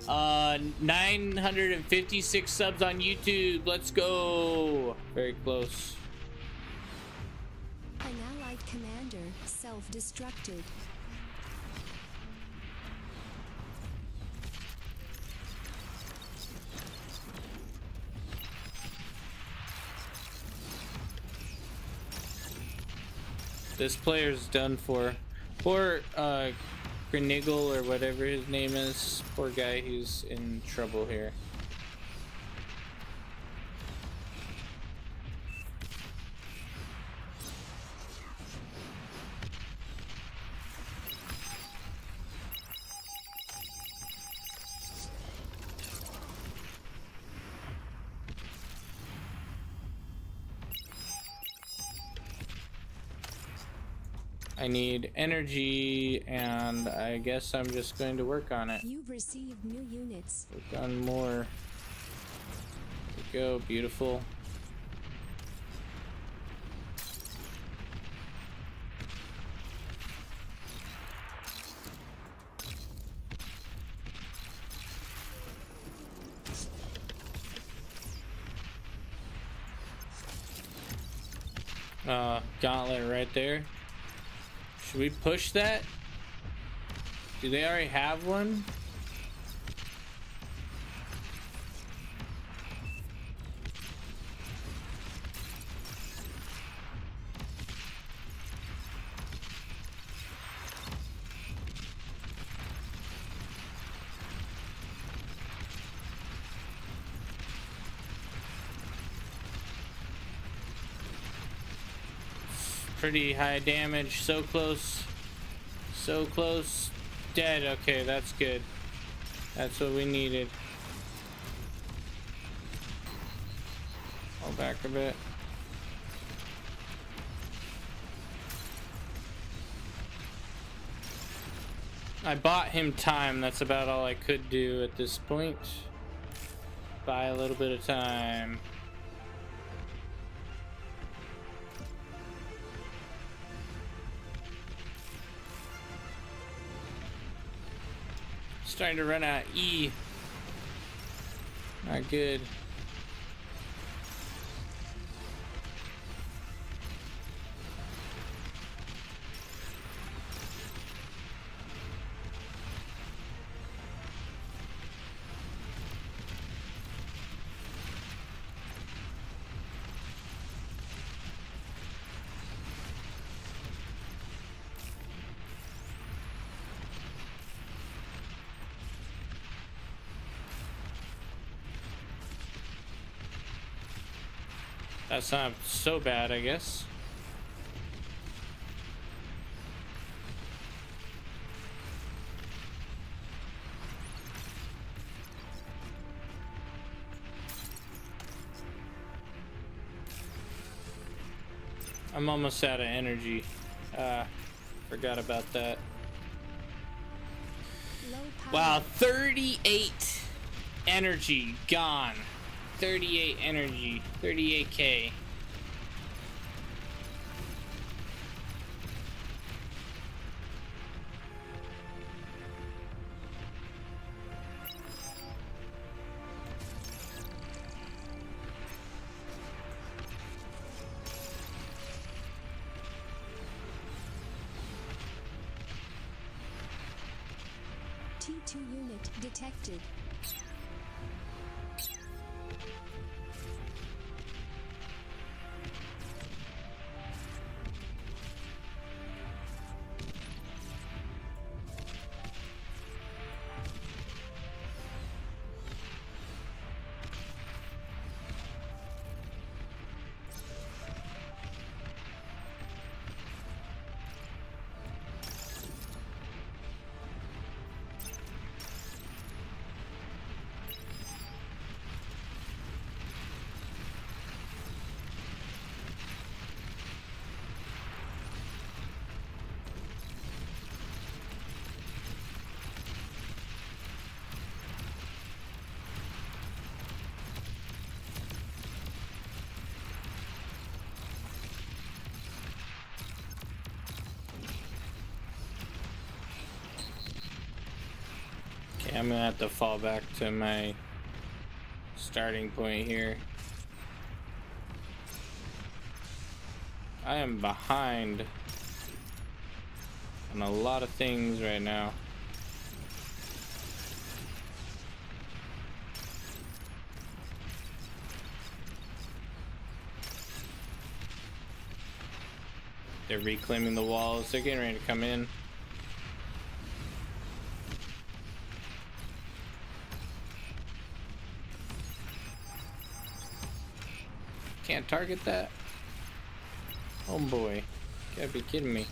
956 subs on YouTube. Let's go. Very close. An allied commander self-destructed. This player's done for. Poor Greniggle or whatever his name is. Poor guy, he's in trouble here. I need energy, and I guess I'm just going to work on it. You've received new units. Work on more. There we go, beautiful. Gauntlet right there. Should we push that? Do they already have one? Pretty high damage. So close. So close. Dead. Okay, that's good. That's what we needed. I'll back a bit. I bought him time. That's about all I could do at this point. Buy a little bit of time. Starting to run out of E. Not good. That's not so bad, I guess. I'm almost out of energy. Forgot about that. Low power. Wow, 38 energy gone. 38 energy, 38k. T2 unit detected. Okay, I'm gonna have to fall back to my starting point here. I am behind on a lot of things right now. They're reclaiming the walls. They're getting ready to come in. Can't target that. Oh boy. You gotta be kidding me.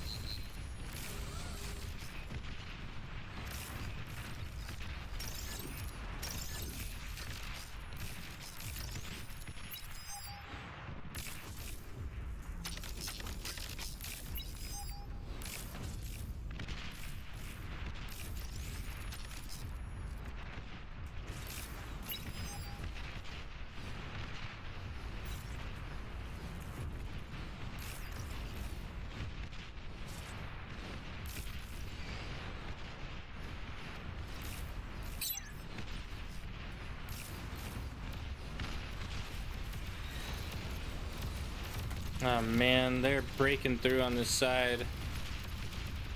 Oh man, they're breaking through on this side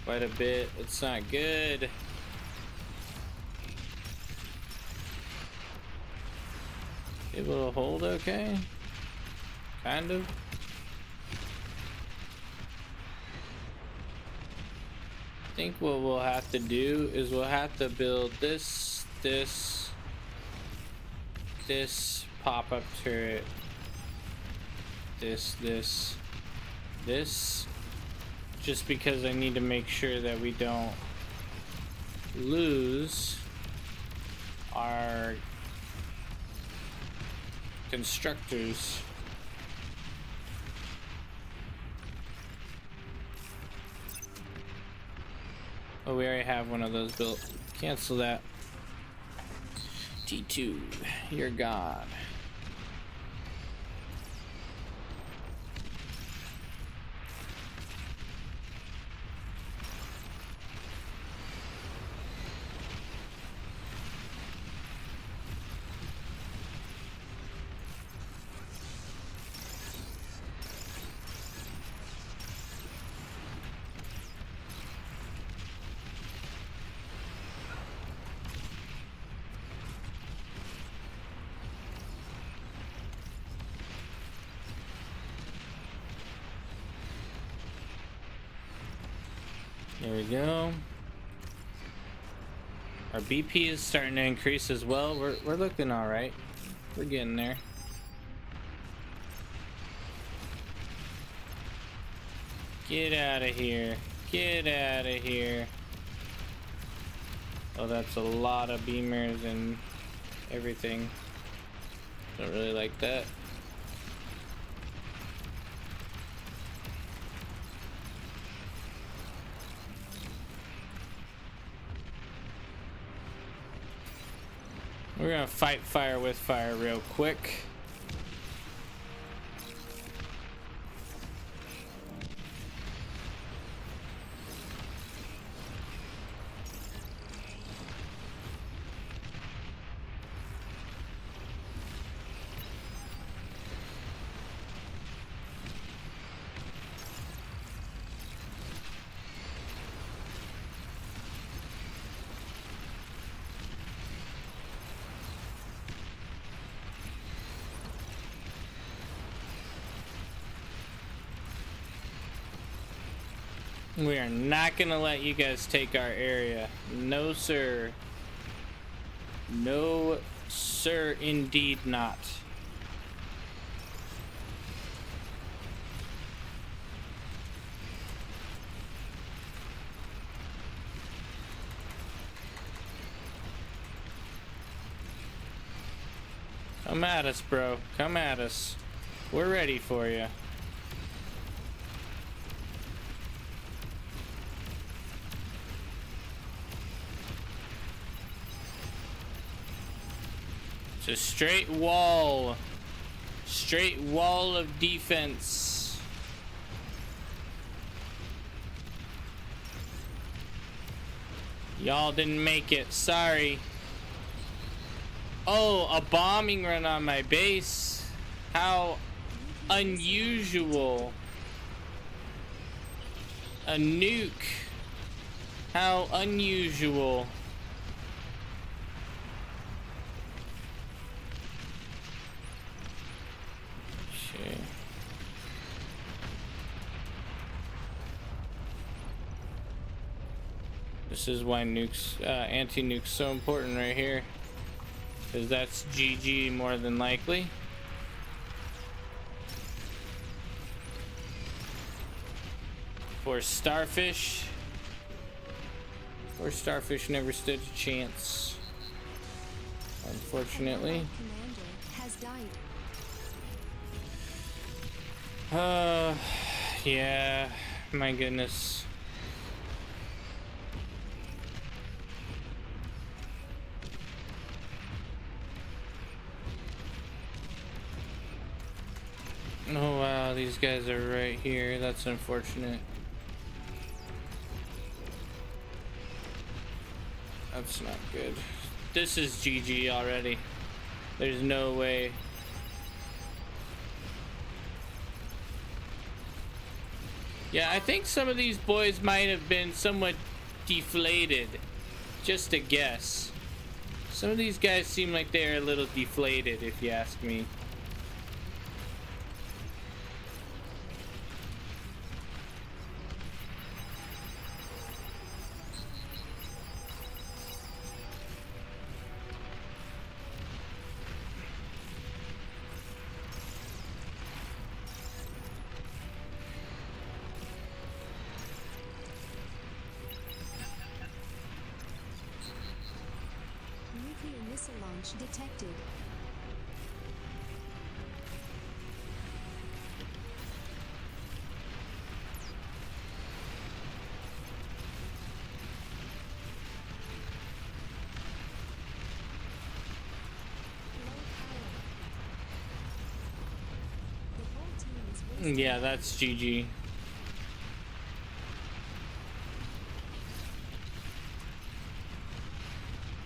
quite a bit. It's not good. Able to hold okay? Kind of. I think what we'll have to do is we'll have to build this pop-up turret. This. Just because I need to make sure that we don't lose our constructors. Oh, we already have one of those built. Cancel that. T2, you're gone. There we go. Our BP is starting to increase as well. We're looking all right. We're getting there. Get out of here. Get out of here. Oh, that's a lot of beamers and everything. Don't really like that. We're gonna fight fire with fire real quick. We are not gonna let you guys take our area. No, sir. No, sir, indeed not. Come at us, bro. Come at us. We're ready for you. A straight wall of defense. Y'all didn't make it, sorry. Oh, a bombing run on my base. How unusual. A nuke. How unusual. This is why nukes, anti-nuke's so important right here, because that's GG more than likely. For Starfish Starfish never stood a chance, unfortunately. Yeah, my goodness. Oh wow, these guys are right here. That's unfortunate. That's not good. This is GG already. There's no way. Yeah, I think some of these boys might have been somewhat deflated. Just a guess. Some of these guys seem like they're a little deflated, if you ask me. Nuclear missile launch detected. Yeah, that's GG.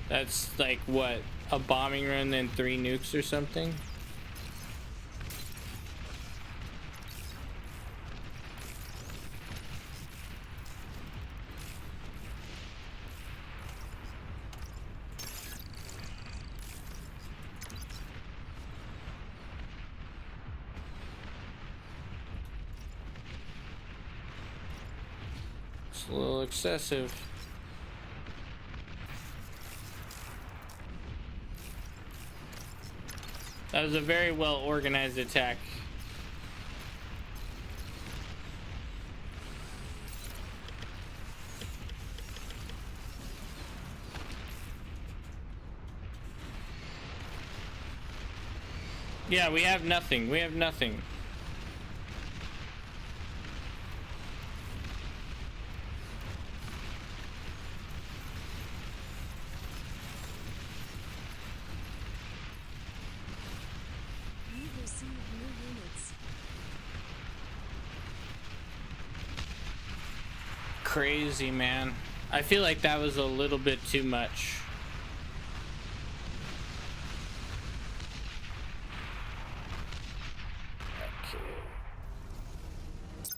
That's like what? A bombing run, then 3 nukes or something? It's a little excessive. That was a very well organized attack. Yeah, we have nothing. We have nothing. You've received new units. Crazy, man. I feel like that was a little bit too much.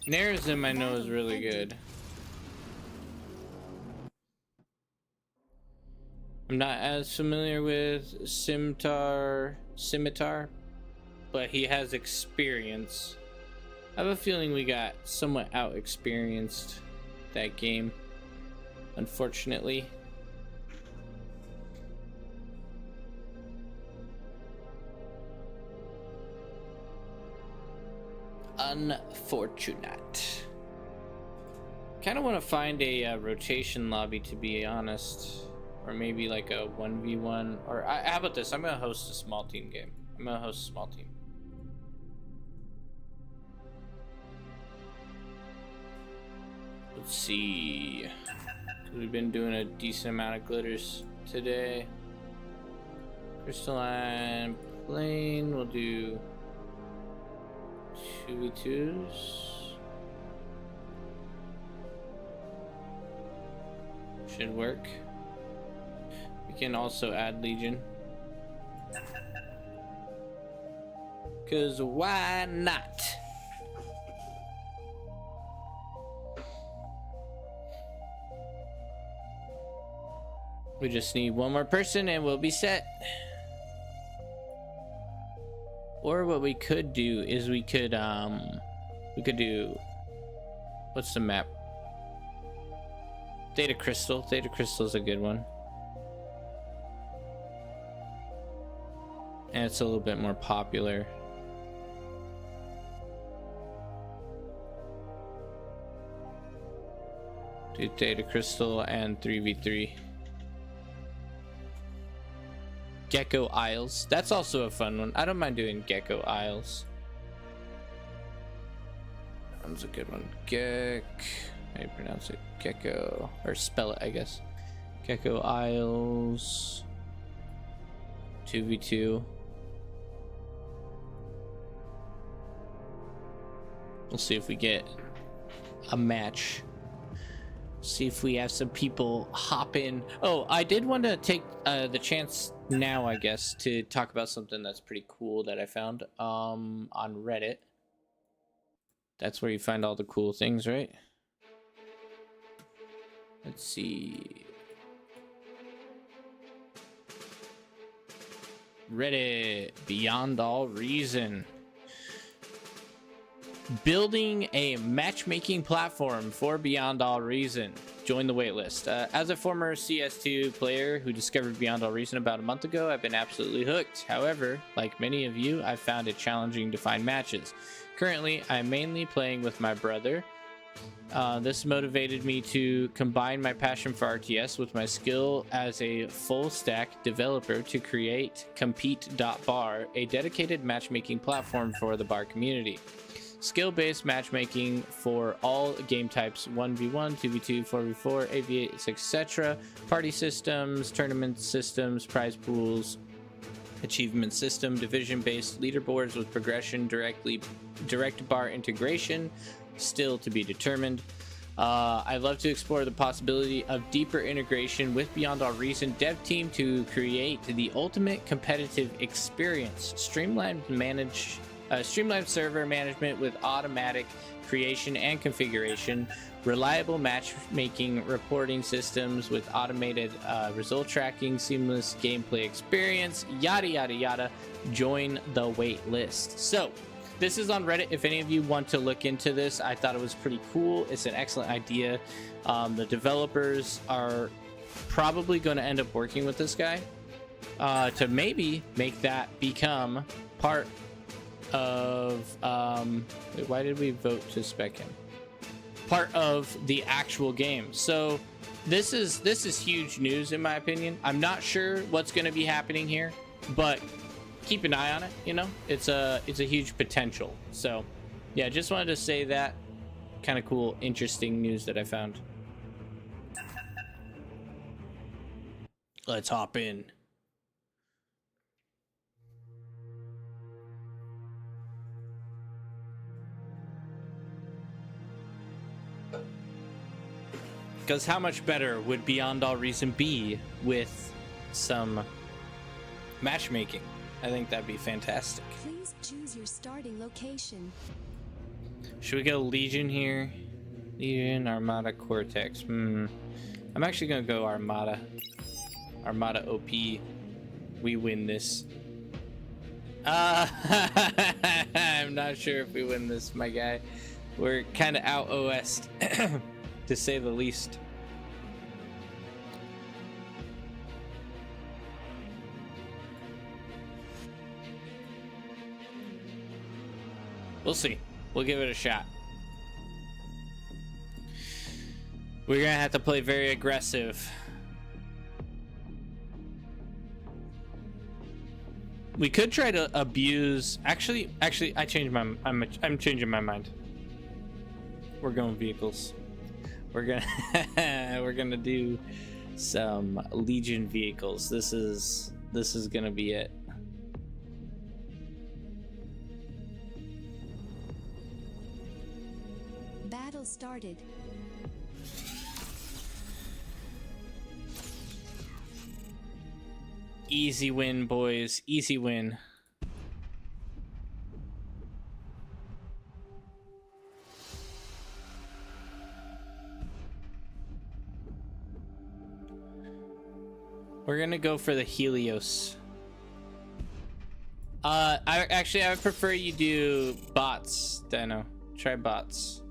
Nerazim I know is really good. I'm not as familiar with Scimitar, but he has experience. I have a feeling we got somewhat out experienced that game, unfortunately. Unfortunate. Kind of want to find a rotation lobby, to be honest, or maybe like a 1v1. Or how about this? I'm gonna host a small team game. I'm gonna host a small team. Let's see. We've been doing a decent amount of glitters today. Crystalline plane. We'll do 2v2s. Should work. We can also add Legion. Cause why not? We just need one more person and we'll be set. Or what we could do is we could do, what's the map? Theta Crystal. Theta Crystal is a good one. And it's a little bit more popular. Do Theta Crystal and 3v3. Gecko Isles. That's also a fun one. I don't mind doing Gecko Isles. That was a good one. How do you pronounce it? Gecko. Or spell it, I guess. Gecko Isles. 2v2. We'll see if we get a match. See if we have some people hop in. Oh, I did want to take the chance now, I guess, to talk about something that's pretty cool that I found on Reddit. That's where you find all the cool things, right? Let's see. Reddit, Beyond All Reason. Building a matchmaking platform for Beyond All Reason. Join the waitlist. As a former CS2 player who discovered Beyond All Reason about a month ago, I've been absolutely hooked. However, like many of you, I've found it challenging to find matches. Currently, I'm mainly playing with my brother. This motivated me to combine my passion for RTS with my skill as a full-stack developer to create Compete.bar, a dedicated matchmaking platform for the bar community. Skill-based matchmaking for all game types, 1v1, 2v2, 4v4, 8v8, etc. Party systems, tournament systems, prize pools, achievement system, division-based leaderboards with progression, direct bar integration, still to be determined. I'd love to explore the possibility of deeper integration with Beyond All Reason dev team to create the ultimate competitive experience. Streamlined server management with automatic creation and configuration, reliable matchmaking reporting systems with automated result tracking, seamless gameplay experience, yada yada yada. Join the wait list. So this is on Reddit. If any of you want to look into this, I thought it was pretty cool. It's an excellent idea. The developers are probably going to end up working with this guy to maybe make that become part of why did we vote to spec him? Part of the actual game. So this is huge news in my opinion. I'm not sure what's going to be happening here, but keep an eye on it. You know, it's a huge potential. So yeah, just wanted to say that. Kind of cool, interesting news that I found. Let's hop in. Because how much better would Beyond All Reason be with some matchmaking? I think that'd be fantastic. Please choose your starting location. Should we go Legion here? Legion, Armada, Cortex. I'm actually gonna go Armada. Armada OP. We win this. I'm not sure if we win this, my guy. We're kind of out OS'd. To say the least. We'll see. We'll give it a shot. We're gonna have to play very aggressive. We could try to abuse. Actually, I changed my. I'm changing my mind. We're going vehicles. We're gonna do some Legion vehicles. This is gonna be it. Battle started. Easy win, boys. Easy win. We're gonna go for the Helios. I would prefer you do bots, Dino. Try bots.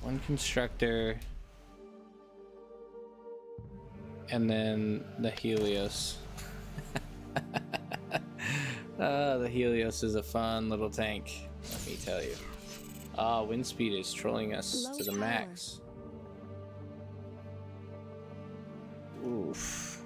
One constructor. And then the Helios. The Helios is a fun little tank, let me tell you. Wind speed is trolling us Low to the power. max. Oof.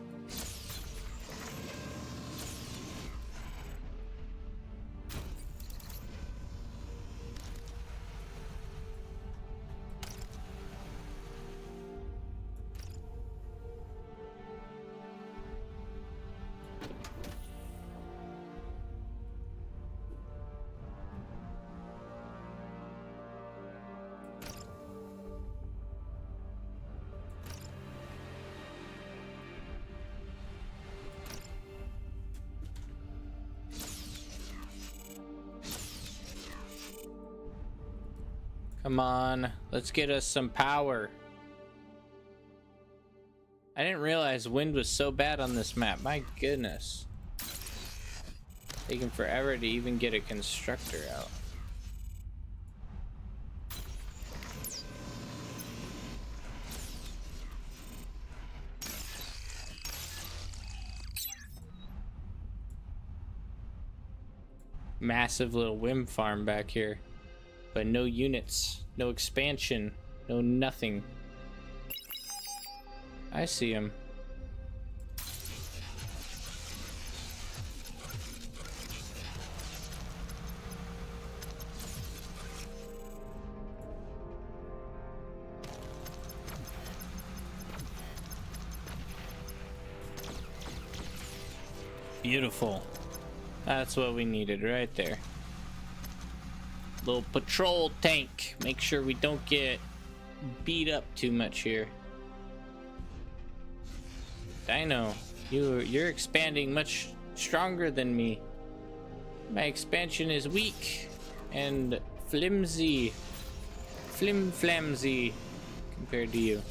Come on, let's get us some power. I didn't realize wind was so bad on this map. My goodness. Taking forever to even get a constructor out. Massive little wind farm back here, but no units, no expansion, no nothing. I see him. Beautiful. That's what we needed right there. Little patrol tank. Make sure we don't get beat up too much here. Dino, you're expanding much stronger than me. My expansion is weak and flimsy. Flimsy compared to you.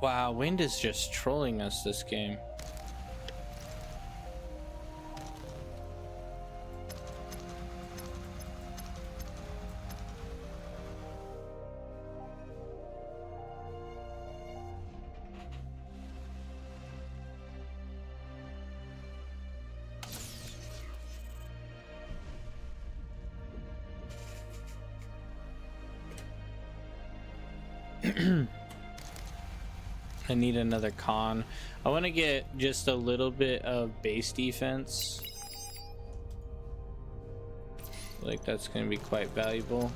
Wow, wind is just trolling us this game. I need another con. I want to get just a little bit of base defense. Like that's going to be quite valuable.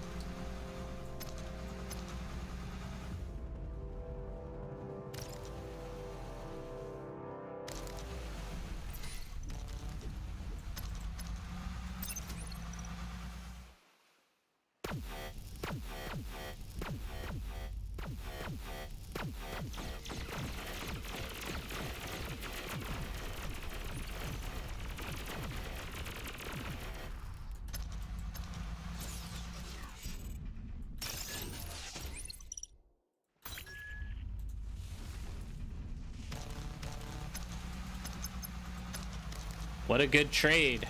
What a good trade.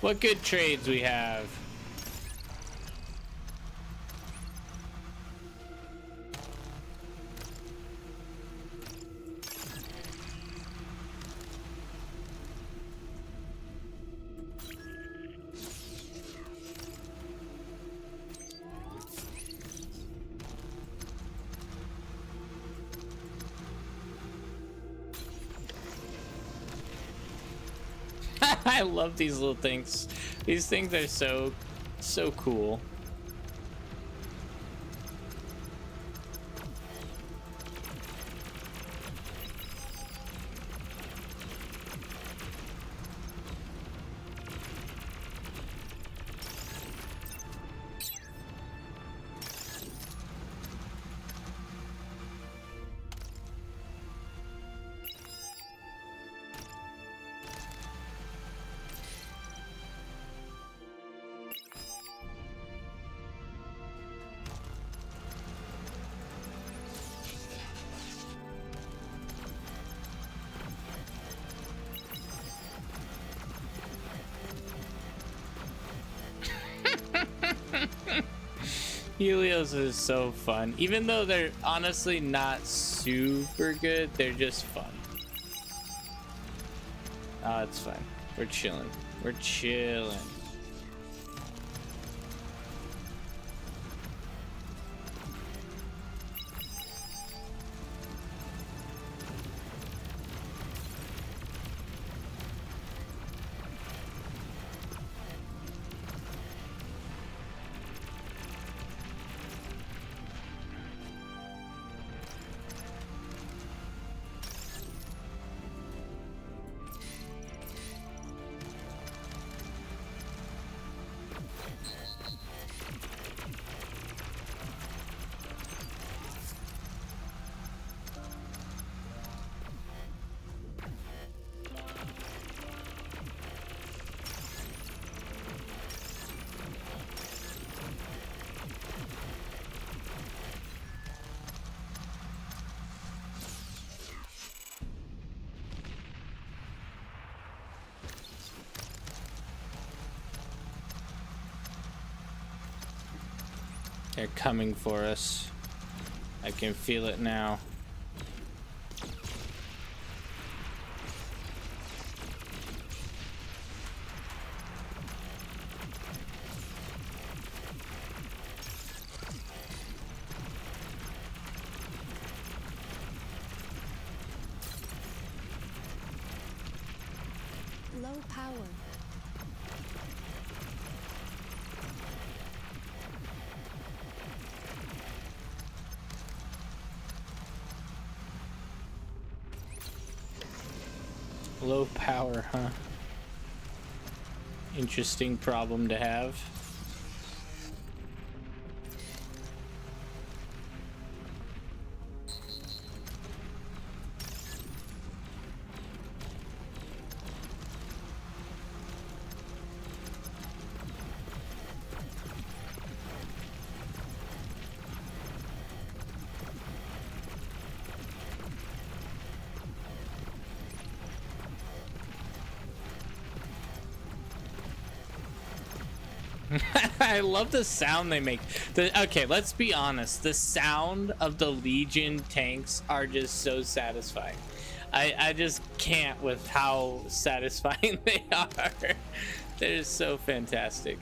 What good trades we have. I love these little things. These things are so cool. Helios is so fun. Even though they're honestly not super good, they're just fun. Oh, it's fine. We're chilling. We're chilling. They're coming for us. I can feel it now. Low power. Low power, huh? Interesting problem to have. I love the sound they make. Okay, let's be honest. The sound of the Legion tanks are just so satisfying. I just can't with how satisfying they are. They're so fantastic.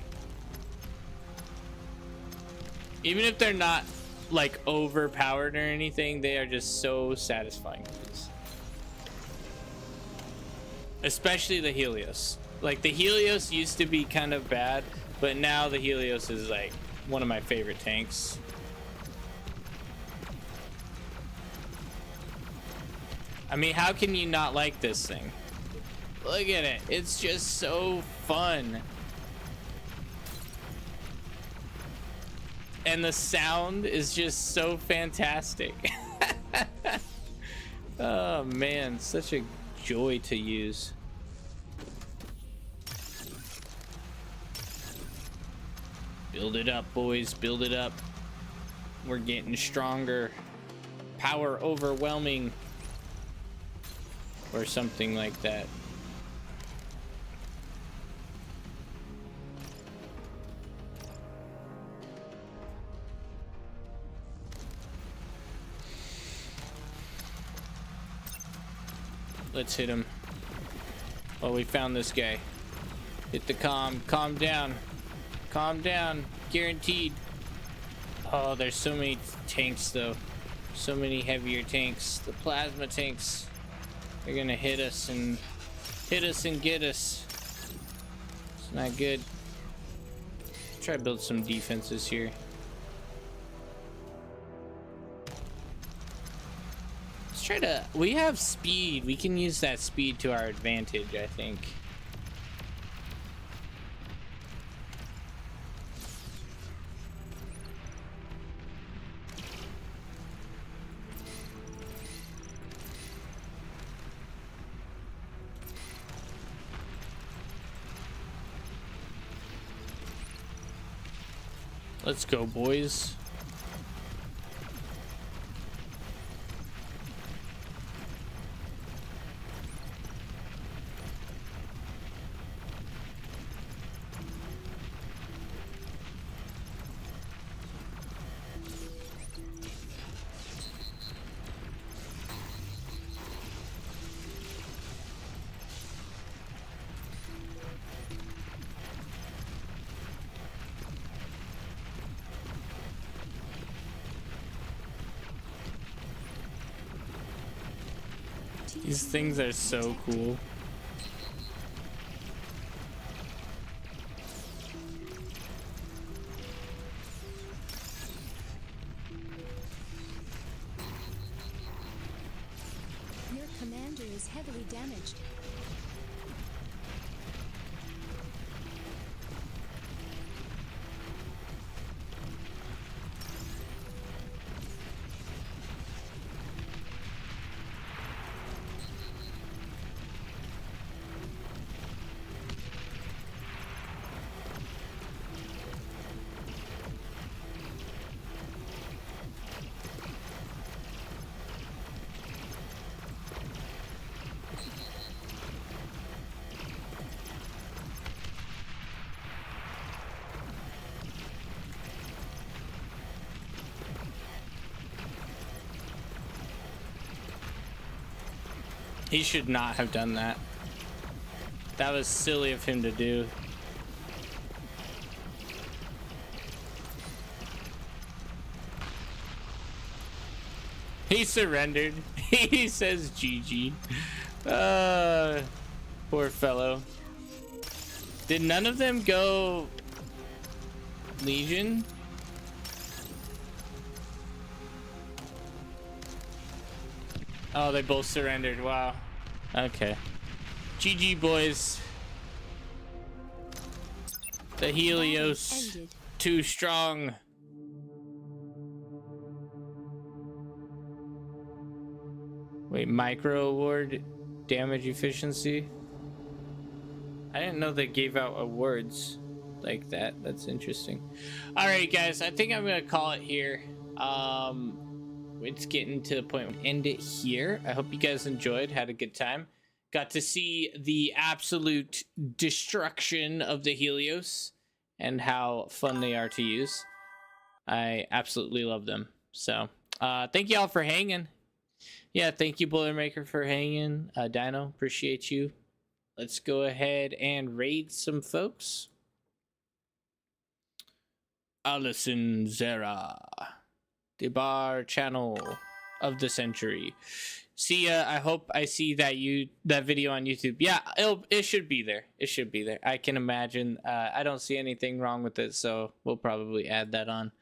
Even if they're not like overpowered or anything, they are just so satisfying. Especially the Helios. Like the Helios used to be kind of bad, but now the Helios is like one of my favorite tanks. I mean, how can you not like this thing? Look at it. It's just so fun. And the sound is just so fantastic. Oh man, such a joy to use. Build it up, boys. Build it up. We're getting stronger. Power overwhelming. Or something like that. Let's hit him. Oh, we found this guy. Hit the calm. Calm down. Calm down. Guaranteed. Oh, there's so many tanks, though. So many heavier tanks. The plasma tanks. They're gonna hit us and get us. It's not good. Try to build some defenses here. Let's try to... We have speed. We can use that speed to our advantage, I think. Let's go, boys. These things are so cool. Your commander is heavily damaged. He should not have done that. That was silly of him to do. He surrendered. He says GG. Poor fellow. Did none of them go Legion? Oh, they both surrendered. Wow. Okay. GG, boys. The Helios too strong. Wait, micro award damage efficiency? I didn't know they gave out awards like that. That's interesting. All right, guys, I think I'm gonna call it here. It's getting to the point where we end it here. I hope you guys enjoyed, had a good time. Got to see the absolute destruction of the Helios and how fun they are to use. I absolutely love them. So thank you all for hanging. Yeah, thank you, Boilermaker, for hanging. Dino, appreciate you. Let's go ahead and raid some folks. Allison Zera, the bar channel of the century. See ya. I hope I see that video on YouTube. Yeah, it should be there. It should be there. I can imagine. I don't see anything wrong with it, so we'll probably add that on.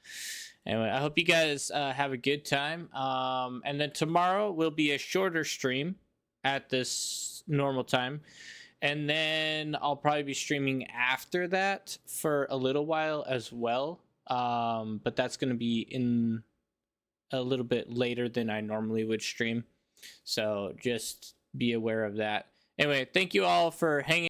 Anyway, I hope you guys have a good time. And then tomorrow will be a shorter stream at this normal time. And then I'll probably be streaming after that for a little while as well. But that's going to be in a little bit later than I normally would stream. So just be aware of that. Anyway, thank you all for hanging.